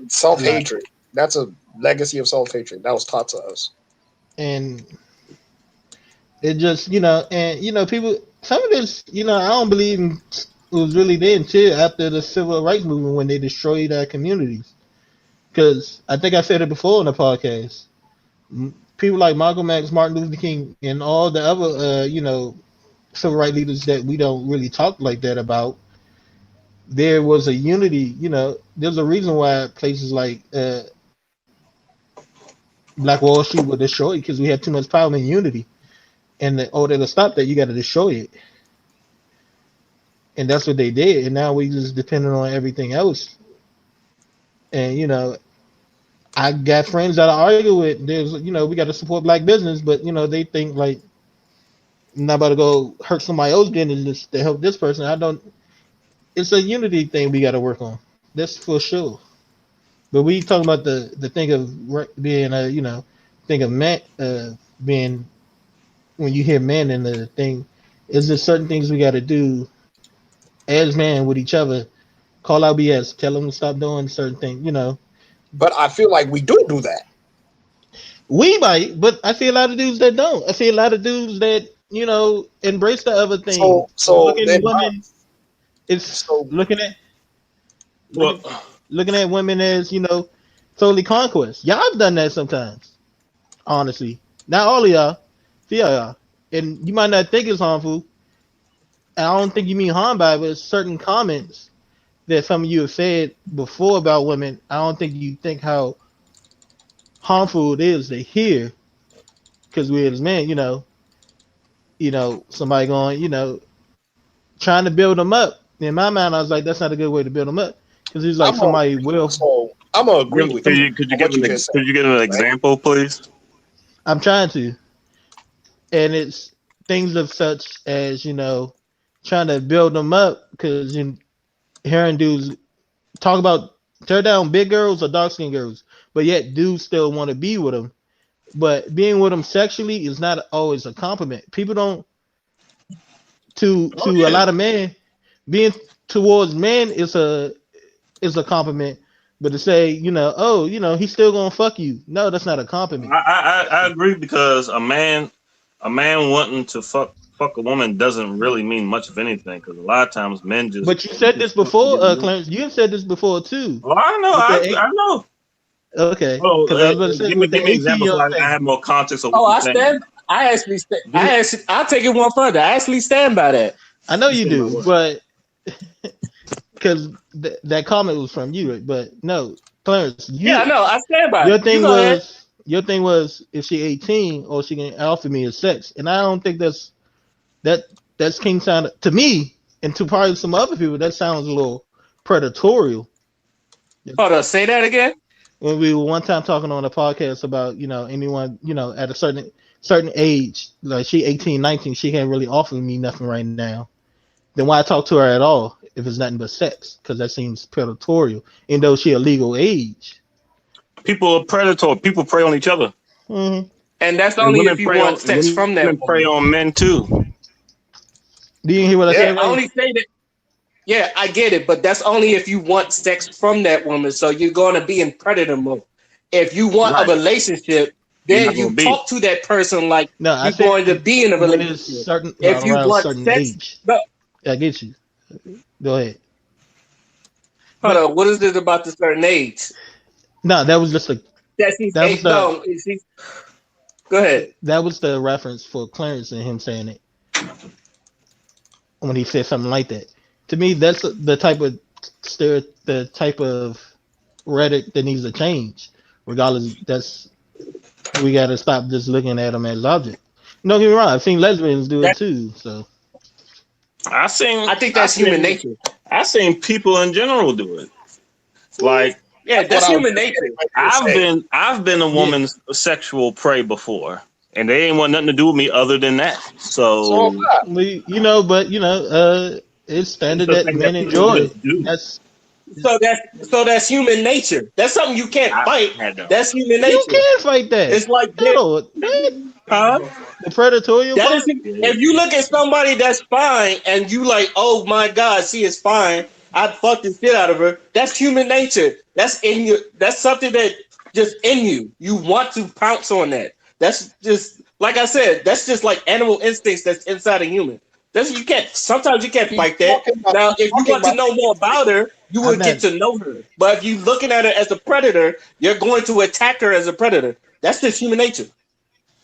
S3: Self
S1: A lot.
S3: hatred. That's a legacy of self hatred that was taught to us.
S1: And it just and people. Some of this, I don't believe it was really there until after the civil rights movement when they destroyed our communities. Because I think I said it before in the podcast. People like Malcolm X, Martin Luther King, and all the other, civil rights leaders that we don't really talk like that about. There was a unity. There's a reason why places like Black Wall Street were destroyed because we had too much power and unity. And in order to stop that, you got to destroy it. And that's what they did. And now we just depending on everything else. And I got friends that I argue with. There's we got to support black business, but they think like I'm not about to go hurt somebody else business to help this person. I don't. It's a unity thing we got to work on. That's for sure. But we talking about the thing of being think of man being when you hear man in the thing. Is there certain things we got to do as man with each other? Call out BS. Tell them to stop doing certain things.
S3: But I feel like we do that.
S1: We might, but I see a lot of dudes that don't. I see a lot of dudes that embrace the other thing.
S3: So
S1: Looking
S3: then,
S1: at women, it's
S3: so
S1: looking at
S4: Well,
S1: looking looking at women as totally conquest. Y'all have done that sometimes, honestly. Not all of y'all, few of y'all, and you might not think it's harmful. I don't think you mean harm by it, but certain comments that some of you have said before about women. I don't think you think how harmful it is to hear because we as men, somebody going, trying to build them up. In my mind, I was like, that's not a good way to build them up because he's like
S3: I'm a
S1: somebody will.
S3: I'm gonna agree with
S4: could
S3: you
S4: you
S3: on
S4: give
S3: what you just said.
S4: could you give an
S3: Right?
S4: example, please?
S1: I'm trying to, and it's things of such as trying to build them up because hearing dudes talk about tear down big girls or dark skinned girls, but yet dudes still want to be with them. But being with them sexually is not always a compliment. People don't
S4: Oh
S1: to a
S4: yeah,
S1: lot of men being towards men is a compliment. But to say, oh, he's still gonna fuck you. No, that's not a compliment.
S4: I agree because a man wanting to fuck a woman doesn't really mean much of anything because a lot of times men just
S1: But you said this
S4: just want to
S1: before,
S4: get a woman.
S1: Clarence. You have said this before too.
S4: Well, I know,
S1: With the
S4: I know.
S1: okay,
S4: Oh,
S1: because I was going to say with
S4: give
S1: the
S4: me an
S1: 18
S4: example
S1: year
S4: so
S1: old
S4: I
S1: thing.
S4: have more context of what
S7: Oh,
S4: you're
S7: I
S4: saying.
S7: stand. I actually,
S4: Give me,
S7: I'll take it one further. I actually stand by that.
S1: I know
S4: you
S1: you
S4: stand by
S1: do,
S4: what?
S1: but because that comment was from you, right? But no, Clarence,
S7: Yeah, no, I stand by
S1: your
S7: it. You
S1: thing
S7: go ahead.
S1: was your thing was if she 18 or she can offer me a sex, and I don't think that that's King sound to me and to probably some other people that sounds a little predatorial.
S7: Hold on, say that again.
S1: When we were one time talking on a podcast about anyone at a certain age, like she 18, 19, she can't really offer me nothing right now. Then why talk to her at all if it's nothing but sex? Because that seems predatorial, even though she a legal age.
S4: People are predatory. People prey on each other,
S1: Mm-hmm.
S7: And that's
S4: and
S7: only if you want sex from that
S4: women prey
S7: woman.
S4: on men too.
S1: Do you hear what I
S3: Yeah,
S1: said,
S7: Yeah, I
S1: Ray?
S7: only say that. Yeah, I get it, but that's only if you want sex from that woman. So you're going to be in predator mode. If you want a
S4: Right.
S7: relationship,
S4: You're not
S7: then
S4: gonna
S7: you
S4: be.
S7: talk to that person like
S1: No, I
S7: you're going to
S1: said
S7: be in a
S1: when it's
S7: relationship.
S1: certain
S7: If you
S1: around a
S7: want
S1: certain
S7: sex,
S1: age.
S7: no,
S1: I get you. Go ahead.
S7: hold
S1: But
S7: on. What is it about the certain age
S1: no,
S7: that she's
S1: that was
S7: eight?
S1: the
S7: No, she's go ahead.
S1: that was the reference for Clarence and him saying it when he said something like that. To me, that's the type of the type of rhetoric that needs to change. Regardless, that's we got to stop just looking at them as object. Don't get me wrong. I've seen lesbians do it
S7: That,
S1: too. So
S4: I seen,
S7: I think
S4: I
S7: that's human
S4: seen,
S7: nature.
S4: I seen people in general do it. Like
S7: Yeah,
S3: That's what
S7: that's
S3: I was
S7: human
S3: just
S7: nature.
S3: getting ready to say.
S4: I've been a
S1: yeah,
S4: woman's sexual prey before, and they ain't want nothing to do with me other than that.
S3: So
S4: So
S1: but it's
S4: it's
S1: standard
S4: a
S1: that
S4: thing
S1: men
S4: that people
S1: enjoy.
S4: just do.
S1: That's
S7: So that's human nature. That's something you can't
S4: I
S7: fight.
S4: had to.
S7: That's human
S1: you
S7: nature.
S1: can fight that.
S7: It's like
S1: No, what
S7: huh?
S1: the predatorial
S7: That is
S1: part?
S7: if you look at somebody that's fine and you like, oh my God, she is fine. I'd fuck the shit out of her. That's human nature. That's in you. That's something that just in you. You want to pounce on that. That's just like I said. That's just like animal instincts that's inside a human. That's you can't. Sometimes you can't fight that. Now, if you
S3: talking
S7: want to
S3: about
S7: know more about her, you
S1: I'm
S7: would get
S1: not.
S7: to know her. But if you looking at her as a predator, you're going to attack her as a predator. That's just human nature.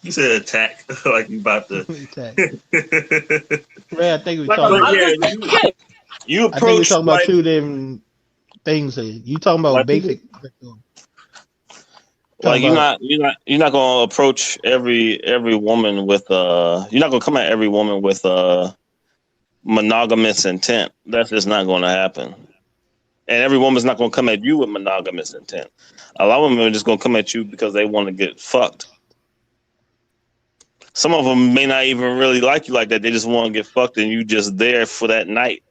S4: You said attack like you about to.
S1: Attack. Ray, I think we
S4: Like,
S1: talking
S4: but
S1: about.
S7: I'm
S4: yeah,
S7: just saying.
S4: you
S1: I think we're
S4: approach
S1: talking about
S4: like
S1: two different things here. You talking about
S4: like people
S1: basic. Talking about
S4: you're not gonna approach every woman with you're not gonna come at every woman with monogamous intent. That's just not gonna happen. And every woman's not gonna come at you with monogamous intent. A lot of women are just gonna come at you because they want to get fucked. Some of them may not even really like you like that. They just want to get fucked, and you just there for that night.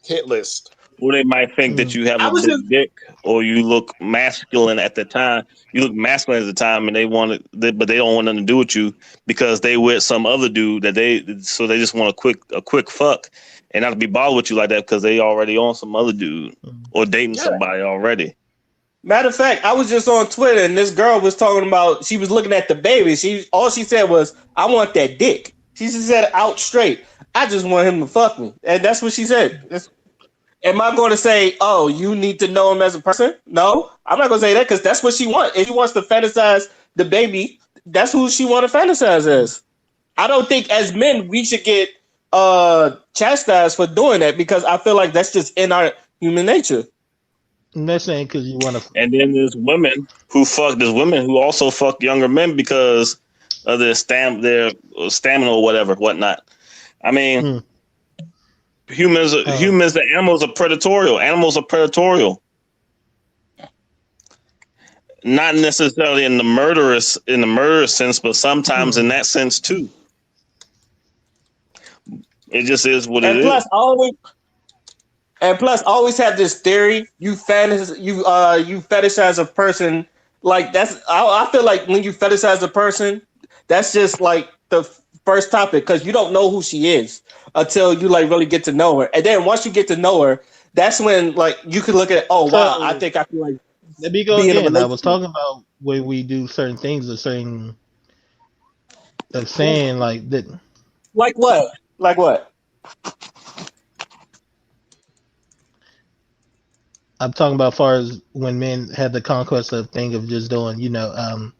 S3: hit list.
S4: Or they might think that
S1: mm,
S4: you have
S7: I
S4: a
S7: was just
S4: big dick, or you look masculine at the time. You look masculine at the time, and they want it, but they don't want nothing to do with you because they with some other dude that so they just want a quick fuck, and not to be bothered with you like that because they already on some other dude
S1: mm.
S4: or dating
S3: Yeah.
S4: somebody already.
S7: matter of fact, I was just on Twitter and this girl was talking about she was looking at the baby. She said was, "I want that dick." She just said out straight, "I just want him to fuck me," and that's what she said. Am I going to say, "Oh, you need to know him as a person"? No, I'm not going to say that because that's what she wants. If she wants to fantasize the baby, that's who she want to fantasize as. I don't think as men we should get chastised for doing that because I feel like that's just in our human nature.
S1: I'm not saying because you want to.
S4: And then there's women who also fuck younger men because of their stamina or whatever, whatnot. I mean,
S1: Mm,
S4: humans, the animals are predatorial. Animals are predatorial. Not necessarily in the murderous sense, but sometimes in
S1: mm.
S4: that sense too. It just is what it
S7: And
S4: is.
S7: always have this theory. You fetishize a person like that's. I feel like when you fetishize a person, that's just like the first topic because you don't know who she is until you like really get to know her. And then once you get to know her, that's when like you can look at oh wow, I
S1: So
S7: think I can like
S1: let me go
S7: be in a
S1: again. I was
S7: relationship.
S1: talking about when we do certain things, a certain of saying like that.
S7: Like what? Like what?
S1: I'm talking about far as when men had the conquest of thing of just doing, I'm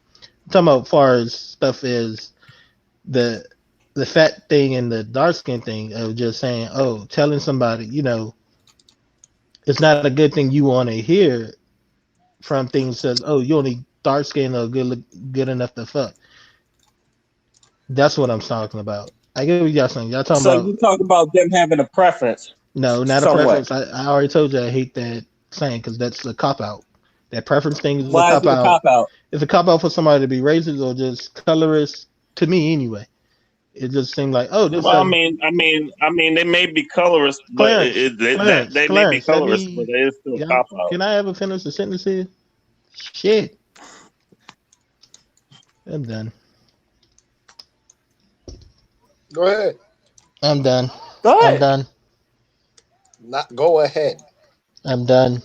S1: talking about far as stuff is the the fat thing and the dark skin thing of just saying, oh, telling somebody, it's not a good thing you want to hear from things says, oh, you only dark skin or good enough to fuck. That's what I'm talking about. I get what y'all saying. Y'all talking
S7: So
S1: about
S7: you talk about them having a preference,
S1: no, not a
S7: somewhat.
S1: preference. I already told you I hate that saying because that's a cop out. That preference thing is a
S7: Why is
S1: cop
S7: it a
S1: out.
S7: cop out?
S1: It's a cop out for somebody to be racist or just colorist to me anyway. It just seemed like, oh, this
S4: Well, they may be colorist, but they may be
S1: Clarence. Let
S4: colorist, but
S1: me,
S4: it is still a
S1: yeah.
S4: cop out.
S1: Can I ever finish the sentence here? Shit, I'm done.
S3: Go ahead.
S1: I'm done.
S7: Go
S1: I'm
S7: ahead.
S1: done.
S3: Not go ahead.
S1: I'm done.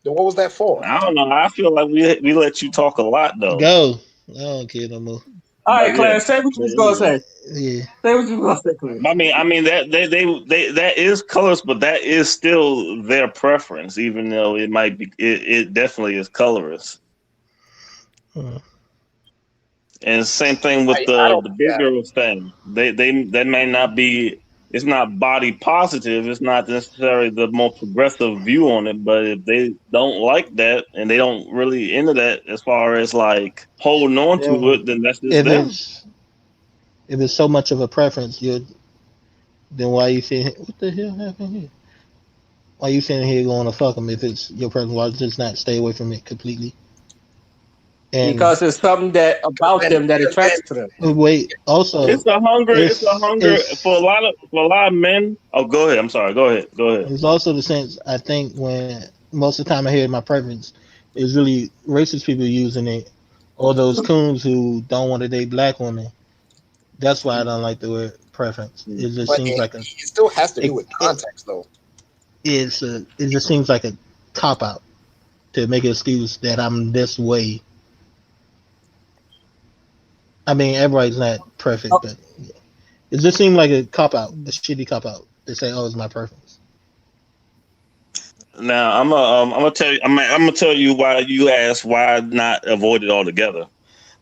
S3: Then what was that for?
S4: I don't know. I feel like we let you talk a lot though.
S1: Go. I don't care no more.
S7: All
S4: But
S7: right,
S4: yeah,
S7: Clarence, say what you
S4: but
S7: was gonna
S4: anyway.
S7: say.
S1: Yeah.
S7: Say what you was gonna say, Clarence.
S4: I mean that they that is colorist, but that is still their preference, even though it might be it definitely is colorist.
S1: Hmm.
S4: And same thing with
S3: I don't.
S4: the big
S3: Yeah.
S4: girls thing. They may not be it's not body positive. It's not necessarily the more progressive view on it. But if they don't like that and they don't really into that as far as like holding on to
S1: Then
S4: it, then that's just
S1: if
S4: them.
S1: it's so much of a preference, you then why you saying what the hell happened here? Why you sitting here going to fuck them if it's your preference? Why just not stay away from it completely? And
S7: because it's something that about
S3: then
S7: them that
S3: because then
S7: attracts to them.
S1: wait, also
S4: It's a hunger. It's a hunger for a
S1: it's
S4: lot of men. Oh, go ahead. I'm sorry. Go ahead. Go ahead.
S1: it's also the sense I think when most of the time I hear my preference is really racist people using it, or those coons who don't want to date black women. That's why I don't like the word preference. It just
S3: but
S1: seems like
S3: it still has to do
S1: it,
S3: with
S1: it,
S3: context though.
S1: it just seems like a cop out to make an excuse that I'm this way. I mean, everybody's not perfect, but it just seemed like a cop out, a shitty cop out. They say, "Oh, it's my preference."
S4: Now I'm gonna tell you. I'm gonna tell you why you asked why not avoid it altogether.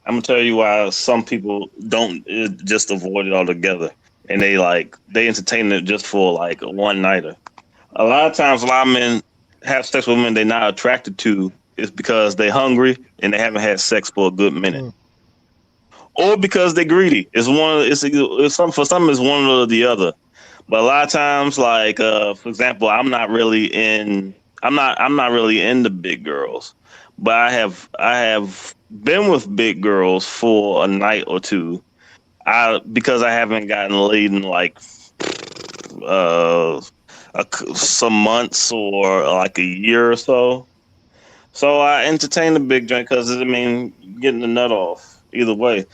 S4: I'm gonna tell you why some people don't just avoid it altogether, and they entertain it just for like a one nighter. A lot of times, a lot of men have sex with women they're not attracted to is because they're hungry and they haven't had sex for a good minute,
S1: Mm.
S4: or because they're greedy. It's some for some it's one or the other. But a lot of times, like for example, I'm not really into big girls, but I have been with big girls for a night or two. I because I haven't gotten laid in like uh some months or like a year or so. So I entertain the big drink because I mean getting the nut off either way.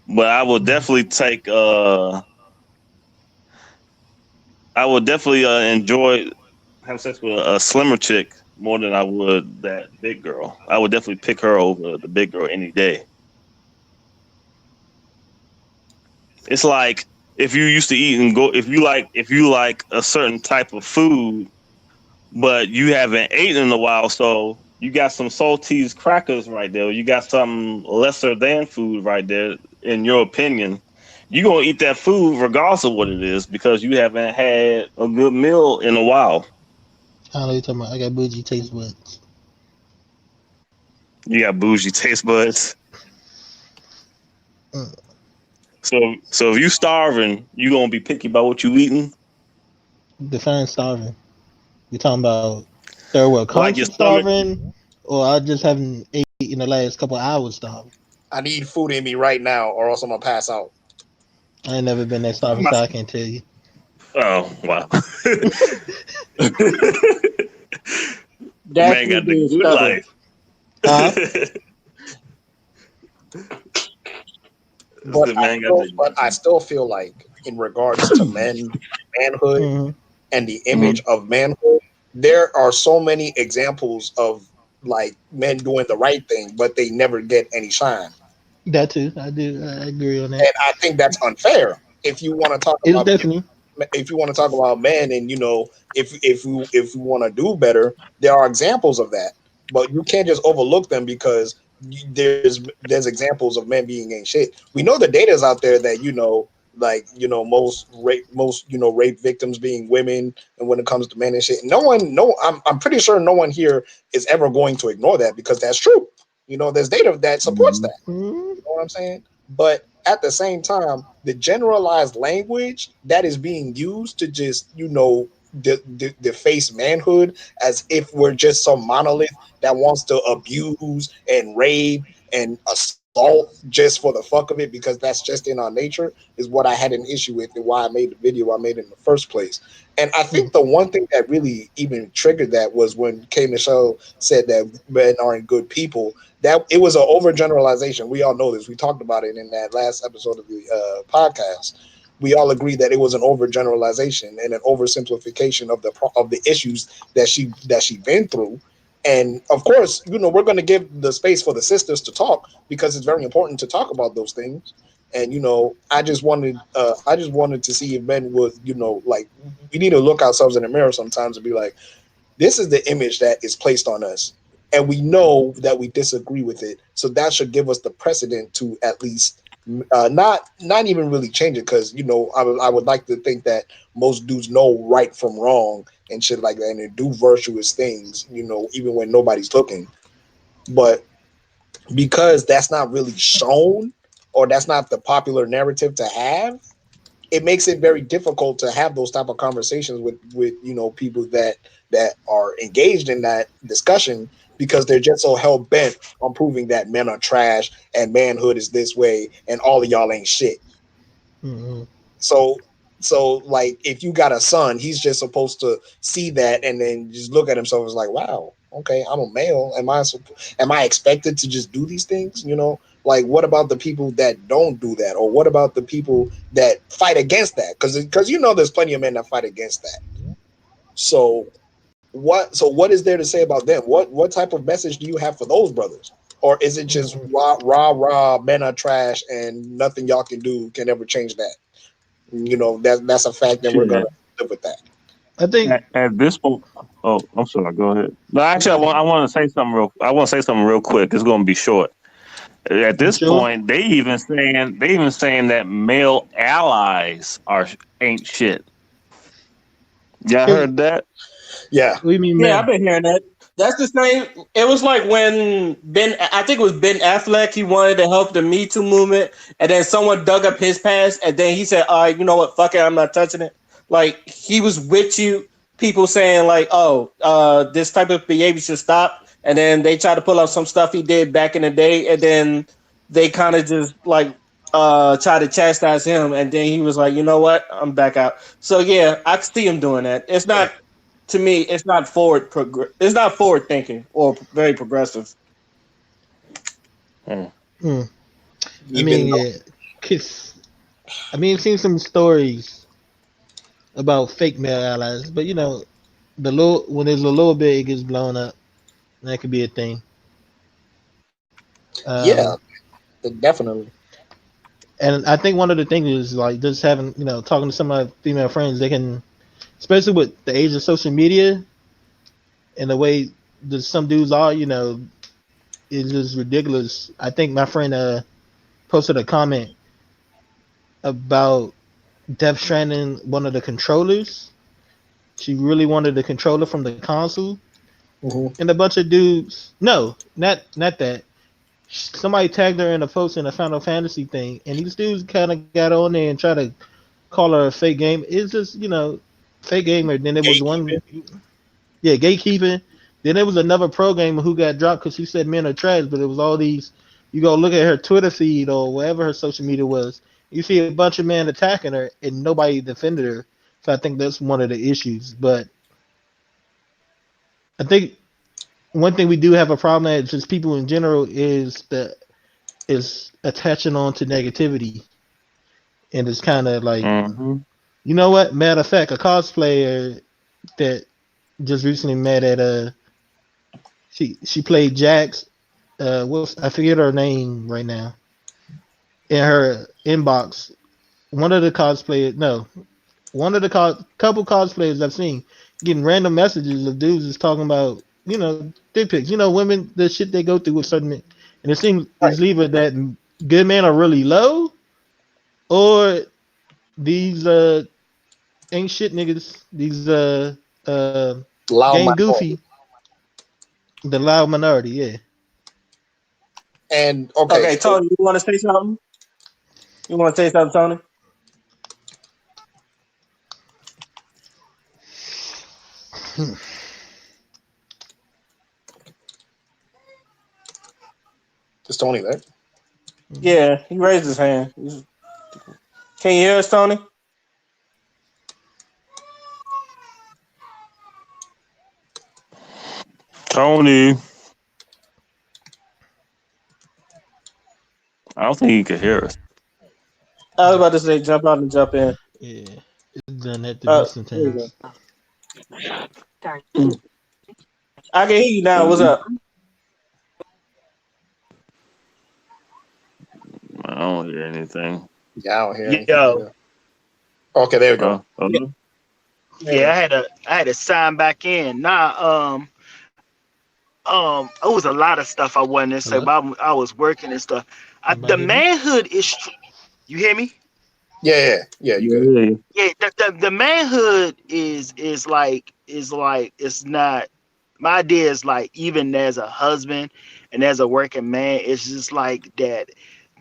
S4: But I would definitely enjoy have sex with a slimmer chick more than I would that big girl. I would definitely pick her over the big girl any day. It's like if you used to eat and go if you like a certain type of food, but you haven't eaten in a while, so you got some saltese crackers right there. You got some lesser than food right there. In your opinion, you gonna eat that food regardless of what it is because you haven't had a good meal in a while.
S1: I know you're talking about. I got bougie taste buds.
S4: You got bougie taste buds.
S1: Mm.
S4: So if you starving, you gonna be picky about what you eating.
S1: Define starving. You talking about third world
S4: Like your
S1: country
S4: stomach.
S1: starving, or I just haven't ate in the last couple of hours starving?
S3: I need food in me right now, or else I'm gonna pass out.
S1: I ain't never been that starving, so I can't tell you.
S4: Oh wow.
S7: That's
S4: Man
S7: me
S4: got the
S7: being
S4: good
S7: stubborn.
S4: life.
S1: Huh?
S3: But
S4: The man got the.
S3: I still feel like in regards to manhood,
S1: Mm-hmm.
S3: and the
S4: Mhm.
S3: image of manhood, there are so many examples of like men doing the right thing, but they never get any shine.
S1: That too. I do. I agree on that.
S3: And I think that's unfair. If you want to talk
S1: It's
S3: about
S1: definitely.
S3: if you want to talk about men, and if you want to do better, there are examples of that, but you can't just overlook them because there's examples of men being ain't shit. We know the data is out there that most rape victims being women, and when it comes to men and shit, I'm pretty sure no one here is ever going to ignore that because that's true. There's data that supports that.
S1: Mm-hmm.
S3: You know what I'm saying? But at the same time, the generalized language that is being used to just, deface manhood as if we're just some monolith that wants to abuse and rape and assault just for the fuck of it because that's just in our nature is what I had an issue with and why I made the video I made in the first place. And I think the one thing that really even triggered that was when K Michelle said that men aren't good people. That it was an overgeneralization. We all know this. We talked about it in that last episode of the podcast. We all agreed that it was an overgeneralization and an oversimplification of the issues that she been through. And of course, we're going to give the space for the sisters to talk because it's very important to talk about those things. And I just wanted to see if men would, like, we need to look ourselves in the mirror sometimes and be like, this is the image that is placed on us, and we know that we disagree with it. So that should give us the precedent to at least not even really change it because I would like to think that most dudes know right from wrong and shit like that, and they do virtuous things, even when nobody's looking. But because that's not really shown, or that's not the popular narrative to have, it makes it very difficult to have those type of conversations with people that are engaged in that discussion, because they're just so hell bent on proving that men are trash and manhood is this way and all of y'all ain't shit.
S1: Mm-hmm.
S3: So like if you got a son, he's just supposed to see that and then just look at himself as like, wow, okay, I'm a male. Am I expected to just do these things? Like what about the people that don't do that, or what about the people that fight against that? Because there's plenty of men that fight against that. So what is there to say about them? What type of message do you have for those brothers? Or is it just
S1: Mm-hmm.
S3: rah, men are trash and nothing y'all can do can ever change that? That's a fact, and we're
S4: Shit.
S3: gonna live with that.
S1: I think
S4: At this point, oh, I'm sorry. Go ahead. No, actually, I want to say something real. I want to say something real quick. It's going to be short. At
S1: you
S4: this
S1: sure.
S4: point, they even saying that male allies ain't shit. Y'all
S1: Cause
S4: heard that?
S3: Yeah.
S1: we mean
S7: Yeah, I've
S1: man.
S7: been hearing that. That's the same. It was like when I think it was Ben Affleck. He wanted to help the Me Too movement, and then someone dug up his past, and then he said, "All right, you know what? Fuck it, I'm not touching it." Like he was with you, people saying like, "Oh, this type of behavior should stop," and then they try to pull up some stuff he did back in the day, and then they kind of just like try to chastise him, and then he was like, "You know what? I'm back out." So yeah, I see him doing that. It's not, to me, it's not it's not forward thinking or very progressive.
S4: Hmm.
S1: Mm. I
S3: Even
S1: mean,
S3: though,
S1: yeah. Cause I mean, I've seen some stories about fake male allies, but the little when there's a little bit, it gets blown up. That could be a thing.
S3: yeah,
S1: Um,
S3: definitely.
S1: and I think one of the things is like just having talking to some of my female friends. They can, especially with the age of social media and the way that some dudes are, is just ridiculous. I think my friend posted a comment about Death Stranding, one of the controllers. She really wanted the controller from the console,
S3: Hmm.
S1: and a bunch of dudes. No, not that. Somebody tagged her in a post in a Final Fantasy thing, and these dudes kind of got on there and tried to call her a fake game. It's just fake gamer. Then there was one,
S3: Gatekeeping.
S1: yeah, gatekeeping. Then there was another pro gamer who got dropped because she said men are trash. But it was all these. You go look at her Twitter feed or wherever her social media was. You see a bunch of men attacking her, and nobody defended her. So I think that's one of the issues. But I think one thing we do have a problem at, just people in general, is attaching on to negativity, and it's kind of like,
S4: Mm-hmm.
S1: what? Matter of fact, a cosplayer that just recently met at she played Jax. What's I forget her name right now. In her inbox, one of the cosplayers, no, one of the couple cosplayers I've seen getting random messages of dudes is talking about dick pics. Women, the shit they go through with certain men, and it seems
S3: Right.
S1: it's either that good men are really low, or these ain't shit niggas. These
S3: Loud
S1: game
S3: minority.
S1: goofy, the loud minority. Yeah.
S3: And okay,
S7: Okay,
S3: so
S7: Tony, you want to say something? You want to say something, Tony?
S3: is Tony there?
S7: Yeah, he raised his hand. Can you hear us, Tony?
S4: Tony, I don't think he could hear us.
S7: I was about to say jump out and jump in.
S1: Yeah, it's done that to me
S7: There you go.
S1: sometimes.
S7: I can hear you now. What's up?
S4: I don't hear anything.
S3: Yeah, I don't hear anything
S6: Yo,
S3: either. Okay, there we go.
S4: Hello?
S3: There we
S6: yeah,
S3: go.
S6: I had to sign back in. It was a lot of stuff I wanted to say,
S1: Hello,
S6: but I was working and stuff.
S1: anybody
S6: The
S1: hear me?
S6: manhood is. You hear me?
S3: Yeah, you good.
S4: Yeah.
S6: Yeah, the manhood is like it's not. My idea is like even as a husband and as a working man, it's just like that.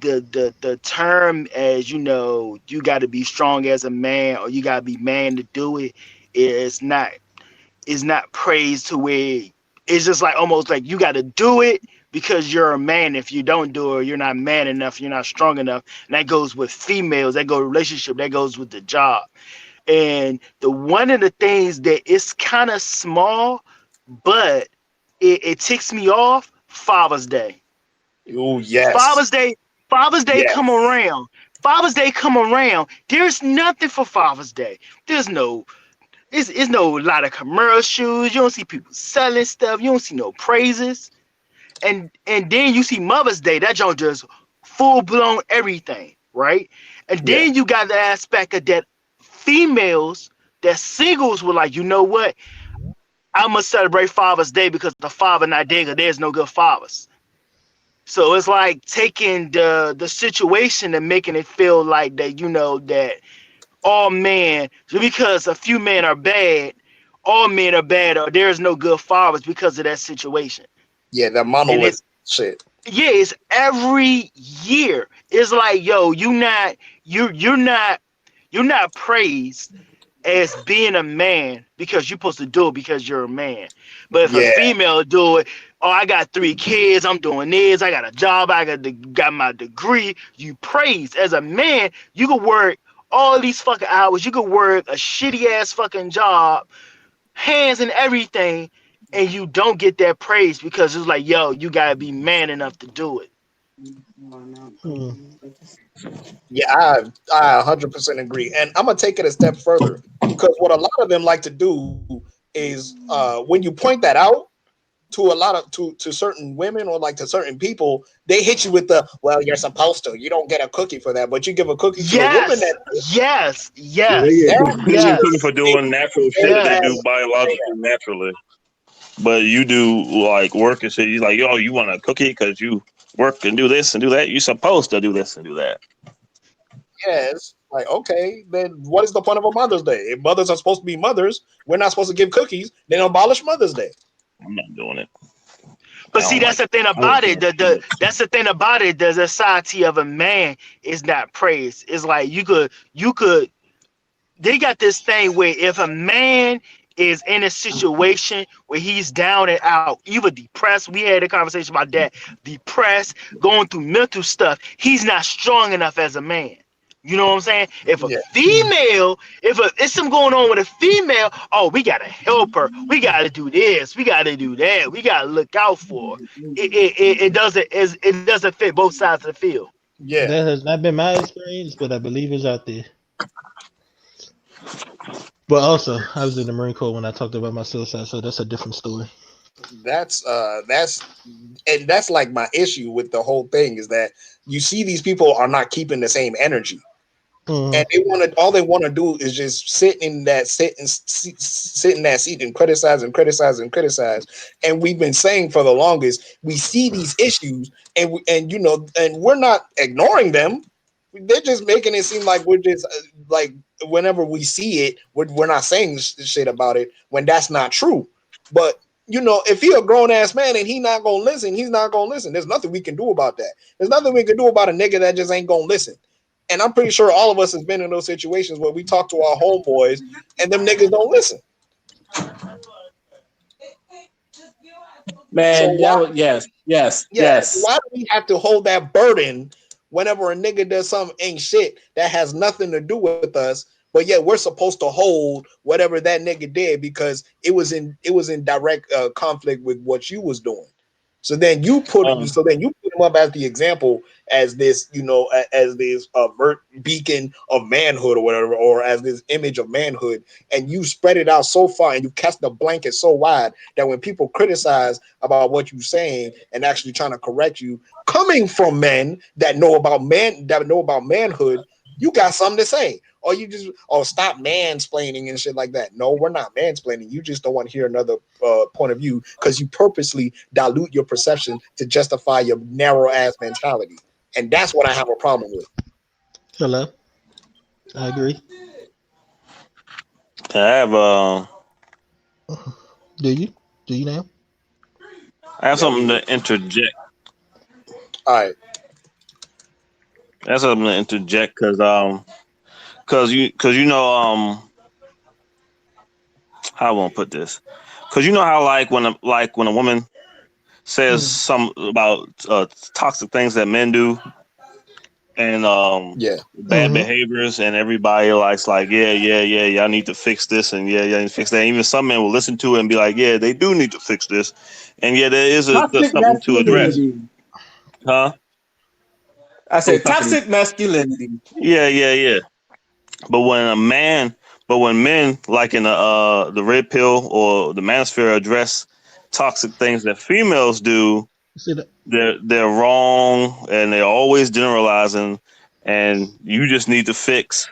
S6: The term as you got to be strong as a man or you got to be man to do it is not praised to where it's just like almost like you got to do it because you're a man. If you don't do it, you're not man enough. You're not strong enough. And that goes with females. That goes relationship. That goes with the job. And the one of the things that it's kind of small, but it ticks me off. Father's Day.
S3: Oh yes,
S6: Father's Day. Father's Day come
S3: yes,
S6: around. Father's Day come around. There's nothing for Father's Day. There's no it's no lot of commercials. You don't see people selling stuff. You don't see no praises. And then you see Mother's Day. That joint just full blown everything, right? And
S3: yeah,
S6: then you got the aspect of that females, that singles were like, you know what? I must celebrate Father's Day because the father not there. 'Cause there's no good fathers. So it's like taking the situation and making it feel like that that all men, because a few men are bad, all men are bad, or there's no good fathers because of that situation.
S3: yeah. That
S6: And
S3: monolith
S6: it's
S3: shit.
S6: yeah, it's every year. It's like, yo, you're not praised as being a man because you're supposed to do it because you're a man. But if a
S3: Yeah,
S6: female do it, oh, I got 3 kids, I'm doing this, I got a job, got my degree. You praise as a man, you could work all these fucking hours, you could work a shitty ass fucking job, hands and everything, and you don't get that praise because it's like, yo, you gotta be man enough to do it.
S1: Hmm.
S3: yeah. I 100% agree, and I'm gonna take it a step further because what a lot of them like to do is when you point that out to a lot of to certain women or like to certain people, they hit you with the well, you're supposed to. You don't get a cookie for that, but you give a cookie to a woman
S6: Yes,
S3: that
S6: yes,
S4: Yeah, they
S6: yes,
S4: get
S3: that
S4: they
S3: is
S4: get
S6: yes,
S4: cooking for
S3: just
S4: doing natural shit
S3: very
S4: that they
S3: bad
S6: yes.
S4: do
S3: way to say
S4: biologically
S3: that.
S4: naturally. But you do like work and shit. You like, yo, you want a cookie because you work and do this and do that. You supposed to do this and do that.
S3: Yes, like okay, then what is the point of a Mother's Day? If mothers are supposed to be mothers, we're not supposed to give cookies. Then abolish Mother's Day.
S4: I'm not doing it. I
S6: But see,
S4: don't
S6: that's
S4: like.
S6: the thing
S4: I don't
S6: about it.
S4: care too
S6: The
S4: much.
S6: that's the thing about it. The society of a man is not praised. It's like you could. They got this thing where if a man is in a situation where he's down and out, either depressed, we had a conversation about that, depressed, going through mental stuff, he's not strong enough as a man. You know what I'm saying? If a
S3: Yeah,
S6: female, if something going on with a female, oh, we gotta help her. We gotta do this. We gotta do that. We gotta look out for her. It doesn't fit both sides of the field.
S3: yeah,
S1: That has not been my experience, but I believe it's out there. But also, I was in the Marine Corps when I talked about my suicide, so that's a different story.
S3: that's and that's like my issue with the whole thing is that you see these people are not keeping the same energy.
S1: Hmm.
S3: And they want to all they want to do is just sit in that seat and criticize and criticize and criticize. And we've been saying for the longest, we see these issues and and we're not ignoring them. They're just making it seem like we're just like whenever we see it, we're not saying shit about it when that's not true. But if he a grown ass man and he not gonna listen, he's not gonna listen. There's nothing we can do about that. There's nothing we can do about a nigga that just ain't gonna listen. And I'm pretty sure all of us has been in those situations where we talk to our homeboys and them niggas don't listen. So
S7: Man,
S3: why,
S7: that was yes, yes,
S3: yeah,
S7: yes.
S3: why do we have to hold that burden whenever a nigga does something ain't shit that has nothing to do with us? But yet we're supposed to hold whatever that nigga did because it was in direct conflict with what you was doing.
S7: Um,
S3: So then you put him up as the example as this, as this beacon of manhood or whatever, or as this image of manhood, and you spread it out so far and you cast the blanket so wide that when people criticize about what you're saying and actually trying to correct you, coming from men that know about manhood, you got something to say. Or you just stop mansplaining and shit like that. No, we're not mansplaining. You just don't want to hear another point of view because you purposely dilute your perception to justify your narrow ass mentality, and that's what I have a problem with.
S1: Hello, I agree.
S4: I have
S1: Do you? Do you now?
S4: I have
S3: Yeah, we
S4: something
S3: hear.
S4: to interject.
S3: All right.
S4: I have something to interject because you know how I want to put this, because you know how like when a woman says
S1: Mm.
S4: some about toxic things that men do and
S3: Yeah.
S4: bad
S1: Mm-hmm.
S4: behaviors, and everybody likes like yeah y'all need to fix this, and yeah y'all need to fix that. Even some men will listen to it and be like, yeah, they do need to fix this, and yeah, there is
S7: Toxic
S4: something to address,
S7: masculinity.
S4: huh?
S7: I
S4: Who's
S7: said
S4: talking?
S7: toxic masculinity.
S4: Yeah. But when a man, but when men like in the red pill or the manosphere address toxic things that females do,
S1: See that?
S4: they're wrong and they're always generalizing, and you just need to fix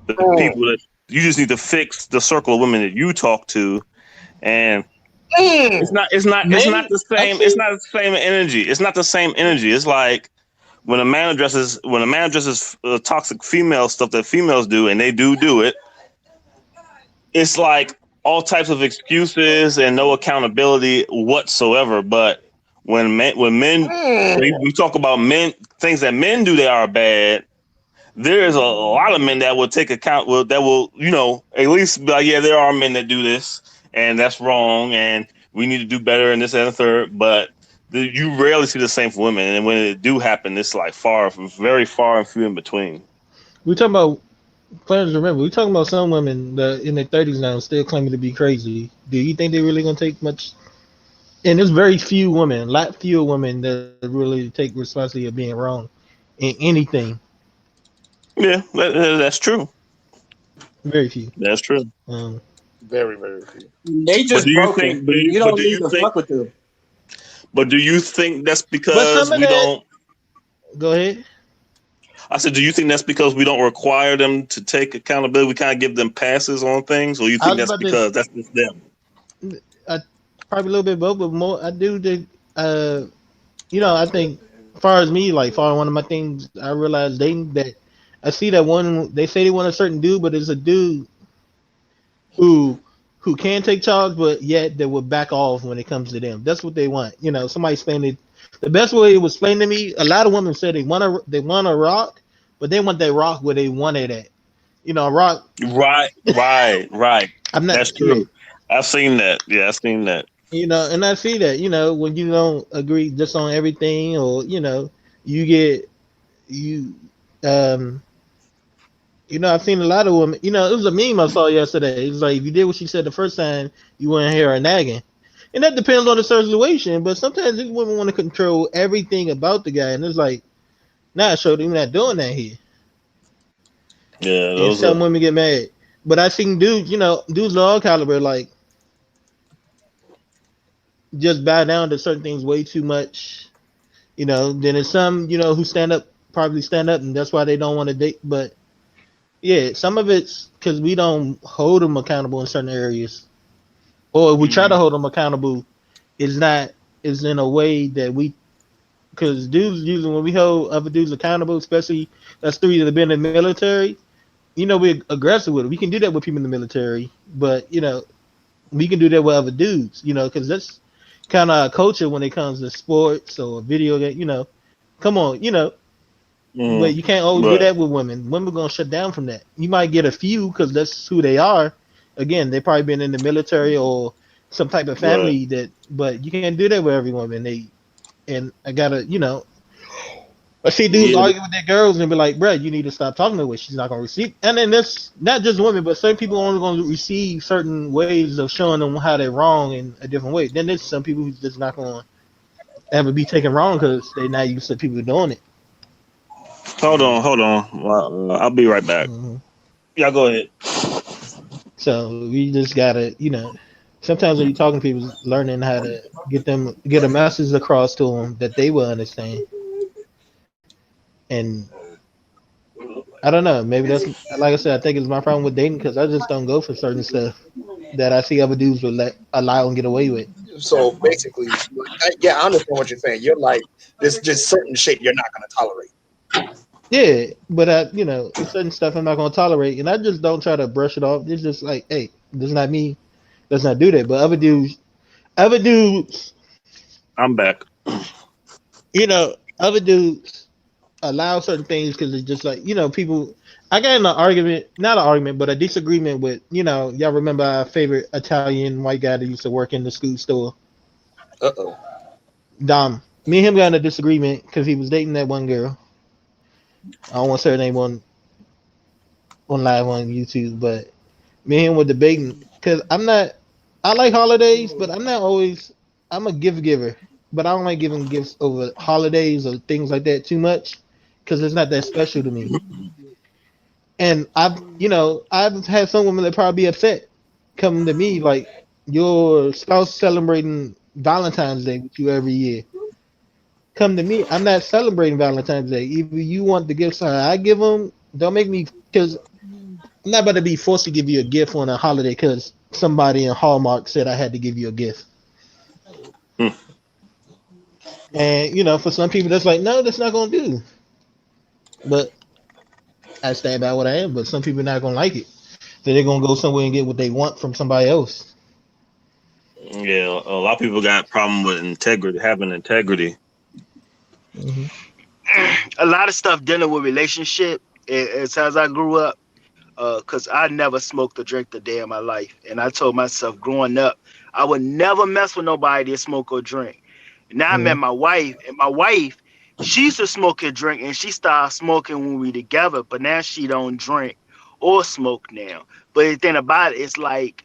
S4: the people that you just need to fix the circle of women that you talk to, and
S3: Mm.
S4: it's not
S1: Men,
S4: the
S1: I
S4: same, it's
S1: see.
S4: not the same energy. It's not the same energy. It's like when a man addresses toxic female stuff that females do, and they do it, it's like all types of excuses and no accountability whatsoever. But when men
S3: Mm.
S4: we talk about men things that men do that are bad, there is a lot of men that will take account that will at least be like, yeah, there are men that do this and that's wrong and we need to do better and this and the third. But you rarely see the same for women, and when it do happen, it's like very far and few in between.
S1: We talking about players. Remember, we talking about some women that in their 30s now still claiming to be crazy. Do you think they really gonna take much? And there's very few women, a lot fewer women that really take responsibility of being wrong in anything.
S4: Yeah, that's true.
S1: Very few.
S4: That's true.
S1: Um,
S3: Very, very few.
S4: But
S7: Nature's
S4: do you
S7: broken.
S4: think?
S7: You
S4: But
S7: don't
S4: do
S7: need
S4: you
S7: to
S4: think?
S7: fuck with them.
S4: But do you think that's
S1: but
S4: because
S1: some of
S4: we
S1: that,
S4: don't?
S1: go ahead.
S4: I said, do you think that's because we don't require them to take accountability? We kind of give them passes on things, or you
S1: I
S4: think
S1: was
S4: that's
S1: about to,
S4: because that's just them?
S1: I, probably a little bit both, but more. I do think, I think, as far as me, like, far one of my things, I realized dating that I see that one. They say they want a certain dude, but it's a dude who who can take charge, but yet they will back off when it comes to them. That's what they want. Somebody explained it. The best way it was explained to me. A lot of women said they want a rock, but they want that rock where they want it at. A rock.
S4: Right.
S1: I'm not.
S4: That's
S1: Yeah.
S4: true. I've seen that. Yeah, I've seen that.
S1: And I see that. When you don't agree just on everything, or you get you. Um, I've seen a lot of women. It was a meme I saw yesterday. It was like if you did what she said the first time, you wouldn't hear her nagging. And that depends on the situation. But sometimes these women want to control everything about the guy, and it's like, nah, show them not doing that here.
S4: Yeah,
S1: And
S4: those
S1: some
S4: are.
S1: women get mad. But I seen dudes, dudes of all caliber, like just bow down to certain things way too much. Then there's some, who probably stand up, and that's why they don't want to date. But yeah, some of it's because we don't hold them accountable in certain areas, or if we try to
S3: Mm-hmm.
S1: hold them accountable, it's not is in a way that we because dudes usually when we hold other dudes accountable, especially that's three that have been in the military, we're aggressive with it. We can do that with people in the military, but we can do that with other dudes, because that's kind of our culture when it comes to sports or video game. Come on, but you can't always do
S4: Right.
S1: that with women. Women gonna shut down from that. You might get a few because that's who they are. Again, they probably been in the military or some type of
S4: Right.
S1: family that, but you can't do that with every woman. And I gotta, I see dudes
S4: Yeah.
S1: argue with their girls and be like, "Bro, you need to stop talking to her. She's not gonna receive." And then that's not just women, but certain people only gonna receive certain ways of showing them how they're wrong in a different way. Then there's some people who's just not gonna ever be taken wrong because they're not used to people doing it.
S4: Hold on. I'll be right back.
S1: Mm-hmm.
S4: Y'all go ahead.
S1: So we just gotta, sometimes when you're talking to people, learning how to get a message across to them that they will understand. And I don't know, maybe that's like I said, I think it's my problem with dating because I just don't go for certain stuff that I see other dudes will let allow and get away with.
S3: So basically, yeah, I understand what you're saying. You're like, there's just certain shit you're not gonna tolerate.
S1: Yeah, but it's certain stuff I'm not gonna tolerate, and I just don't try to brush it off. It's just like, hey, this is not me. Let's not do that. But other dudes,
S4: I'm back.
S1: other dudes allow certain things because it's just like people. I got in an argument, not an argument, but a disagreement with y'all remember our favorite Italian white guy that used to work in the school store,
S3: Uh-oh.
S1: Dom. Me and him got in a disagreement because he was dating that one girl. I don't want to say her name on live on YouTube, but me and him were debating because I'm not. I like holidays, but I'm not always. I'm a gift giver, but I don't like giving gifts over holidays or things like that too much because it's not that special to me. And I've had some women that probably be upset coming to me like your spouse celebrating Valentine's Day with you every year. Come to me, I'm not celebrating Valentine's Day. Either you want the gifts I give them, don't make me because I'm not about to be forced to give you a gift on a holiday because somebody in Hallmark said I had to give you a gift.
S4: Hmm.
S1: And for some people, that's like, no, that's not gonna do. But I stand by what I am. But some people are not gonna like it, so they're gonna go somewhere and get what they want from somebody else.
S4: Yeah, a lot of people got problem with integrity, having integrity.
S1: Hmm.
S6: A lot of stuff dealing with relationship. As I grew up, because I never smoked or drank a day in my life, and I told myself growing up, I would never mess with nobody that smoke or drink. Now I met
S1: Hmm.
S6: my wife, and my wife, she used to smoke and drink, and she started smoking when we together. But now she don't drink or smoke now. But the thing about it, it's like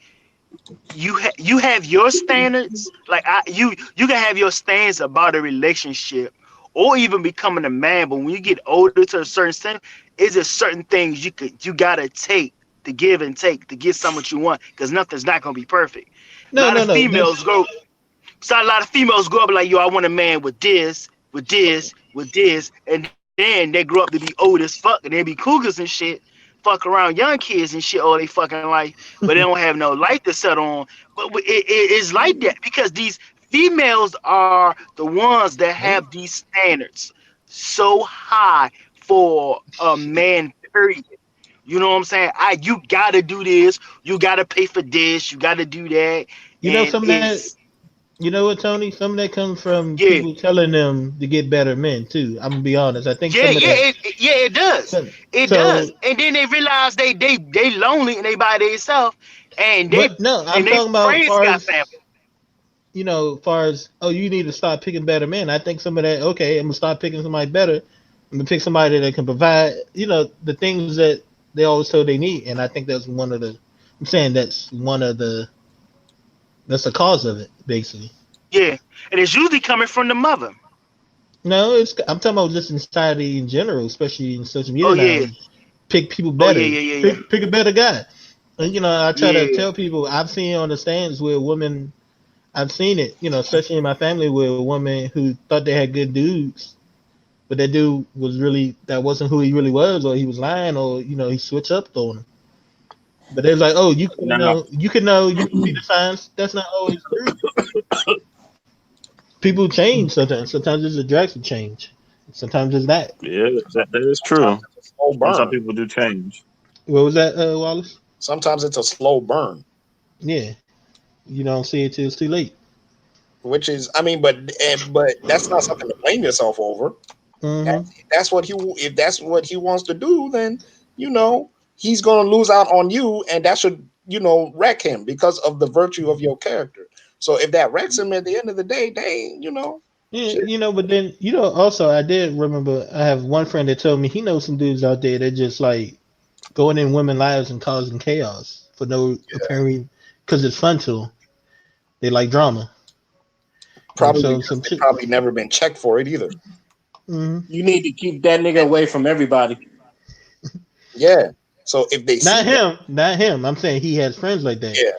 S6: you have your standards. Like you can have your standards about a relationship, or even becoming a man. But when you get older to a certain extent, is there certain things you gotta take to give and take to get some what you want because nothing's not gonna be perfect. A
S1: No,
S6: lot
S1: no,
S6: of
S1: no.
S6: females go So a lot of females grow up like, yo, I want a man with this, with this, with this, and then they grow up to be old as fuck and they be cougars and shit, fuck around young kids and shit all they fucking life, but they don't have no life to set on. But it's like that because these females are the ones that have these standards so high for a man, period. You know what I'm saying? You gotta do this, you gotta pay for this, you gotta do that, and
S1: Some of that.
S6: it's
S1: You know what, Tony? Some of that comes from
S6: yeah.
S1: people telling them to get better men too. I'm gonna be honest. I think
S6: Yeah,
S1: some of
S6: yeah,
S1: that.
S6: yeah, it does. It does.
S1: So,
S6: And then they realize they lonely and they by themselves and
S1: but no, I'm
S6: they
S1: talking about
S6: friends
S1: far
S6: got
S1: as
S6: family.
S1: far as you need to start picking better men. I think some of that. Okay, I'm gonna start picking somebody better. I'm gonna pick somebody that can provide. The things that they always told they need, and I think that's one of the. I'm saying that's one of the. That's the cause of it, basically.
S6: Yeah. And it's usually coming from the mother.
S1: No, I'm talking about just in society in general, especially in social
S6: Oh
S1: media now.
S6: yeah.
S1: Pick people
S6: Oh yeah,
S1: better.
S6: yeah, yeah, yeah.
S1: Pick a better guy. And I try to
S6: Yeah.
S1: tell people I've seen on the stands where women I've seen it, especially in my family where a woman who thought they had good dudes, but that dude was really that wasn't who he really was, or he was lying, or he switched up on them. But they're like, oh,
S4: Now,
S1: you can see the signs. That's not always true. People change sometimes. Sometimes it's a drastic change. Sometimes it's that.
S4: yeah, that is
S3: Sometimes
S4: true.
S3: it's a slow
S4: Some
S3: burn.
S4: people do change.
S1: What was that, Wallace?
S3: Sometimes it's a slow burn,
S1: Yeah, you don't see it till it's too late.
S3: which is, I mean, but that's not something to blame yourself over.
S1: Hmm.
S3: That's what he if that's what he wants to do, then he's gonna lose out on you, and that should wreck him because of the virtue of your character. So if that wrecks him at the end of the day, dang,
S1: Yeah,
S3: shit.
S1: but then also I did remember I have one friend that told me he knows some dudes out there that just like going in women's lives and causing chaos for no apparent because it's fun to them. They like drama, and
S3: Probably
S1: so
S3: because
S1: some
S3: they
S1: chick.
S3: probably never been checked for it either.
S1: Hmm.
S7: You need to keep that nigga away from everybody.
S3: Yeah. So if they see
S1: Not
S3: that,
S1: him, not him. I'm saying he has friends like that.
S3: yeah.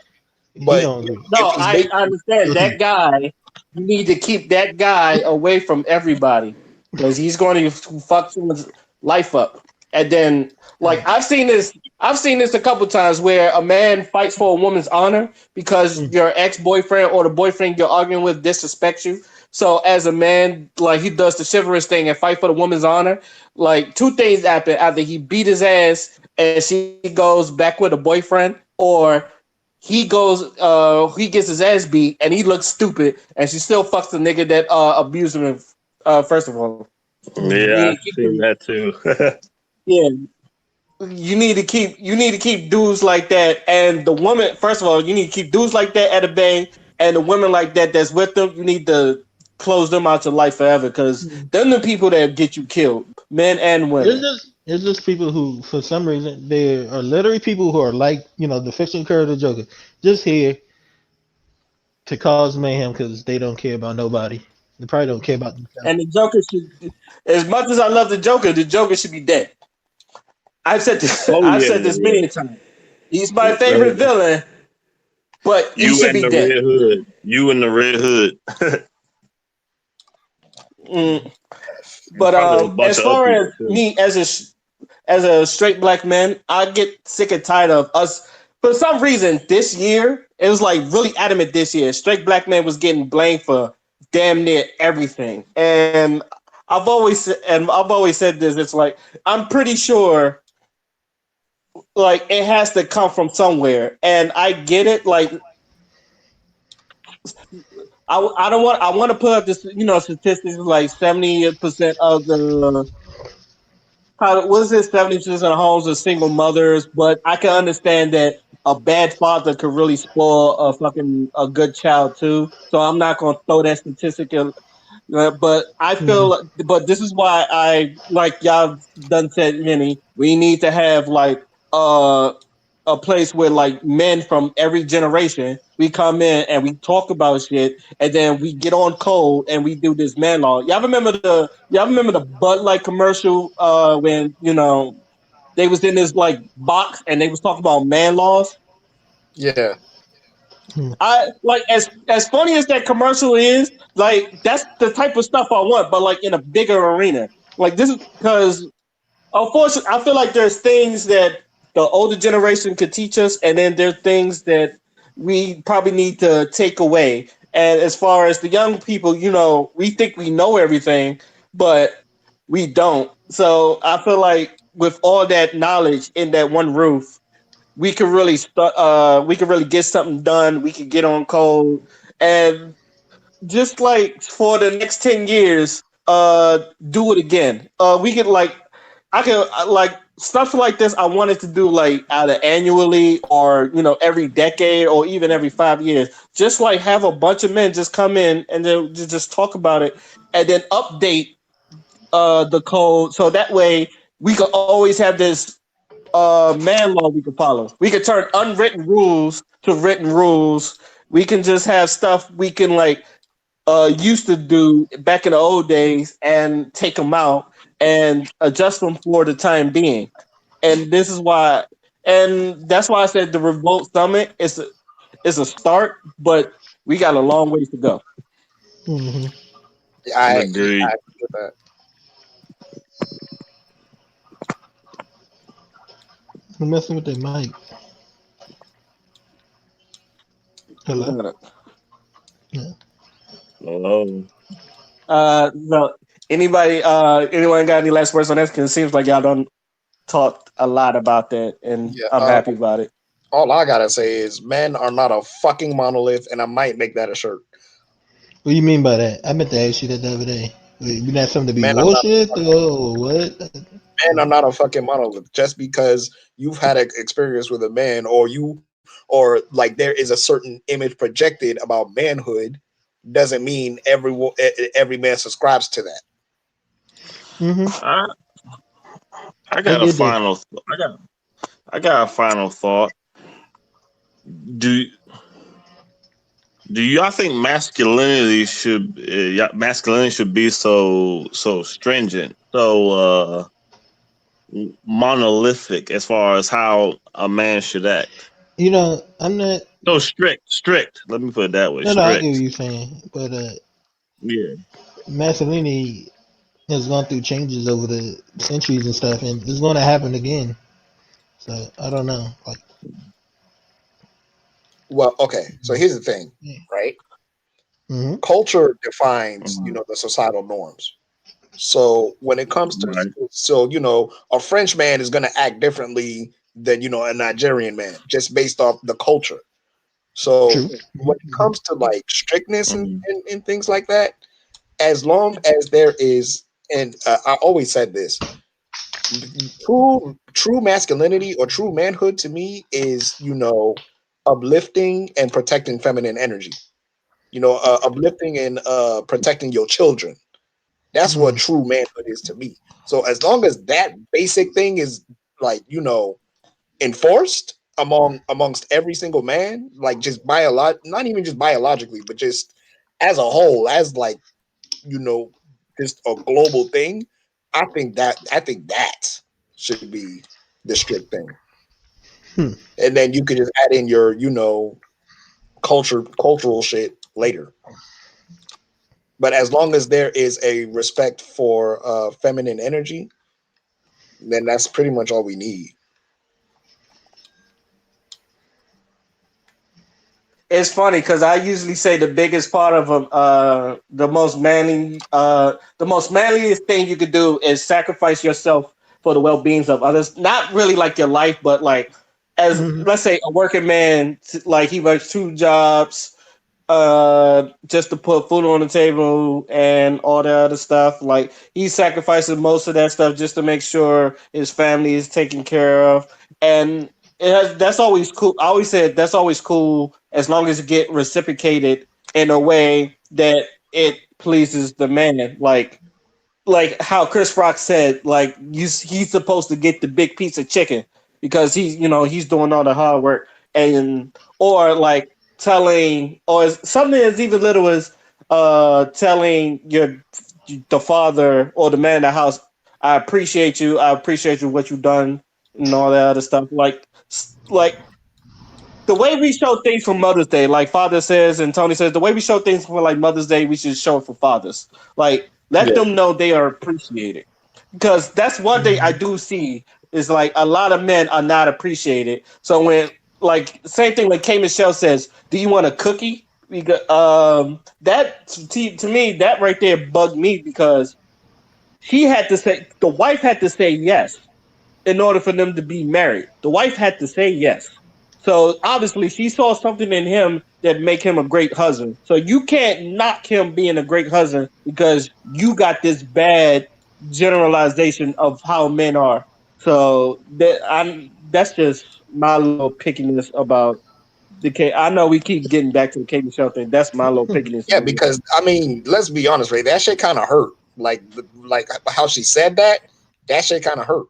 S1: He
S3: But
S1: don't agree.
S3: if
S7: No,
S3: he's
S7: I
S3: dating,
S7: understand that guy. You need to keep that guy away from everybody because he's going to fuck someone's life up. And then, like I've seen this a couple times where a man fights for a woman's honor because
S1: Mm.
S7: your ex boyfriend or the boyfriend you're arguing with disrespects you. So as a man, like he does the chivalrous thing and fight for the woman's honor. Like two things happen: either he beat his ass and she goes back with a boyfriend, or he gets his ass beat and he looks stupid and she still fucks the nigga that abused him. First of all, you
S4: Yeah,
S7: need
S4: I've
S7: to keep
S4: seen that too.
S7: yeah. You need to keep dudes like that, and the woman. First of all, you need to keep dudes like that at a bay, and the women like that that's with them. You need to close them out your life forever because they're the people that get you killed, men and women.
S1: It's just people who, for some reason, they are literally people who are like, the fictional character Joker, just here to cause mayhem because they don't care about nobody. They probably don't care about themselves.
S7: And the Joker should, as much as I love the Joker should be dead. I've said this.
S4: Oh
S7: I've
S4: yeah,
S7: said this many times. He's my favorite
S4: yeah.
S7: villain, but he
S4: You
S7: should
S4: and
S7: be
S4: the
S7: dead.
S4: red hood. You and the red hood.
S7: Mm.
S4: And
S7: But
S4: probably a bunch
S7: as
S4: of other
S7: far
S4: people
S7: as
S4: too.
S7: me as a straight black man, I get sick and tired of us. For some reason, this year it was like really adamant. This year, straight black man was getting blamed for damn near everything, and I've always said this. It's like I'm pretty sure, like it has to come from somewhere, and I get it. Like I don't want I want to put up this statistics like 70% of the how what is it? 70% of homes are single mothers, but I can understand that a bad father could really spoil a good child too. So I'm not gonna throw that statistic in, but I feel,
S1: Mhm.
S7: but this is why I like y'all done said many. We need to have like uh a place where like men from every generation we come in and we talk about shit and then we get on code and we do this man law. Y'all remember the Bud Light commercial when they was in this like box and they was talking about man laws.
S3: Yeah.
S7: I like as funny as that commercial is, like that's the type of stuff I want, but like in a bigger arena. Like this is because unfortunately, I feel like there's things that the older generation could teach us, and then there's things that we probably need to take away. And as far as the young people, we think we know everything, but we don't. So I feel like with all that knowledge in that one roof, we could really start. We could really get something done. We could get on code, and just like for the next 10 years, do it again. We could like I could like stuff like this. I wanted to do like either annually or every decade or even every 5 years. Just like have a bunch of men just come in and then just talk about it and then update the code so that way we could always have this man law we could follow. We could turn unwritten rules to written rules. We can just have stuff we can like used to do back in the old days and take them out and adjust them for the time being. And this is why, and that's why I said the Revolt Summit is a start, but we got a long ways to go.
S1: Mhm.
S3: I
S4: Agreed.
S3: agree with that.
S1: I'm messing with that mic. Hello. Yeah.
S4: Hello.
S7: No, anyone got any last words on that? Because it seems like y'all don't talked a lot about that, and
S3: Yeah.
S7: I'm happy about it.
S3: All I gotta say is men are not a fucking monolith, and I might make that a shirt.
S1: What do you mean by that? I meant to ask you that the other day. You not something to be
S3: Men are not
S1: bullshit or what?
S3: men are not a fucking monolith. Just because you've had an experience with a man, or like there is a certain image projected about manhood, doesn't mean every man subscribes to that.
S1: Hmm.
S4: I I
S1: I
S4: got a
S1: get that.
S4: final. I got a final thought. Do Do y'all think masculinity should be so stringent, monolithic as far as how a man should act?
S1: I'm not.
S4: No, strict. Let me put it that way,
S1: No, no, I get what
S4: strict.
S1: you're saying, but
S4: Yeah.
S1: masculinity has gone through changes over the centuries and stuff, and it's going to happen again. So I don't know.
S3: Well, okay. So here's the thing,
S1: Yeah.
S3: right?
S1: Mm-hmm.
S3: Culture defines, the societal norms. So when it comes to,
S4: Right.
S3: so a French man is going to act differently than a Nigerian man, just based off the culture. So
S1: True.
S3: when it
S1: Mm-hmm.
S3: comes to like strictness and,
S4: Mhm.
S3: and things like that, as long as there is, and I always said this, true masculinity or true manhood to me is uplifting and protecting feminine energy. Uplifting and protecting your children. That's what
S1: Mm.
S3: true manhood is to me. So as long as that basic thing is like enforced amongst every single man, like just not even just biologically, but just as a whole, as like you know, just a global thing. I think that should be the strict thing,
S1: Hmm.
S3: and then you could just add in your cultural shit later. But as long as there is a respect for feminine energy, then that's pretty much all we need.
S7: It's funny because I usually say the biggest part of the most manliest thing you could do is sacrifice yourself for the well beings of others. Not really like your life, but like as
S1: Mm-hmm.
S7: let's say a working man, like he works 2 jobs, just to put food on the table and all that other stuff. Like he sacrifices most of that stuff just to make sure his family is taken care of, and that's always cool. I always said that's always cool as long as it get reciprocated in a way that it pleases the man. Like how Chris Rock said, like he's supposed to get the big piece of chicken because he's doing all the hard work, and or like telling or something as even little as telling the father or the man in the house, I appreciate you what you've done and all that other stuff. Like the way we show things for Mother's Day, like Father says and Tony says, the way we show things for like Mother's Day, we should show it for fathers. Like let
S3: Yeah,
S7: them know they are appreciated. Because that's one thing I
S1: Mm-hmm.
S7: do see is like a lot of men are not appreciated. So when like same thing when K Michelle says, "Do you want a cookie?" Because that to me that right there bugged me because the wife had to say yes in order for them to be married. The wife had to say yes. So obviously she saw something in him that make him a great husband. So you can't knock him being a great husband because you got this bad generalization of how men are. So that's just my little pickiness about the K. I know we keep getting back to the K Michelle thing. That's my little pickiness
S3: yeah.
S7: on it.
S3: Because I mean, let's be honest, right? That shit kind of hurt. Like how she said that. That shit kind of hurt.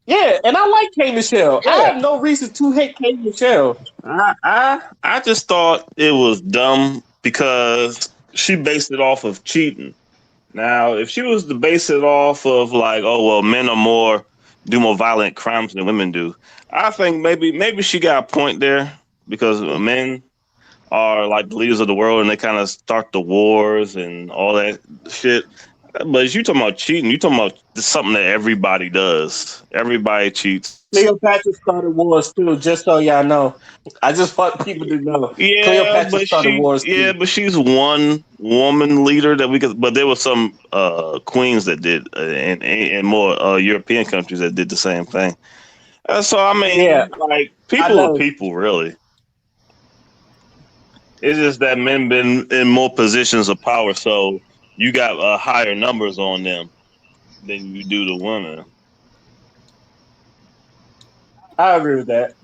S7: Yeah, and I like K Michelle. I
S3: Yeah,
S7: have no reason to hate K Michelle.
S4: I just thought it was dumb because she based it off of cheating. Now, if she was to base it off of like, oh well, men are more do more violent crimes than women do, I think maybe she got a point there because men are like the leaders of the world and they kind of start the wars and all that shit. But if you talking about cheating, you talking about something that everybody does. Everybody cheats.
S7: Cleopatra started wars too, just so y'all know. I just want people to know.
S4: Yeah,
S7: Cleopatra started wars too.
S4: but she's one woman leader that we could. But there were some queens that did, and more European countries that did the same thing. So I
S7: Yeah,
S4: mean, like
S7: I
S4: people are
S7: know.
S4: people, really. It's just that men been in more positions of power, so you got higher numbers on them than you do the women.
S7: I agree with that.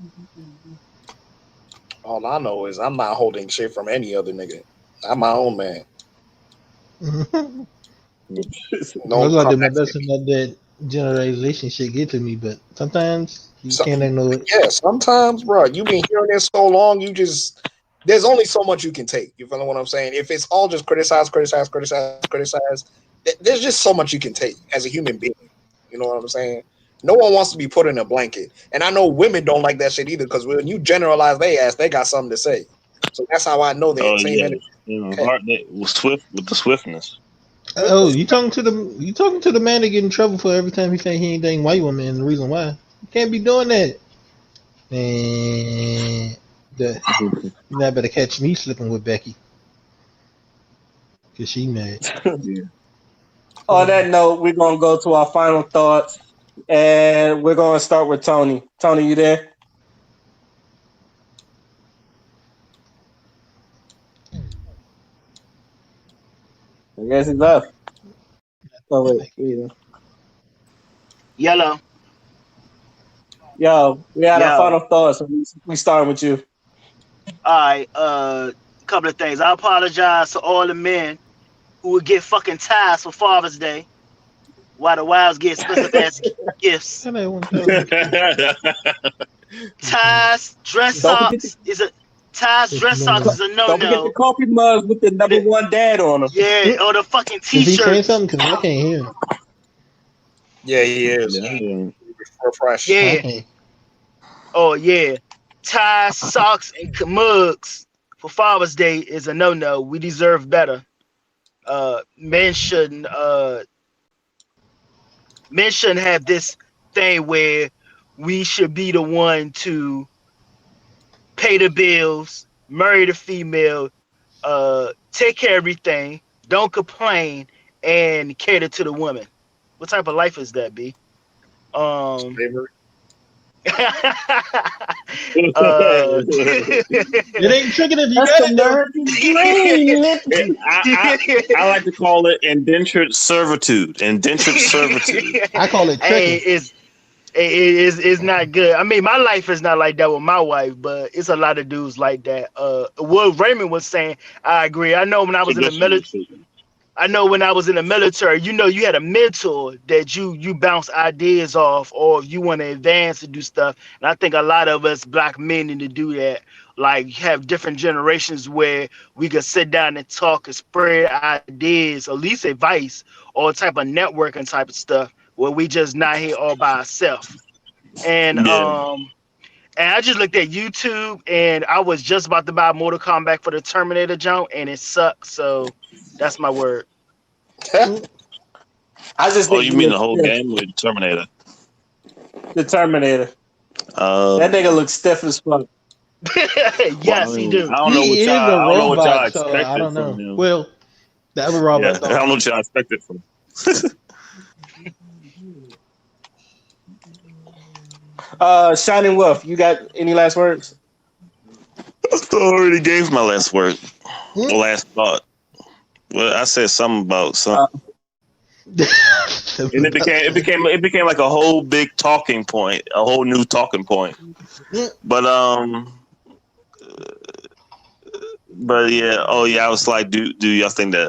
S3: all I know is I'm not holding shit from any other nigga. I'm my own man.
S1: Mm-hmm. That's
S3: Don't
S1: why I
S3: come
S1: do my
S3: asking
S1: best to
S3: me.
S1: let that generalization shit get to me, but sometimes you
S3: So,
S1: can't ignore it.
S3: yeah, sometimes, bro, you've been hearing this so long, there's only so much you can take. You feel what I'm saying? If it's all just criticize, there's just so much you can take as a human being. You know what I'm saying? No one wants to be put in a blanket, and I know women don't like that shit either because when you generalize they ass, they got something to say. So that's how I know the
S4: Oh
S3: same
S4: yeah,
S3: energy.
S4: you know,
S3: Yeah.
S4: hard was swift with the swiftness.
S1: Oh, you talking to the man that get in trouble for every time he say he ain't dating white woman and the reason why. You can't be doing that. Man, the you not better catch me slipping with Becky. Cause she mad.
S4: Yeah.
S7: On that note, we're gonna go to our final thoughts, and we're gonna start with Tony. Tony, you there? I guess he's left. Oh
S1: I
S7: wait,
S1: think
S7: here you go.
S6: Yellow.
S7: Yo, we had our
S6: Yo.
S7: final thoughts. So we starting with you.
S6: All right. Couple of things. I apologize to all the men who would get fucking ties for Father's Day, while the wives get expensive ass gifts.
S1: I know one thousand.
S6: Ties, dress
S7: Don't forget the
S6: socks is a ties,
S1: It's
S6: dress
S1: no
S6: socks
S1: no.
S6: is a no
S7: don't forget the
S6: no.
S7: coffee mugs with the number one dad on them.
S6: Yeah, or the fucking
S1: Is he saying
S6: t-shirts.
S1: something? Cause I can't hear him.
S3: Yeah, he is.
S4: Yeah.
S3: Refresh.
S1: I
S6: Yeah.
S1: can't.
S6: Oh yeah. Ties, socks, and mugs for Father's Day is a no no. We deserve better. Men shouldn't have this thing where we should be the one to pay the bills, marry the female, take care of everything, don't complain, and cater to the woman. What type of life is that, B? Um,
S3: Slavery.
S6: uh,
S1: It ain't tricking if you
S7: That's
S1: got
S7: the
S1: it though.
S7: American dream.
S4: I like to call it indentured servitude. Indentured servitude.
S1: I call it
S6: hey,
S1: tricking.
S6: it's not good. I mean, my life is not like that with my wife, but it's a lot of dudes like that. What Raymond was saying, I agree. I know when I was in the
S4: Traditionally
S6: military.
S4: speaking.
S6: I know when I was in the military, you had a mentor that you bounce ideas off, or if you want to advance to do stuff. And I think a lot of us black men need to do that. Like have different generations where we could sit down and talk and spread ideas, at least advice, or type of networking type of stuff where we just not here all by ourselves. And
S4: Yeah.
S6: and I just looked at YouTube and I was just about to buy Mortal Kombat for the Terminator jump and it sucks. So that's my word.
S7: I just
S4: Oh,
S7: think
S4: you mean the whole game with Terminator?
S7: the Terminator. That nigga looks stiff as fuck.
S4: Well, I
S6: Yes, he
S4: mean,
S6: do.
S1: He is a
S4: I don't know what y'all
S1: robot, so I
S4: expected
S1: don't
S4: from
S1: know.
S4: him.
S1: Well, the other
S4: Yeah,
S1: robots
S4: I don't
S1: don't.
S4: know what y'all expected from.
S7: Shining Wolf, you got any last words?
S4: I already gave my last word,
S1: Hmm?
S4: last thought. Well, I said something about some,
S7: Uh,
S4: and it became like a whole big talking point, a whole new talking point. But yeah, oh yeah, I was like, do y'all think that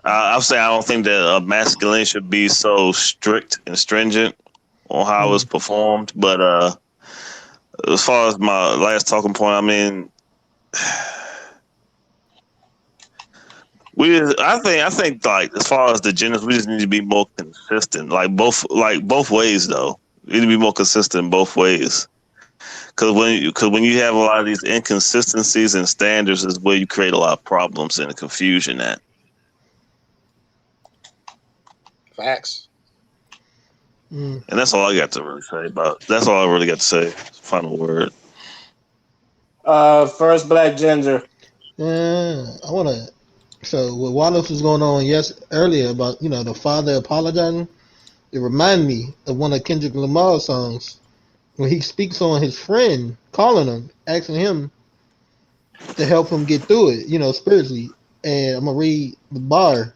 S4: I'll say I don't think that masculine should be so strict and stringent on how it's performed. But as far as my last talking point, I mean, I think like as far as the genders, we just need to be more consistent. Both ways though. We need to be more consistent both ways. Because when you have a lot of these inconsistencies and standards, is where you create a lot of problems and confusion at.
S3: Facts.
S1: Mm.
S4: And that's all I got to really say about. That's all I really got to say. Final word.
S7: First black ginger.
S1: I wanna. So what Wallace was going on earlier about the father apologizing. It reminded me of one of Kendrick Lamar's songs when he speaks on his friend calling him, asking him to help him get through it, spiritually. And I'm gonna read the bar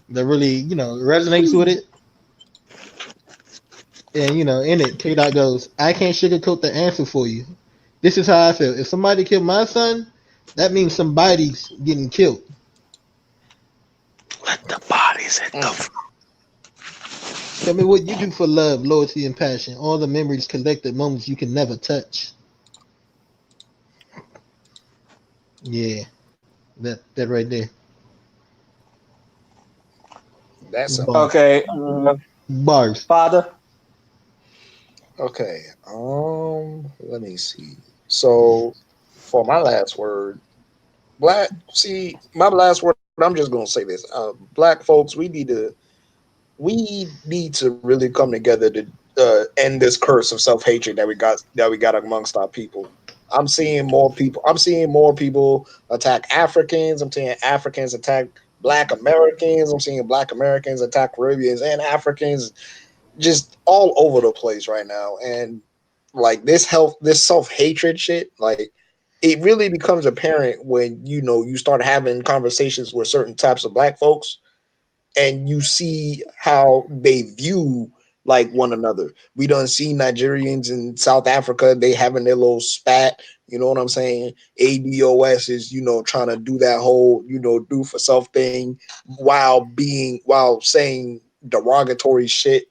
S1: that really resonates with it. And in it, K Dot goes, "I can't sugarcoat the answer for you. This is how I feel. If somebody killed my son, that means somebody's getting killed.
S4: Let the bodies hit the.
S1: Tell me what you do for love, loyalty, and passion. All the memories collected, moments you can never touch." Yeah, that right there.
S3: That's a
S1: Bars.
S7: Okay.
S1: Bars.
S7: Father.
S3: okay. Let me see. So for my last word, black. See, my last word. I'm just gonna say this. Black folks, we need to really come together to end this curse of self hatred that we got amongst our people. I'm seeing more people. I'm seeing more people attack Africans. I'm seeing Africans attack Black Americans. I'm seeing Black Americans attack Caribbeans and Africans, just all over the place right now. And like this self hatred shit, like it really becomes apparent when you start having conversations with certain types of Black folks and you see how they view like one another. We don't see Nigerians in South Africa, they having their little spat, you know what I'm saying? ADOS is, trying to do that whole, do for self thing while saying derogatory shit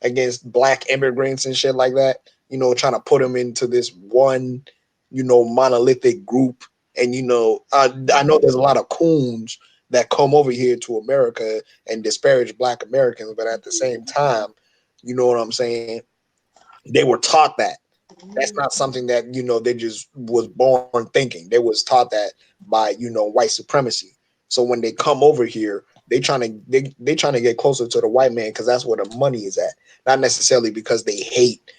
S3: against black immigrants and shit like that, trying to put them into this one, monolithic group. And I know there's a lot of coons that come over here to America and disparage Black Americans, but at the same time, you know what I'm saying? They were taught that. That's not something that they just was born thinking. They was taught that by white supremacy. So when they come over here, they trying to get closer to the white man because that's where the money is at. Not necessarily because they hate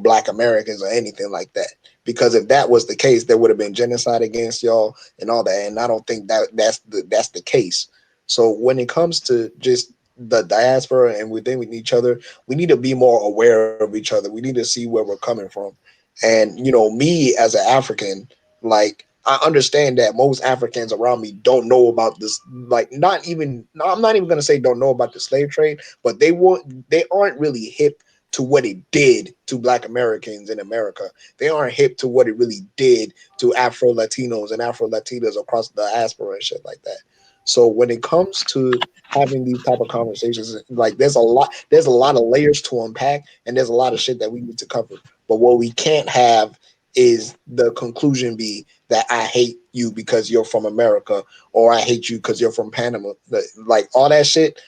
S3: Black Americans or anything like that. Because if that was the case, there would have been genocide against y'all and all that. And I don't think that's the case. So when it comes to just the diaspora and within each other, we need to be more aware of each other. We need to see where we're coming from. And me as an African, like I understand that most Africans around me don't know about this. Like, not even no, I'm not even gonna say don't know about the slave trade, but they aren't really hip to what it did to Black Americans in America. They aren't hip to what it really did to Afro Latinos and Afro Latinas across the diaspora and shit like that. So when it comes to having these type of conversations, like there's a lot of layers to unpack, and there's a lot of shit that we need to cover. But what we can't have is the conclusion be that I hate you because you're from America, or I hate you because you're from Panama. Like all that shit,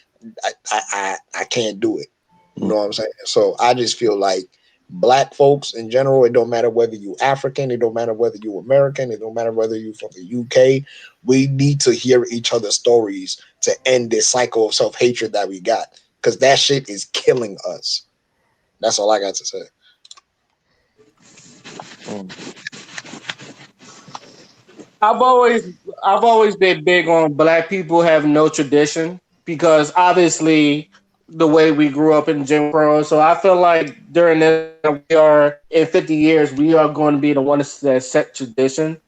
S3: I can't do it. You know what I'm saying? So I just feel like Black folks in general, it don't matter whether you African, it don't matter whether you American, it don't matter whether you from the UK. We need to hear each other's stories to end this cycle of self hatred that we got, because that shit is killing us. That's all I got to say.
S7: I've always I've always been big on black people have no tradition because obviously the way we grew up in Jim Crow. So I feel like during this time we are in 50 years we are going to be the ones that set tradition.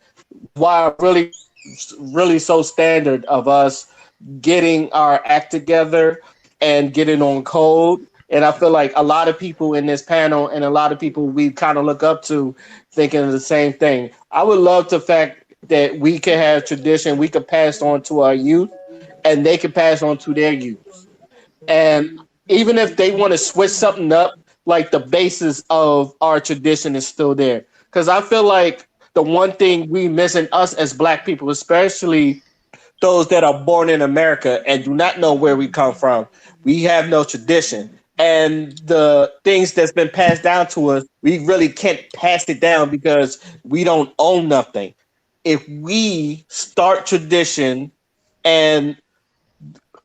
S7: Why really so standard of us getting our act together and getting on code. And I feel like a lot of people in this panel and a lot of people we kind of look up to thinking of the same thing. I would love the fact that we can have tradition, we could pass on to our youth, and they can pass on to their youth. And even if they want to switch something up, like the basis of our tradition is still there. Because I feel like the one thing we missing us as black people, especially those that are born in America and do not know where we come from. We have no tradition. And the things that's been passed down to us, we really can't pass it down because we don't own nothing. If we start tradition and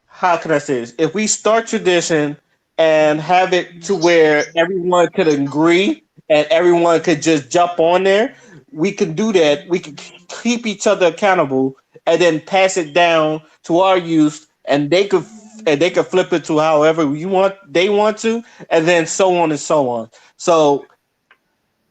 S7: how can I say this? If we start tradition and have it to where everyone could agree and everyone could just jump on there, we can do that. We can keep each other accountable and then pass it down to our youth, and they could flip it to however you want they want to, and then so on and so on. So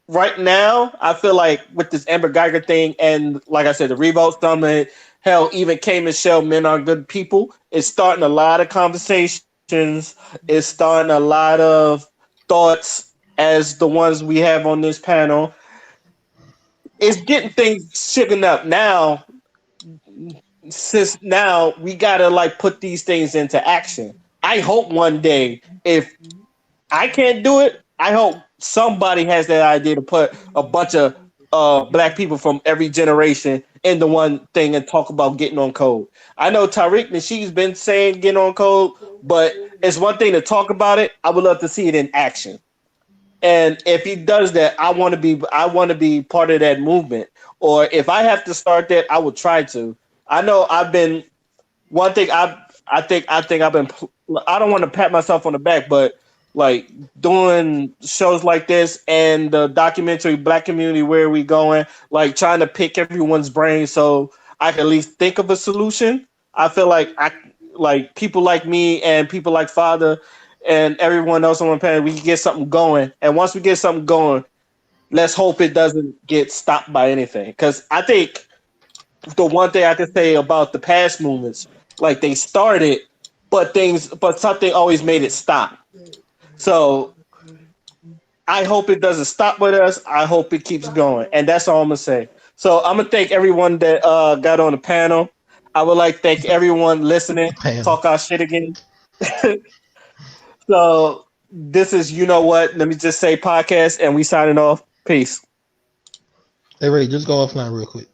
S7: right now, I feel like with this Amber Geiger thing, and like I said, the Revolt Summit, hell, even K Michelle, Men Are Good People, it's starting a lot of conversations. It's starting a lot of thoughts as the ones we have on this panel. It's getting things shaken up now. Since now we gotta like put these things into action. I hope one day if I can't do it. I hope somebody has that idea to put a bunch of black people from every generation into one thing and talk about getting on code. I know Tariq and she's been saying get on code, but it's one thing to talk about it. I would love to see it in action. And if he does that, I want to be part of that movement. Or if I have to start that, I will try to. I know I've been one thing I think I've been I don't want to pat myself on the back, but like doing shows like this and the documentary Black Community, Where Are We Going, like trying to pick everyone's brain so I can at least think of a solution. I feel like people like me and people like Father and everyone else on my panel, we can get something going. And once we get something going, let's hope it doesn't get stopped by anything. Because I think the one thing I can say about the past movements, like they started, but something always made it stop. So I hope it doesn't stop with us. I hope it keeps going, and that's all I'm gonna say. So I'm gonna thank everyone that got on the panel. I would like to thank everyone listening.
S1: Panel.
S7: Talk our shit again. So this is you know what? Let me just say podcast, and we signing off. Peace.
S1: Hey Ray, just go offline real quick.